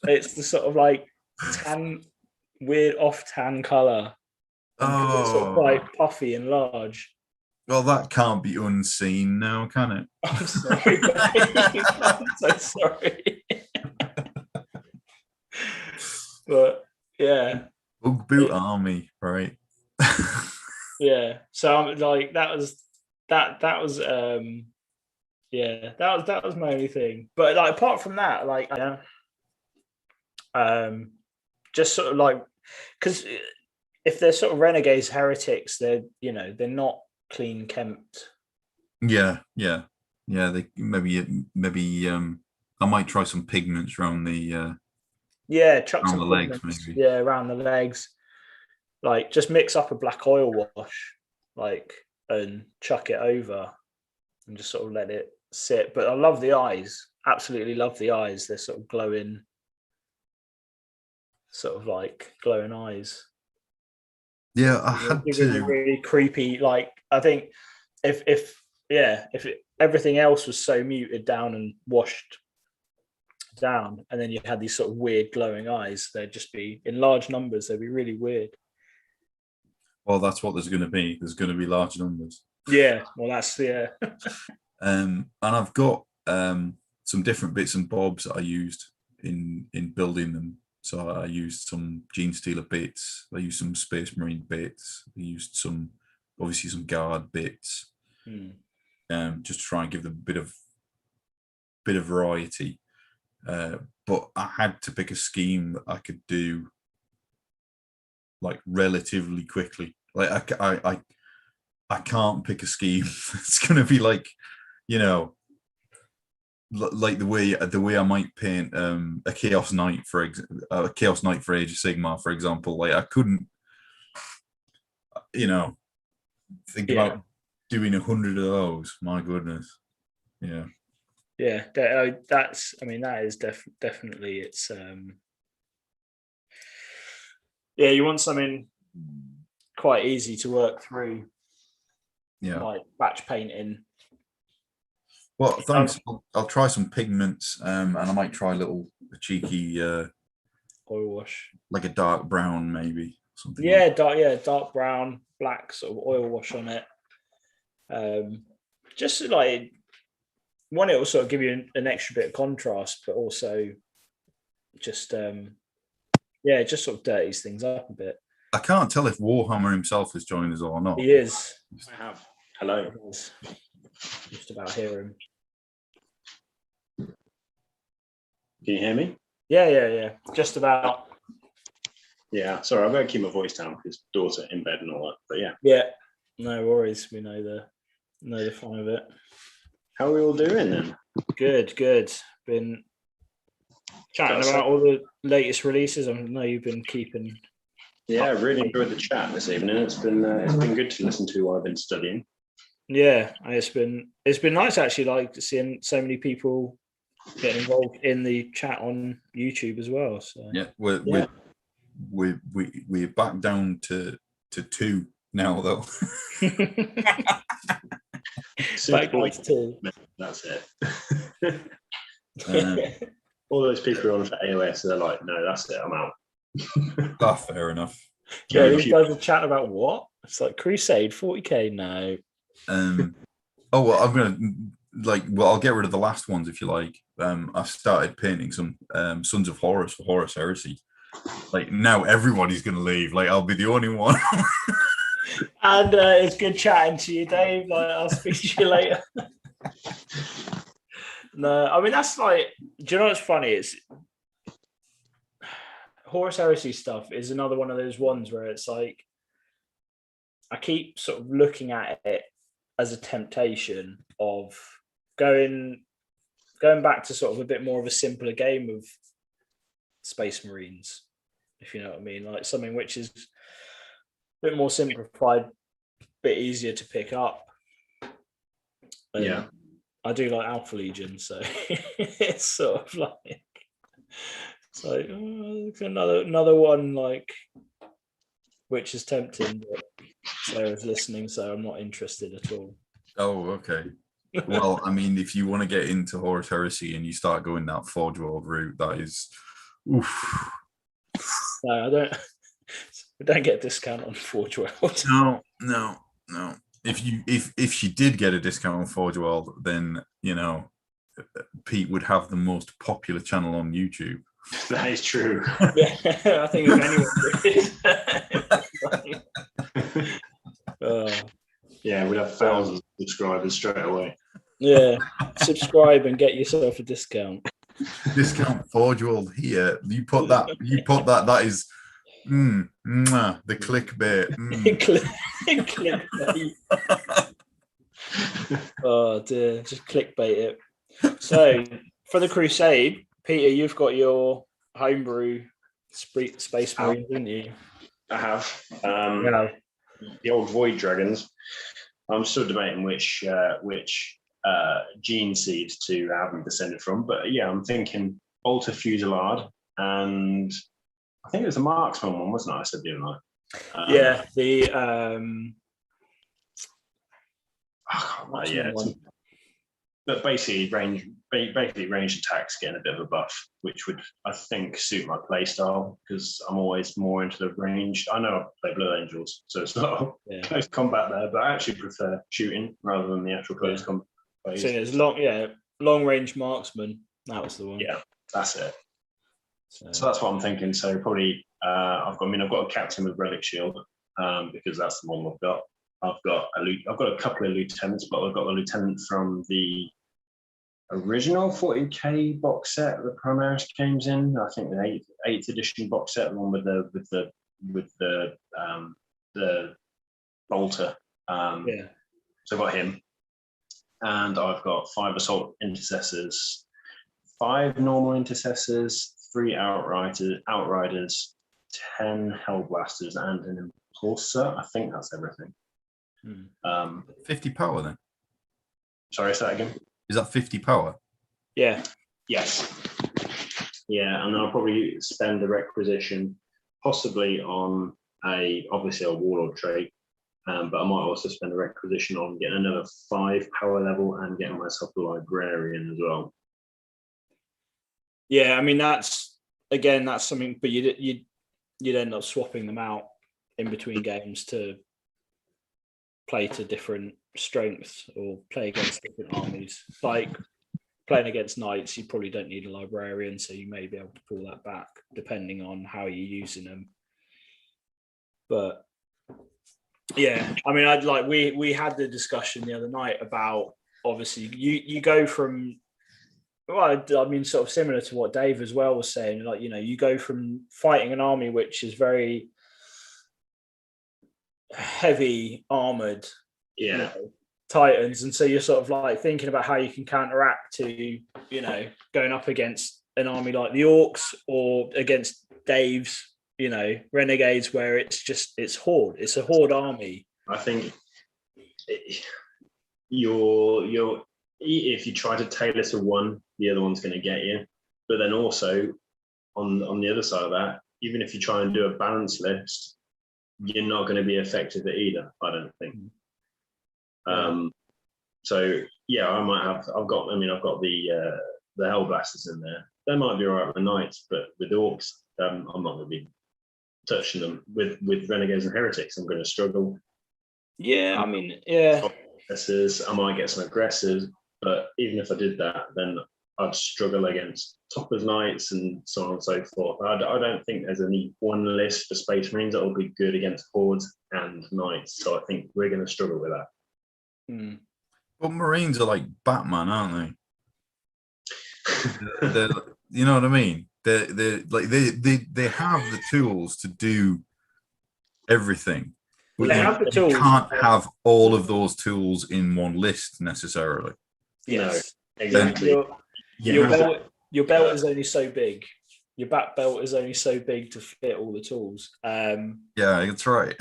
It's the sort of like weird off tan color. It's sort of like puffy and large. Well, that can't be unseen now, can it? I'm sorry. I'm so sorry. But yeah. Ugg boot army, right? Yeah. So I'm like that was my only thing. But like apart from that, like just sort of like because if they're sort of renegades, heretics, they're not clean kempt. Yeah. They maybe I might try some pigments around the chuck some the legs, pigments, maybe. yeah, around the legs. Like just mix up a black oil wash, like, and chuck it over, and just sort of let it sit. But I love the eyes. Absolutely love the eyes. They're sort of glowing, sort of like glowing eyes. Yeah, I had to. Really creepy. Like I think if everything else was so muted down and washed down, and then you had these sort of weird glowing eyes, they'd just be in large numbers. They'd be really weird. Well, that's what there's going to be. There's going to be large numbers. Yeah. Well, that's and I've got some different bits and bobs that I used in building them. So I used some Gene Stealer bits. I used some Space Marine bits. I used some guard bits. Just to try and give them a bit of variety. But I had to pick a scheme that I could do like relatively quickly. Like I can't pick a scheme that's going to be like, like the way I might paint a Chaos Knight for Age of Sigmar, for example. Like I couldn't, think about doing 100 of those. My goodness. Yeah. Yeah, that is definitely it's you want something quite easy to work through, Yeah, like batch painting. Well, thanks. I'll try some pigments, and I might try a cheeky Oil wash. like a dark brown, maybe something. Yeah, like dark brown, black sort of oil wash on it. Just like one, it will sort of give you an extra bit of contrast, but also just just sort of dirties things up a bit. I can't tell if Warhammer himself has joined us or not. He is. I have. Hello. Just about hear him. Can you hear me? Yeah. Just about. Yeah. Sorry, I've got to keep my voice down because daughter in bed and all that. But yeah. Yeah. No worries. We know the fun of it. How are we all doing then? Good. Been chatting about all the latest releases. I know you've been keeping. Yeah, I really enjoyed the chat this evening. It's been good to listen to while I've been studying. Yeah, it's been nice actually, like seeing so many people getting involved in the chat on YouTube as well. So Yeah, we're back down to 2 now though. Back down to 2. That's it. All those people who are on for AOS, they're like, no, that's it, I'm out. Fair enough. Yeah, these guys are chatting about what? It's like Crusade 40k. No. Oh well, I'm gonna I'll get rid of the last ones if you like. I've started painting some Sons of Horus for Horus Heresy. Like now everybody's gonna leave. Like I'll be the only one. And it's good chatting to you, Dave. Like I'll speak to you later. No, I mean that's like. Do you know what's funny? It's Horus Heresy stuff is another one of those ones where it's like I keep sort of looking at it as a temptation of going back to sort of a bit more of a simpler game of Space Marines, if you know what I mean, like something which is a bit more simplified, a bit easier to pick up. Yeah, I do like Alpha Legion, so it's sort of like it's like it's another one like which is tempting, but Sarah's listening, so I'm not interested at all. Oh, okay. Well, I mean, if you want to get into Horus Heresy and you start going that Forge World route, that is, oof. No, I don't. We don't get a discount on Forge World. No. If she did get a discount on Forge World, then Pete would have the most popular channel on YouTube. that is true. Yeah, I think if anyone did. Yeah, we'd have thousands of subscribers straight away. Yeah, subscribe and get yourself a discount. Discount Forge World here. You put that. That is the clickbait. Clickbait. Oh dear, just clickbait it. So for the Crusade, Peter, you've got your homebrew Space Marine, didn't you? I have. Yeah. The old Void Dragons. I'm still debating which gene seed to have them descended from, but yeah, I'm thinking Alter Fusillade, and I think it was a marksman one, wasn't it? I said the other night. Yeah, the I can't remember, but basically range attacks getting a bit of a buff, which would I think suit my play style because I'm always more into the range. I know I play Blue Angels, so it's not close combat there, but I actually prefer shooting rather than the actual close combat. So it's long range marksman. That was the one. Yeah, that's it. So that's what I'm thinking. So probably I've got a captain with relic shield because that's the one I've got. I've got a couple of lieutenants, but I've got the lieutenant from the original 40k box set that Primaris came in. I think the 8th edition box set, along with the bolter. So I've got him, and I've got 5 assault intercessors, 5 normal intercessors, 3 outriders, 10 hellblasters, and an impulsor. I think that's everything. 50 power then? Sorry, say that again. Is that 50 power? Yeah. Yes. Yeah, and then I'll probably spend the requisition possibly on obviously a warlord trait, But I might also spend a requisition on getting another 5 power level and getting myself a librarian as well. Yeah, I mean that's something, but you'd end up swapping them out in between games to play to different strengths or play against different armies. Like playing against knights, you probably don't need a librarian, so you may be able to pull that back depending on how you're using them. But yeah, I mean, we had the discussion the other night about, obviously you go from, well, I mean, sort of similar to what Dave as well was saying, like, you go from fighting an army which is very heavy armored, titans, and so you're sort of like thinking about how you can counteract to, going up against an army like the Orcs or against Dave's, renegades, where it's a horde army. I think if you try to tailor to one, the other one's going to get you. But then also on the other side of that, even if you try and do a balanced list, you're not going to be effective at either, I don't think. So yeah, I've got the Hellblasters in there. They might be all right with knights, but with Orcs, I'm not going to be touching them. With renegades and heretics, I'm going to struggle. Yeah, I mean, yeah. I might get some aggressors, but even if I did that, then I'd struggle against toppers, knights, and so on and so forth. I don't think there's any one list for Space Marines that will be good against hordes and knights. So I think we're going to struggle with that. But Marines are like Batman, aren't they? You know what I mean? They have the tools to do everything. Well, they have the tools. You can't have all of those tools in one list necessarily. Yes, no, exactly. Your belt is only so big. Your back belt is only so big to fit all the tools. Yeah, that's right.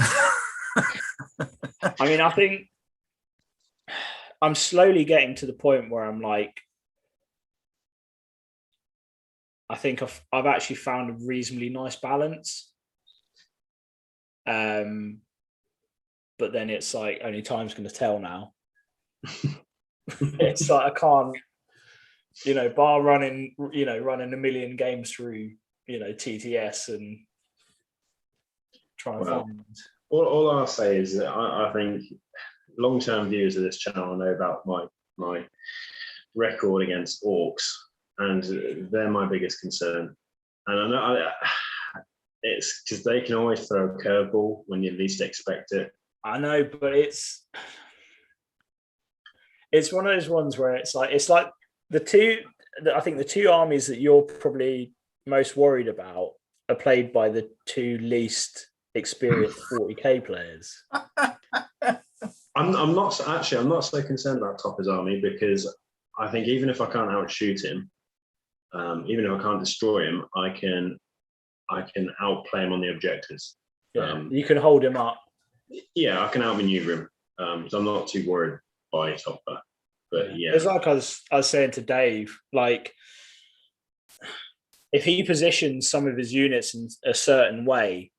I mean, I think I'm slowly getting to the point where I'm like, I think I've actually found a reasonably nice balance. But then it's like only time's going to tell now. It's like I can't, bar running a million games through, TTS and trying to find. All I'll say is that I think long-term viewers of this channel know about my record against Orcs, and they're my biggest concern. And I know it's because they can always throw a curveball when you least expect it. I know, but it's one of those ones where it's like I think the two armies that you're probably most worried about are played by the two least experienced 40k players. I'm not so concerned about Topper's army, because I think even if I can't outshoot him, even if I can't destroy him, I can outplay him on the objectives. Yeah, you can hold him up. Yeah, I can outmaneuver him. So I'm not too worried by Topper. But yeah, it's like I was saying to Dave, like if he positions some of his units in a certain way,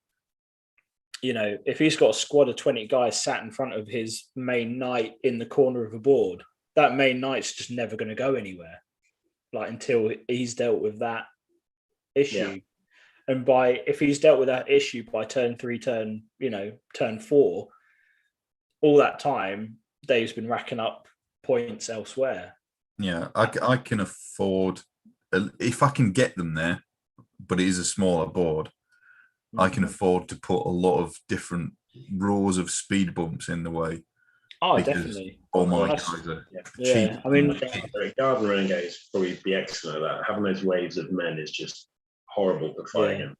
if he's got a squad of 20 guys sat in front of his main knight in the corner of a board, that main knight's just never going to go anywhere, like until he's dealt with that issue. Yeah. And if he's dealt with that issue by turn 3, turn 4, all that time Dave's been racking up points elsewhere. Yeah, I can afford, if I can get them there, but it is a smaller board, I can afford to put a lot of different rows of speed bumps in the way. Oh, definitely. All my guys are cheap. I mean, Garden Renegades probably be excellent at that. Having those waves of men is just horrible to fight against.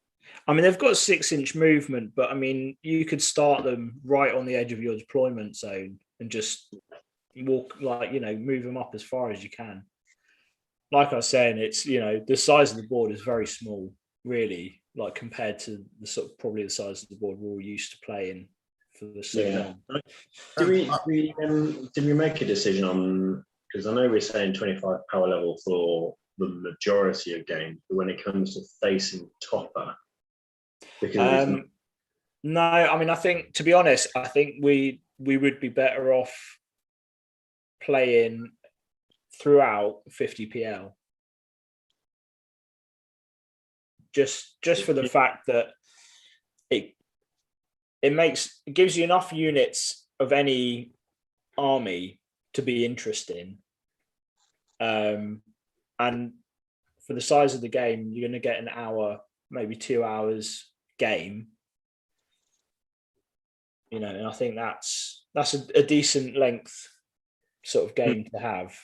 I mean, they've got 6-inch movement, but I mean, you could start them right on the edge of your deployment zone and just walk, move them up as far as you can. Like I was saying, it's, the size of the board is very small, really, like compared to probably the size of the board we're all used to playing for the so long. Did we make a decision on, because I know we're saying 25 power level for the majority of games, but when it comes to facing Topper, because No, I mean, I think, to be honest, I think we would be better off playing throughout 50 PL. Just for the fact that it gives you enough units of any army to be interesting. And for the size of the game, you're going to get an hour, maybe 2 hours game. You know, and I think that's a decent length sort of game to have,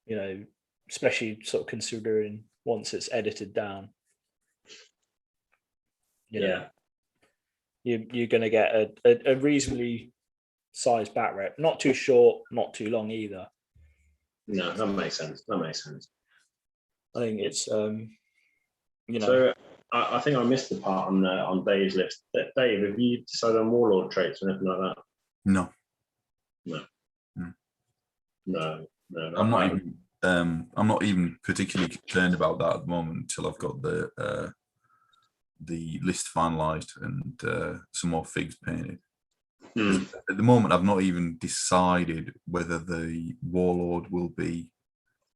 you know, especially sort of considering once it's edited down. You know, you're going to get a reasonably sized bat rep, not too short, not too long either. No, that makes sense. That makes sense. I think it's you know. So I think I missed the part on Dave's list. Dave, have you decided on warlord traits or anything like that? No. I'm not even particularly concerned about that at the moment until I've got the list finalized and some more figs painted. At the moment, I've not even decided whether the warlord will be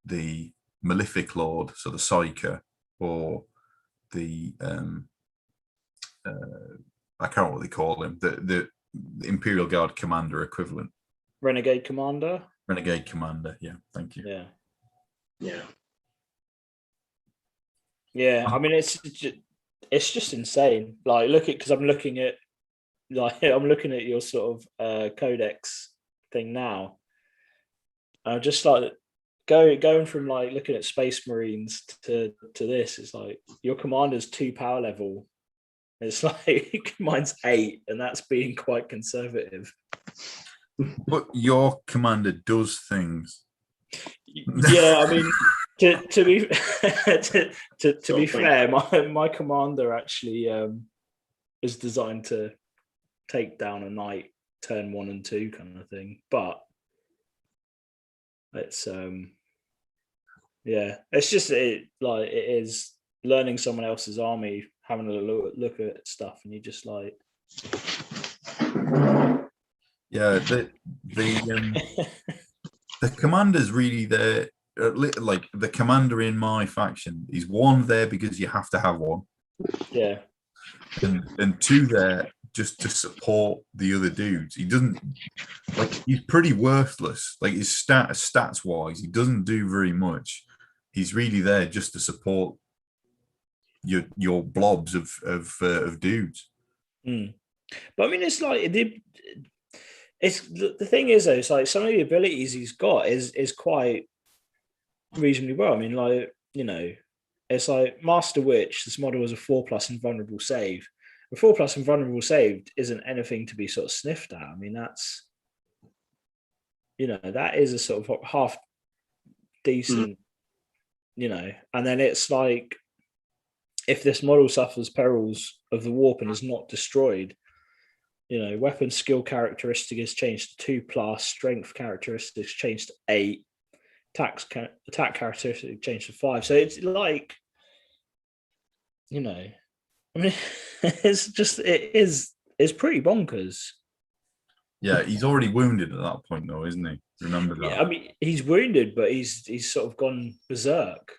the malefic lord, so the psyker, or the I can't remember what they call him, the Imperial Guard commander equivalent. Renegade commander. Renegade commander. Yeah, thank you. Yeah. I mean, it's just insane. Like, because I'm looking at your sort of codex thing now. I'm just like going from like looking at Space Marines to this. It's like your commander's 2 power level. It's like mine's 8, and that's being quite conservative. But your commander does things. Yeah, I mean, to be to be fair, my commander actually is designed to take down a knight turn 1 and 2 kind of thing. But it's it's just it is learning someone else's army, having a look at stuff, and you just like, yeah, the commander's really there. Like the commander in my faction is 1 there because you have to have 1. Yeah. And 2 there just to support the other dudes. He doesn't, like, he's pretty worthless. Like his stats wise, he doesn't do very much. He's really there just to support your blobs of dudes. But I mean, it's like the thing is though, it's like some of the abilities he's got is quite reasonably well. I mean, like, you know, it's like Master Witch. This model is a 4+ invulnerable save. A 4+ invulnerable save isn't anything to be sort of sniffed at. I mean, that's, you know, that is a sort of half decent, you know. And then it's like, if this model suffers perils of the warp and is not destroyed, you know, weapon skill characteristic is changed to 2+, strength characteristics changed to 8, attack characteristic changed to 5. So it's like, you know, I mean, it's pretty bonkers. Yeah, he's already wounded at that point, though, isn't he? Remember that. Yeah, I mean, he's wounded, but he's sort of gone berserk.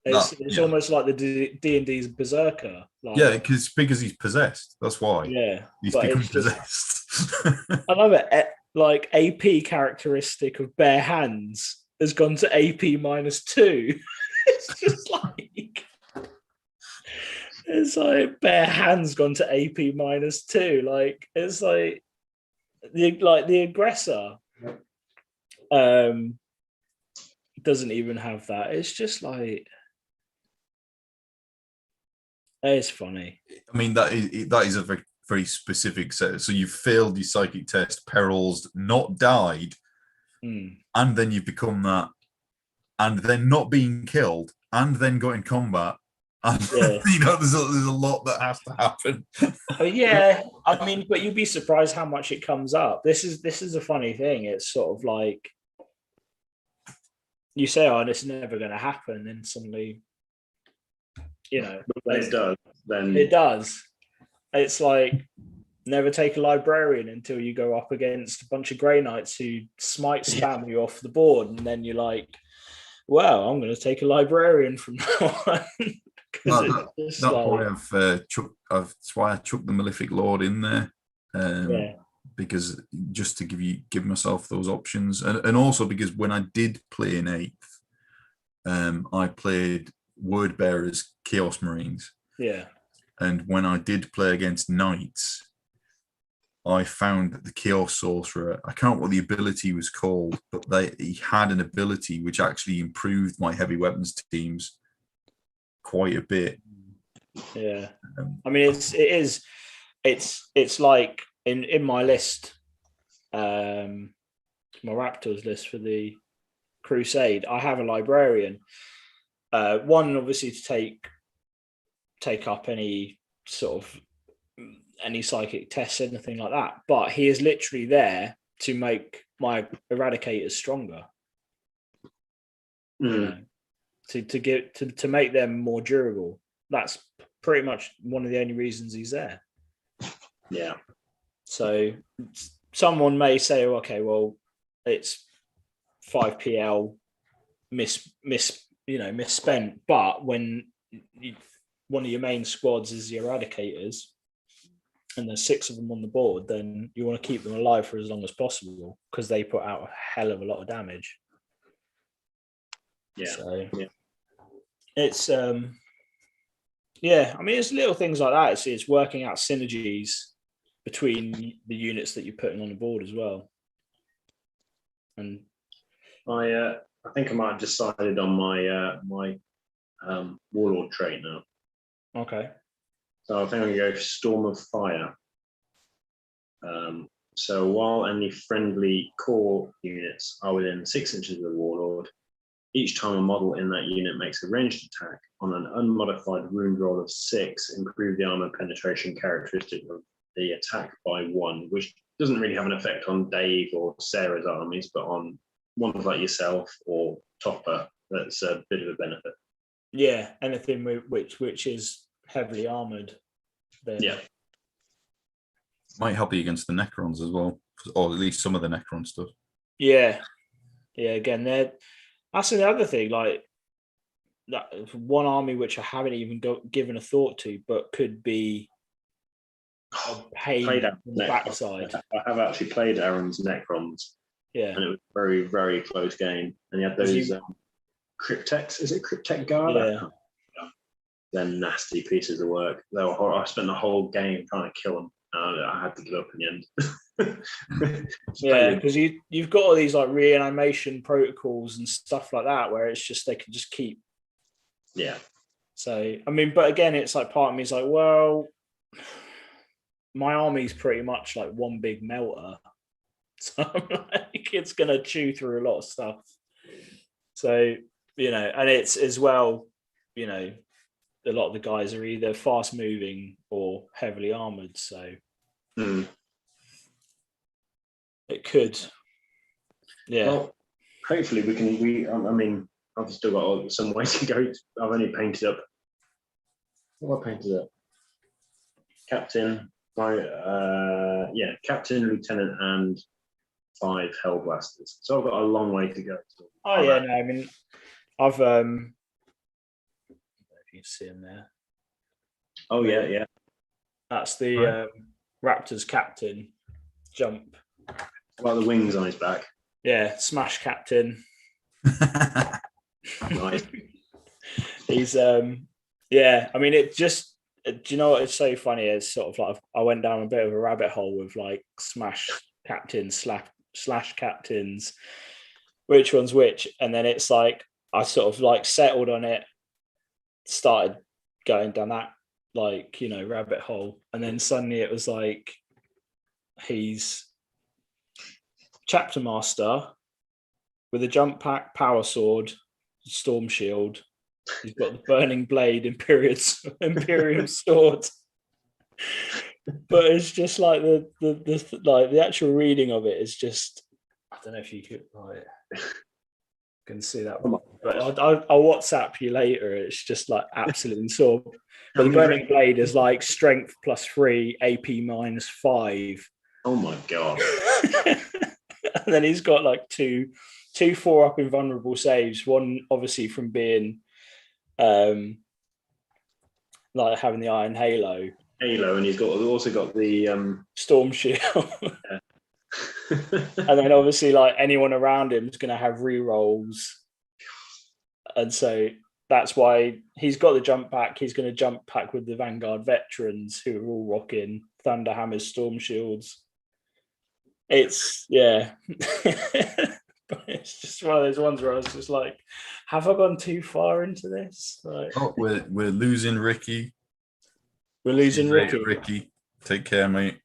It's almost like the D&D's berserker. Like, yeah, because he's possessed. That's why. Yeah, he's become possessed. I love it. Like, AP characteristic of bare hands has gone to AP -2. It's just like, it's like bare hands gone to AP -2. Like, it's like the aggressor doesn't even have that. It's just like, it's funny. I mean, that is a very, very specific set. So you failed your psychic test, perils, not died, and then you've become that, and then not being killed, and then got in combat. And, you know, there's a lot that has to happen. Yeah, I mean, but you'd be surprised how much it comes up. This is a funny thing. It's sort of like, you say, "Oh, this is never going to happen," and suddenly, you know, when it does, then it does. It's like, never take a librarian until you go up against a bunch of Grey Knights who smite spam you off the board, and then you're like, well, I'm going to take a librarian from now on. That's why that's why I chucked the Malefic Lord in there. Because just to give myself those options, and also because when I did play in 8th, I played Word Bearers, Chaos Marines. Yeah. And when I did play against Knights, I found that the Chaos Sorcerer, I can't remember what the ability was called, but he had an ability which actually improved my heavy weapons teams quite a bit. Yeah. I mean, it's like in my list, my Raptors list for the Crusade, I have a librarian. One, obviously, to take up any sort of any psychic tests, anything like that. But he is literally there to make my eradicators stronger. To make them more durable. That's pretty much one of the only reasons he's there. Yeah. So someone may say, okay, well, it's 5 PL misspent, but when one of your main squads is the eradicators and there's 6 of them on the board, then you want to keep them alive for as long as possible because they put out a hell of a lot of damage. Yeah. So it's I mean, it's little things like that. It's working out synergies between the units that you're putting on the board as well. And I think I might have decided on my Warlord trait now. okay. So I think I'm going to go for Storm of Fire. So while any friendly core units are within 6 inches of the Warlord, each time a model in that unit makes a ranged attack on an unmodified wound roll of 6, improve the armor penetration characteristic of the attack by 1, which doesn't really have an effect on Dave or Sarah's armies, but on ones like yourself or Topper, that's a bit of a benefit. Yeah, anything which is heavily armored. Then. Yeah. Might help you against the Necrons as well, or at least some of the Necron stuff. Yeah. Again, that's another thing. Like that one army which I haven't even given a thought to, but could be a pain on the backside. I have actually played Aaron's Necrons. Yeah, and it was a very, very close game. And you had those Cryptex. Is it Cryptek Guard? Yeah. They're nasty pieces of work. They were horrible. I spent the whole game trying to kill them. I had to give up in the end. Yeah, because you've got all these like reanimation protocols and stuff like that, where it's just they can just keep. Yeah. So I mean, but again, it's like part of me is like, well, my army's pretty much like one big melter, so I'm like, it's gonna chew through a lot of stuff. So and it's as well, a lot of the guys are either fast moving or heavily armored, so it could. Yeah. Well, hopefully we can. I mean, I've still got some way to go. I've only painted up. What have I painted up? Captain, Captain, Lieutenant, and 5 Hellblasters. So I've got a long way to go. Oh yeah, no, I mean, I've I don't know if you can see him there. Oh yeah. That's the Raptors captain jump. About the wings on his back. Yeah, smash captain. Nice. He's I mean, it just. Do you know what? It's so funny. It's sort of like I went down a bit of a rabbit hole with like smash captains, slash captains, which one's which, and then it's like I sort of like settled on it, started going down that rabbit hole, and then suddenly it was like he's chapter master with a jump pack, power sword, storm shield. He's got the burning blade, Imperium sword. But it's just like the actual reading of it is just, I don't know if you can see that one. but I'll WhatsApp you later. It's just like absolutely sore. But the Burning Blade is like strength +3, AP -5. Oh my god. And then he's got like two 4-up invulnerable saves. One obviously from being like having the Iron Halo. And he's also got the Storm Shield. And then obviously like anyone around him is going to have rerolls. And so that's why he's got the jump pack. He's going to jump pack with the Vanguard veterans who are all rocking Thunderhammers, Storm Shields. It's, yeah. But it's just one of those ones where I was just like, have I gone too far into this? Like, Oh, we're losing Ricky. We're losing Ricky. Ricky, take care, mate.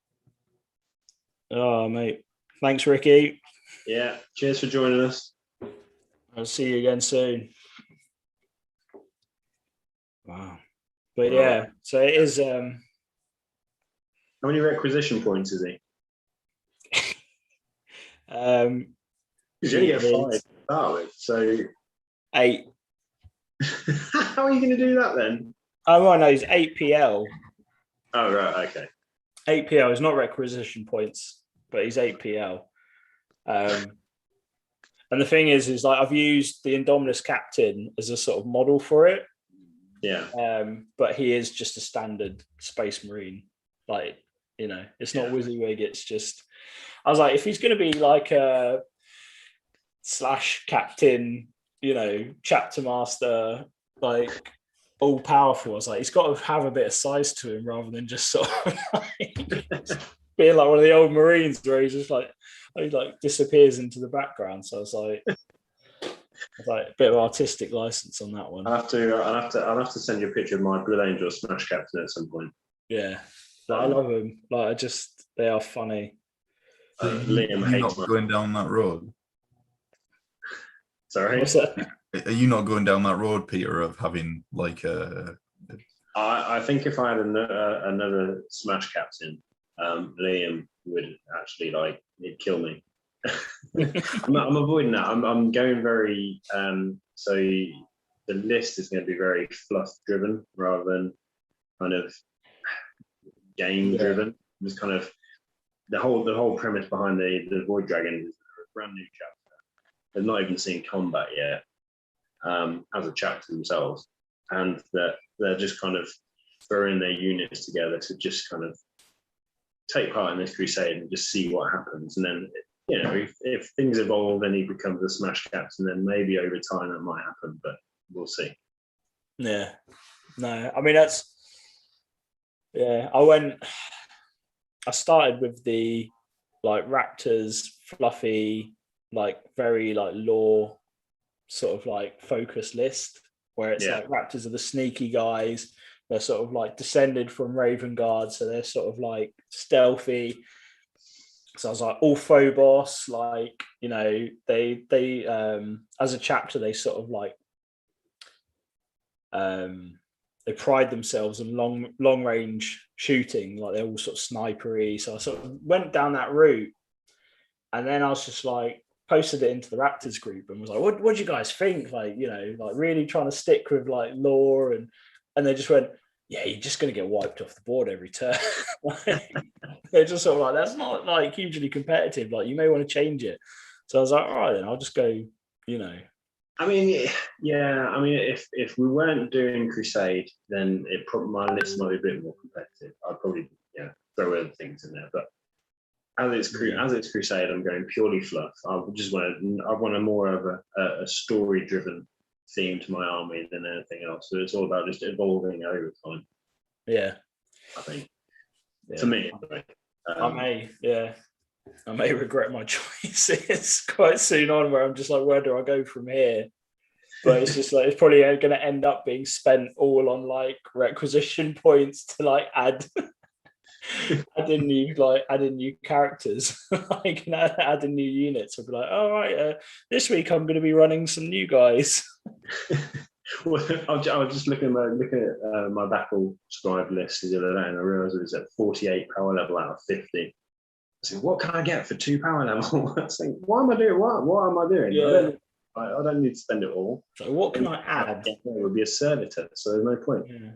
Oh, mate. Thanks, Ricky. Yeah. Cheers for joining us. I'll see you again soon. Wow. But yeah, so it is. How many requisition points is he? Because you only get 5 to start with, so 8. How are you going to do that then? Oh, I know. He's 8 PL. Oh, right. Okay. 8 PL is not requisition points, but he's 8 PL. And the thing is like I've used the Indominus Captain as a sort of model for it. Yeah. But he is just a standard Space Marine. Like, you know, it's not WYSIWYG. It's just, I was like, if he's going to be like a / captain, you know, chapter master, like all powerful, I was like, he's got to have a bit of size to him rather than just sort of like being like one of the old Marines where he's just like, he like disappears into the background. So I was like a bit of artistic license on that one. I'll have to send you a picture of my Blue Angel Smash Captain at some point. Yeah, like, I love them. Like, they are funny. Liam You're hates not going down that road. Sorry. What's that? Are you not going down that road, Peter, of having like a? I think if I had another Smash Captain, Liam would actually like he'd kill me. I'm avoiding that. I'm going very so the list is going to be very fluff driven rather than kind of game driven. It's kind of the whole premise behind the Void Dragon is a brand new chapter. They've not even seen combat yet as a chapter themselves, and that they're just kind of throwing their units together to just kind of take part in this crusade and just see what happens. And then, you know, if things evolve and he becomes a Smash Captain, then maybe over time that might happen, but we'll see. Yeah. No, I mean, I started with the like Raptors, fluffy, like very like lore sort of like focus list where it's like Raptors are the sneaky guys. They're sort of like descended from Raven Guard, so they're sort of like stealthy. So I was like all Phobos, like, you know, they as a chapter they sort of like they pride themselves on long range shooting, like they're all sort of snipery. So I sort of went down that route, and then I was just like posted it into the Raptors group and was like, what do you guys think? Like, you know, like really trying to stick with like lore, and they just went, yeah, you're just going to get wiped off the board every turn. Like, they're just sort of like, that's not like hugely competitive. Like, you may want to change it. So I was like, all right, then I'll just go, you know. I mean, yeah. I mean, if we weren't doing Crusade, then my list might be a bit more competitive. I'd probably throw other things in there. But as it's Crusade, I'm going purely fluff. I want a more of a story driven theme to my army than anything else. So it's all about just evolving over time. Yeah, I think for me, anyway. I may regret my choices quite soon on, where I'm just like, where do I go from here? But it's just like, it's probably going to end up being spent all on like requisition points to like add new characters, like, adding new units. I'll be like, all right, this week I'm going to be running some new guys. Well, I was just looking at my battle scribe list the other day, and I realised it was at 48 power level out of 50. So what can I get for 2 power level? I was thinking, what am I doing? What am I doing? Yeah. I don't need to spend it all. So what can I add? It would be a servitor, so there's no point. Yeah.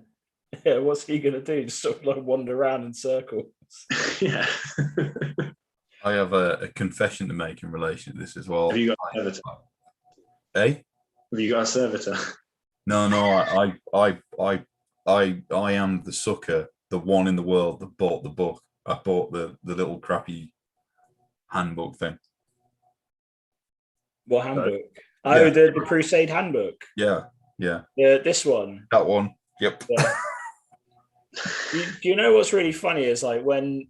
Yeah, what's he gonna do? Just sort of like wander around in circles. Yeah. I have a confession to make in relation to this as well. Have you got a servitor? Eh? Have you got a servitor? No, I am the sucker, the one in the world that bought the book. I bought the little crappy handbook thing. What handbook? Yeah. Oh, the Crusade handbook. Yeah. This one. That one. Yep. Yeah. Do you know what's really funny is like when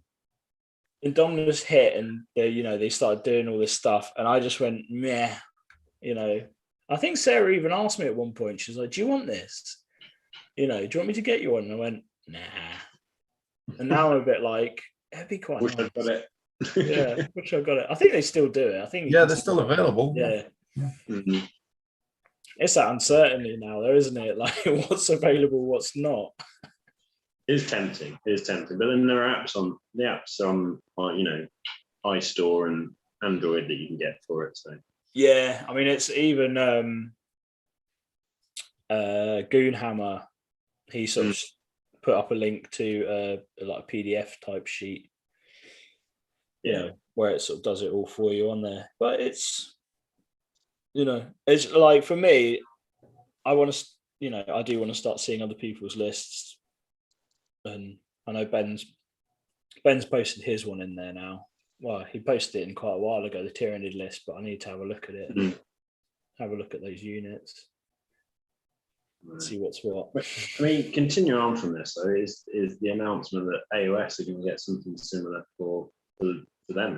Indominus hit and they started doing all this stuff, and I just went meh. I think Sarah even asked me at one point. She was like, "Do you want this? Do you want me to get you one?" And I went, "Nah." And now I'm a bit like, "It'd be quite Wish nice." I'd got it. Yeah, wish I got it. I think they still do it. I think Yeah, they're still available. Yeah. Mhm. It's that uncertainty now, though, isn't it? Like what's available, what's not. It's tempting. But then there are apps on iStore and Android that you can get for it. So Yeah, I mean it's even Goonhammer. He sort of put up a link to like a PDF type sheet. Where it sort of does it all for you on there. But it's it's like for me, I want to I do want to start seeing other people's lists, and I know Ben's posted his one in there now. Well, he posted it in quite a while ago, the Tyrannid list, but I need to have a look at it. Have a look at those units. Right. See what's what. I mean, continuing on from this though, is the announcement that AOS are going to get something similar for them.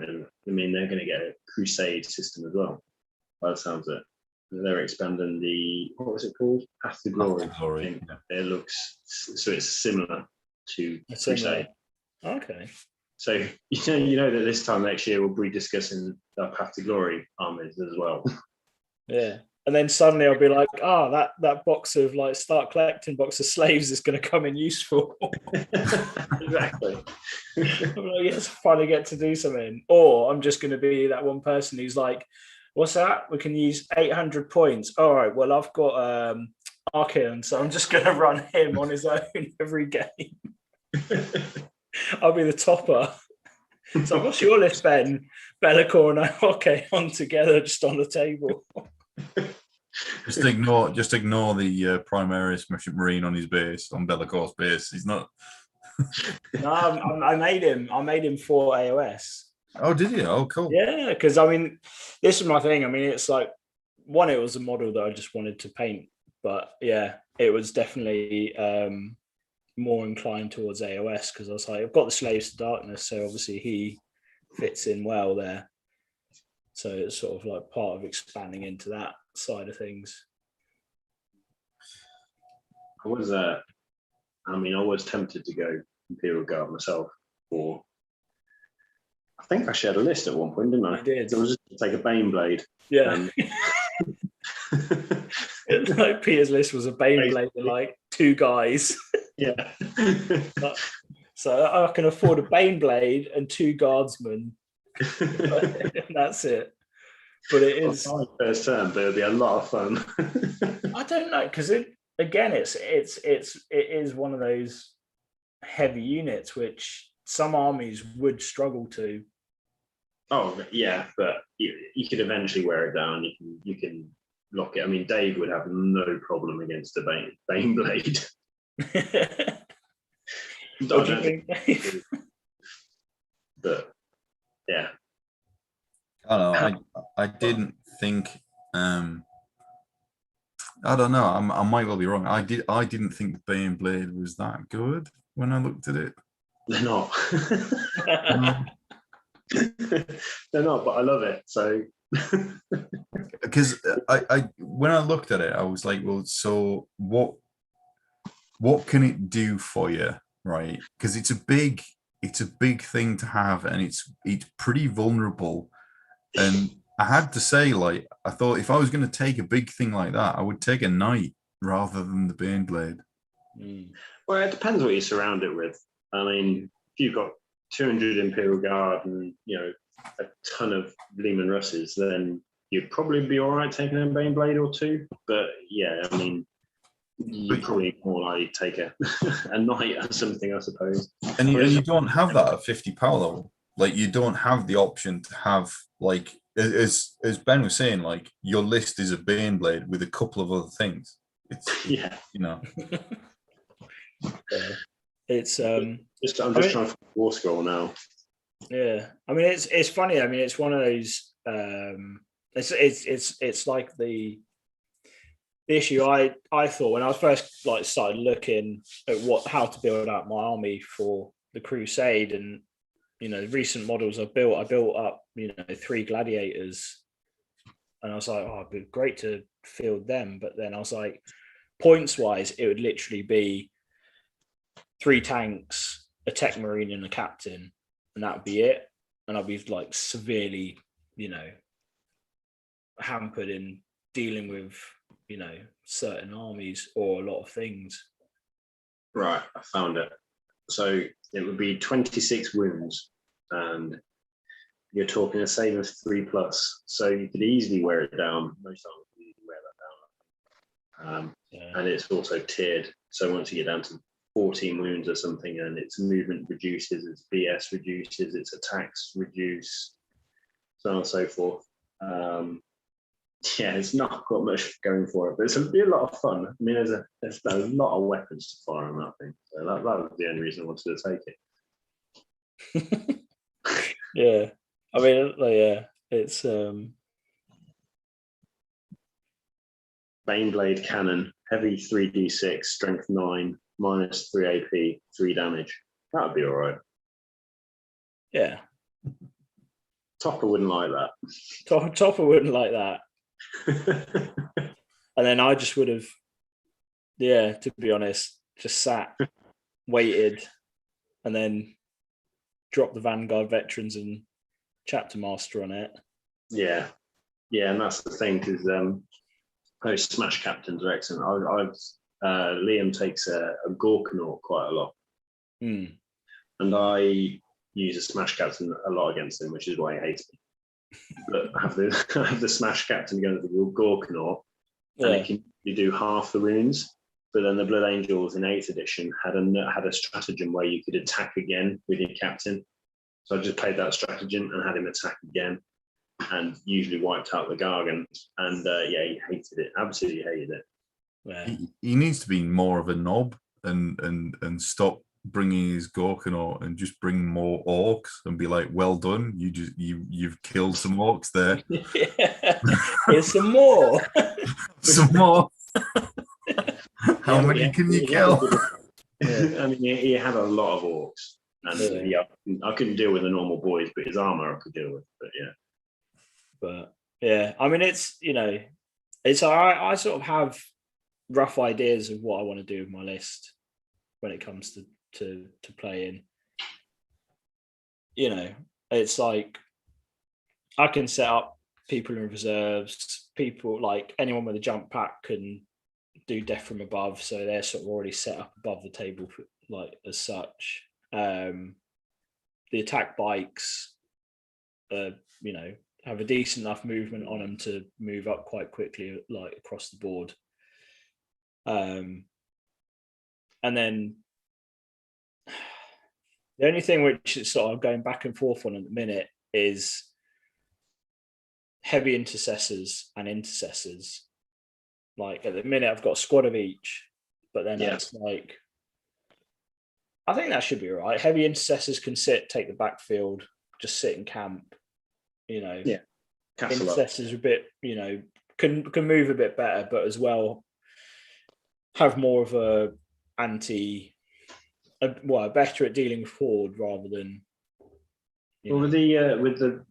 And I mean, they're going to get a Crusade system as well, by the sounds of it. They're expanding what was it called? Path to Glory. Yeah. It looks so it's similar to Crusade. Okay. So you know that this time next year we'll be discussing the Path to Glory armies as well. Yeah. And then suddenly I'll be like, that box of like start collecting box of slaves is going to come in useful. Exactly. I'm like, it's fun to get to do something. Or I'm just going to be that one person who's like, what's that? We can use 800 points. All right, well, I've got Archeon, so I'm just going to run him on his own every game. I'll be the topper. So what's your list, Ben? Be'lakor and Archeon together just on the table. Just ignore the Primaris Merchant Marine on his base, on Be'lakor's base. He's not. No, I made him for AOS. Oh, did you? Oh, cool. Yeah, because I mean, this is my thing. I mean, it's like it was a model that I just wanted to paint, but yeah, it was definitely more inclined towards AOS because I was like, I've got the Slaves to Darkness, so obviously he fits in well there. So it's sort of like part of expanding into that side of things. I was tempted to go Imperial Guard myself for. I think I shared a list at one point, didn't I? I did. So I was just going to take a Baneblade. Yeah. Like Peter's list was a Baneblade and like two guys. Yeah. So I can afford a Baneblade and two guardsmen. And that's it. But it is first term, but it'll be a lot of fun. I don't know, because it is one of those heavy units which some armies would struggle to. Oh yeah, but you could eventually wear it down. You can lock it. I mean, Dave would have no problem against a Baneblade. What do you think, Dave? But yeah. I don't know. I didn't think. I don't know. I might well be wrong. I didn't think the Baneblade was that good when I looked at it. They're not. They're not, but I love it. So because I when I looked at it, I was like, well, so what can it do for you, right? Because it's a big thing to have, and it's pretty vulnerable. And I had to say, like, I thought if I was going to take a big thing like that, I would take a Knight rather than the Baneblade. Well, it depends what you surround it with. I mean, if you've got 200 Imperial Guard and a ton of Leman Russes, then you'd probably be all right taking a Baneblade or two. But yeah, I mean, you probably more likely take a Knight or something, I suppose. And you don't have that at 50 power level. Like, you don't have the option to have, like, as Ben was saying, like, your list is a Baneblade with a couple of other things. It's Yeah, you know. Yeah. It's I'm just trying to find War Scroll now. yeah. I mean, it's funny. I mean, it's one of those. It's like the issue I thought when I first like started looking at how to build out my army for the Crusade, and the recent models I built up 3 gladiators, and I was like, oh, it'd be great to field them. But then I was like, points wise, it would literally be 3 tanks, a tech marine, and a captain, and that would be it. And I'd be like severely, hampered in dealing with, certain armies or a lot of things. Right, I found it. So it would be 26 wounds, and you're talking a save of 3+. So you could easily wear it down. Most armies could easily wear that down. And it's also tiered. So once you get down to 14 wounds or something, and its movement reduces, its BS reduces, its attacks reduce, so on and so forth. Yeah, it's not got much going for it, but it's a lot of fun. I mean, there's a lot of weapons to fire on that thing. So that was the only reason I wanted to take it. Yeah, I mean, yeah, it's Baneblade cannon, heavy 3d6, strength 9, -3 AP, 3 damage. That would be all right. Yeah, Topper wouldn't like that. Topper wouldn't like that. And then I just would have, to be honest, just sat, waited, and then dropped the Vanguard veterans and chapter master on it. Yeah, and that's the thing, because those smash captains are excellent. Liam takes a Gorkanaut quite a lot, and I use a smash captain a lot against him, which is why he hates me. But I have the smash captain going to the Gorkanaut, and you do half the runes. But then the Blood Angels in 8th edition had a stratagem where you could attack again with your captain. So I just played that stratagem and had him attack again, and usually wiped out the Gargant. And he hated it, absolutely hated it. Yeah. He needs to be more of a knob and stop bringing his Gorkanaut and just bring more orcs and be like, well done, you've killed some orcs there. There's some more. Some more. How many can you kill? I mean, he had a lot of orcs, and I couldn't deal with the normal boys, but his armor I could deal with. But I mean, it's it's I sort of have rough ideas of what I want to do with my list when it comes to playing. It's like I can set up people in reserves, people like anyone with a jump pack can do death from above, so they're sort of already set up above the table like as such. The attack bikes have a decent enough movement on them to move up quite quickly, like across the board. And then the only thing which is sort of going back and forth on at the minute is heavy intercessors and intercessors. Like at the minute, I've got a squad of each, but then it's like, I think that should be all right. Heavy intercessors can take the backfield, just sit in camp. Intercessors are a bit, can move a bit better, but as well have more of a better at dealing with horde rather than. With the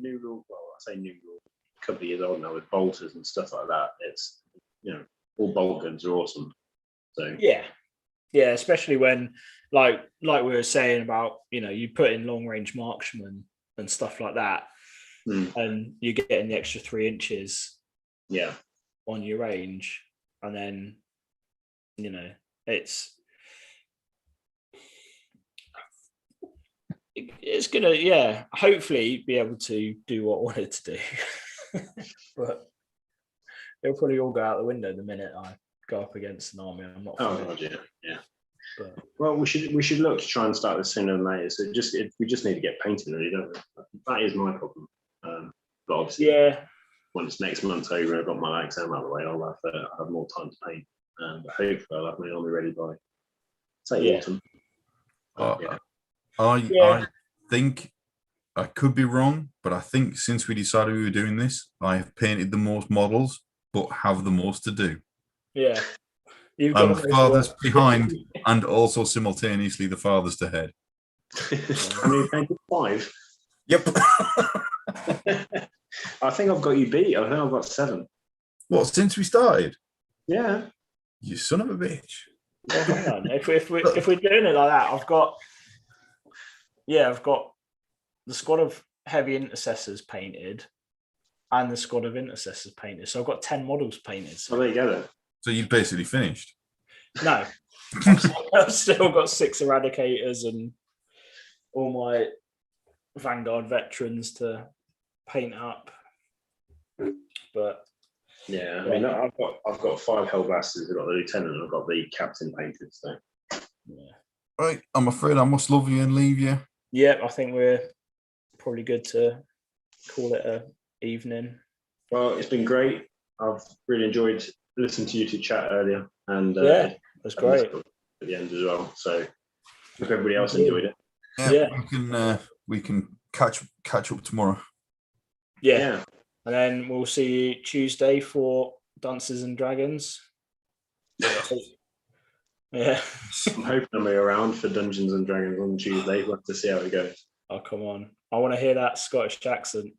new rule, well, I say new rule, a couple of years old now with bolters and stuff like that. It's all bolt guns are awesome. So yeah, especially when like we were saying about you put in long range marksmen and stuff like that, and you're getting the extra 3 inches on your range, and then it's gonna hopefully be able to do what I wanted to do. but it'll probably all go out the window the minute I go up against an army. I'm not. Oh, familiar, God, yeah. but Well, we should look to try and start this sooner than later. So we just need to get painted, really, don't we? That is my problem. But obviously, yeah, once next month's over, I've got my exam out of the way. I'll have more time to paint. But hopefully, I'll have my army ready by say Yeah. autumn. I Yeah. think I could be wrong, but I think since we decided we were doing this, I have painted the most models, but have the most to do. yeah. You've I'm got the farthest behind and also simultaneously the farthest ahead. How many painted? 5. Yep. I think I've got you beat. I think I've got 7. What, since we started? Yeah. You son of a bitch. Well, hang on. If we're doing it like that, I've got the squad of heavy intercessors painted and the squad of intercessors painted. So I've got 10 models painted. So there you go then. So you've basically finished. No, I've still got 6 eradicators and all my Vanguard veterans to paint up. But Yeah, I mean, I've got 5 Hellblasters. I've got the lieutenant. I've got the captain painted. So yeah. Right, I'm afraid I must love you and leave you. Yeah, I think we're probably good to call it a evening. well, it's been great. I've really enjoyed listening to you two chat earlier, and Yeah, that's great. at the end as well. So hope everybody else enjoyed it. Yeah. We can catch up tomorrow. Yeah. And then we'll see you Tuesday for Dances and Dragons. Yeah. I'm hoping I'll be around for Dungeons and Dragons on Tuesday. We'll have to see how it goes. Oh, come on. I want to hear that Scottish accent.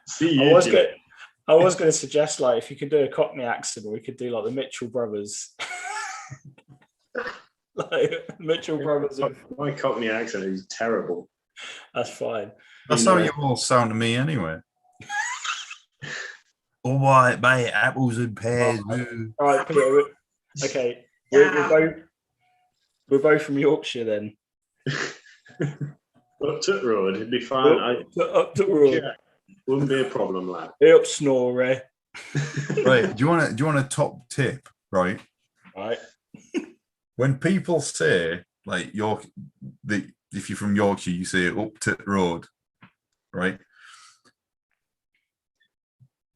See you. I was going to suggest, like, if you could do a Cockney accent, we could do like the Mitchell brothers. Like Mitchell brothers. My Cockney accent is terrible. That's fine. That's how you all sound to me anyway. All right, mate, apples and pears. All right, Peter. Okay. We're both from Yorkshire then. Up to road, it'd be fine. Up to road. Yeah, wouldn't be a problem, lad. Up Snorri. Right. Do you want a top tip? Right. Right. When people say like if you're from Yorkshire, you say up to road, right?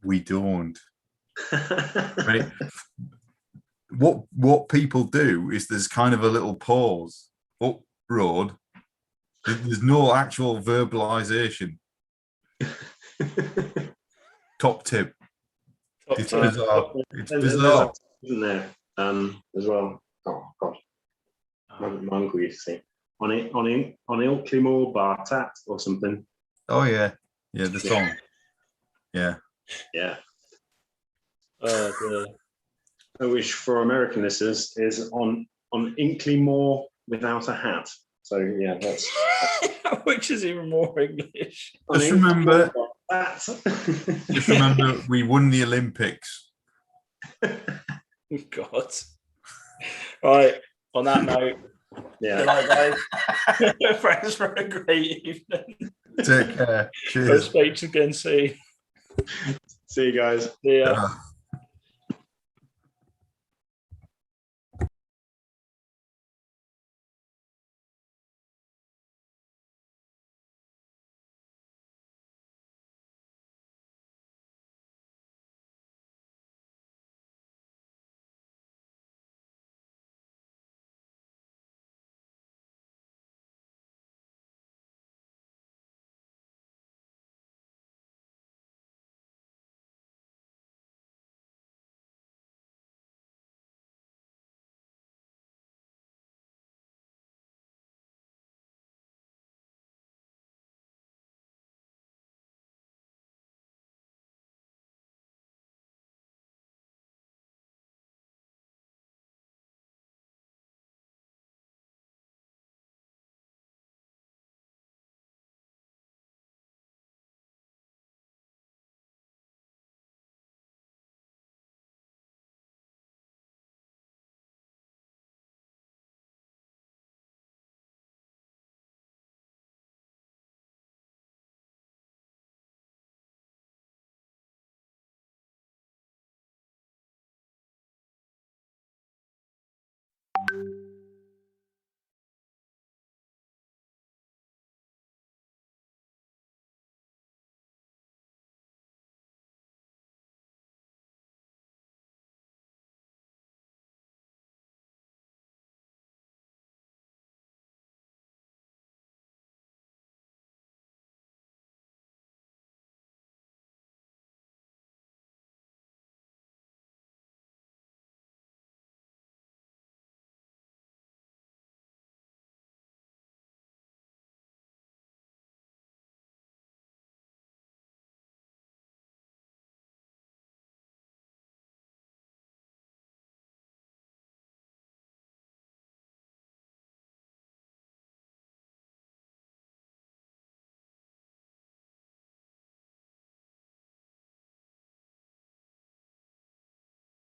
We don't. Right. What people do is there's kind of a little pause up road. There's no actual verbalization. Top tip. It's bizarre. It's bizarre, isn't there? As well. Oh God, my uncle used to say on Ilkley Bartat or something. Oh yeah, the song. Yeah. Which for American listeners is on Inkley Moor without a hat. So yeah, that's which is even more English. Just remember, we won the Olympics. God. Right. On that note, good night, guys. Thanks for a great evening. Take care. Cheers. Speak again soon. See you guys. See ya.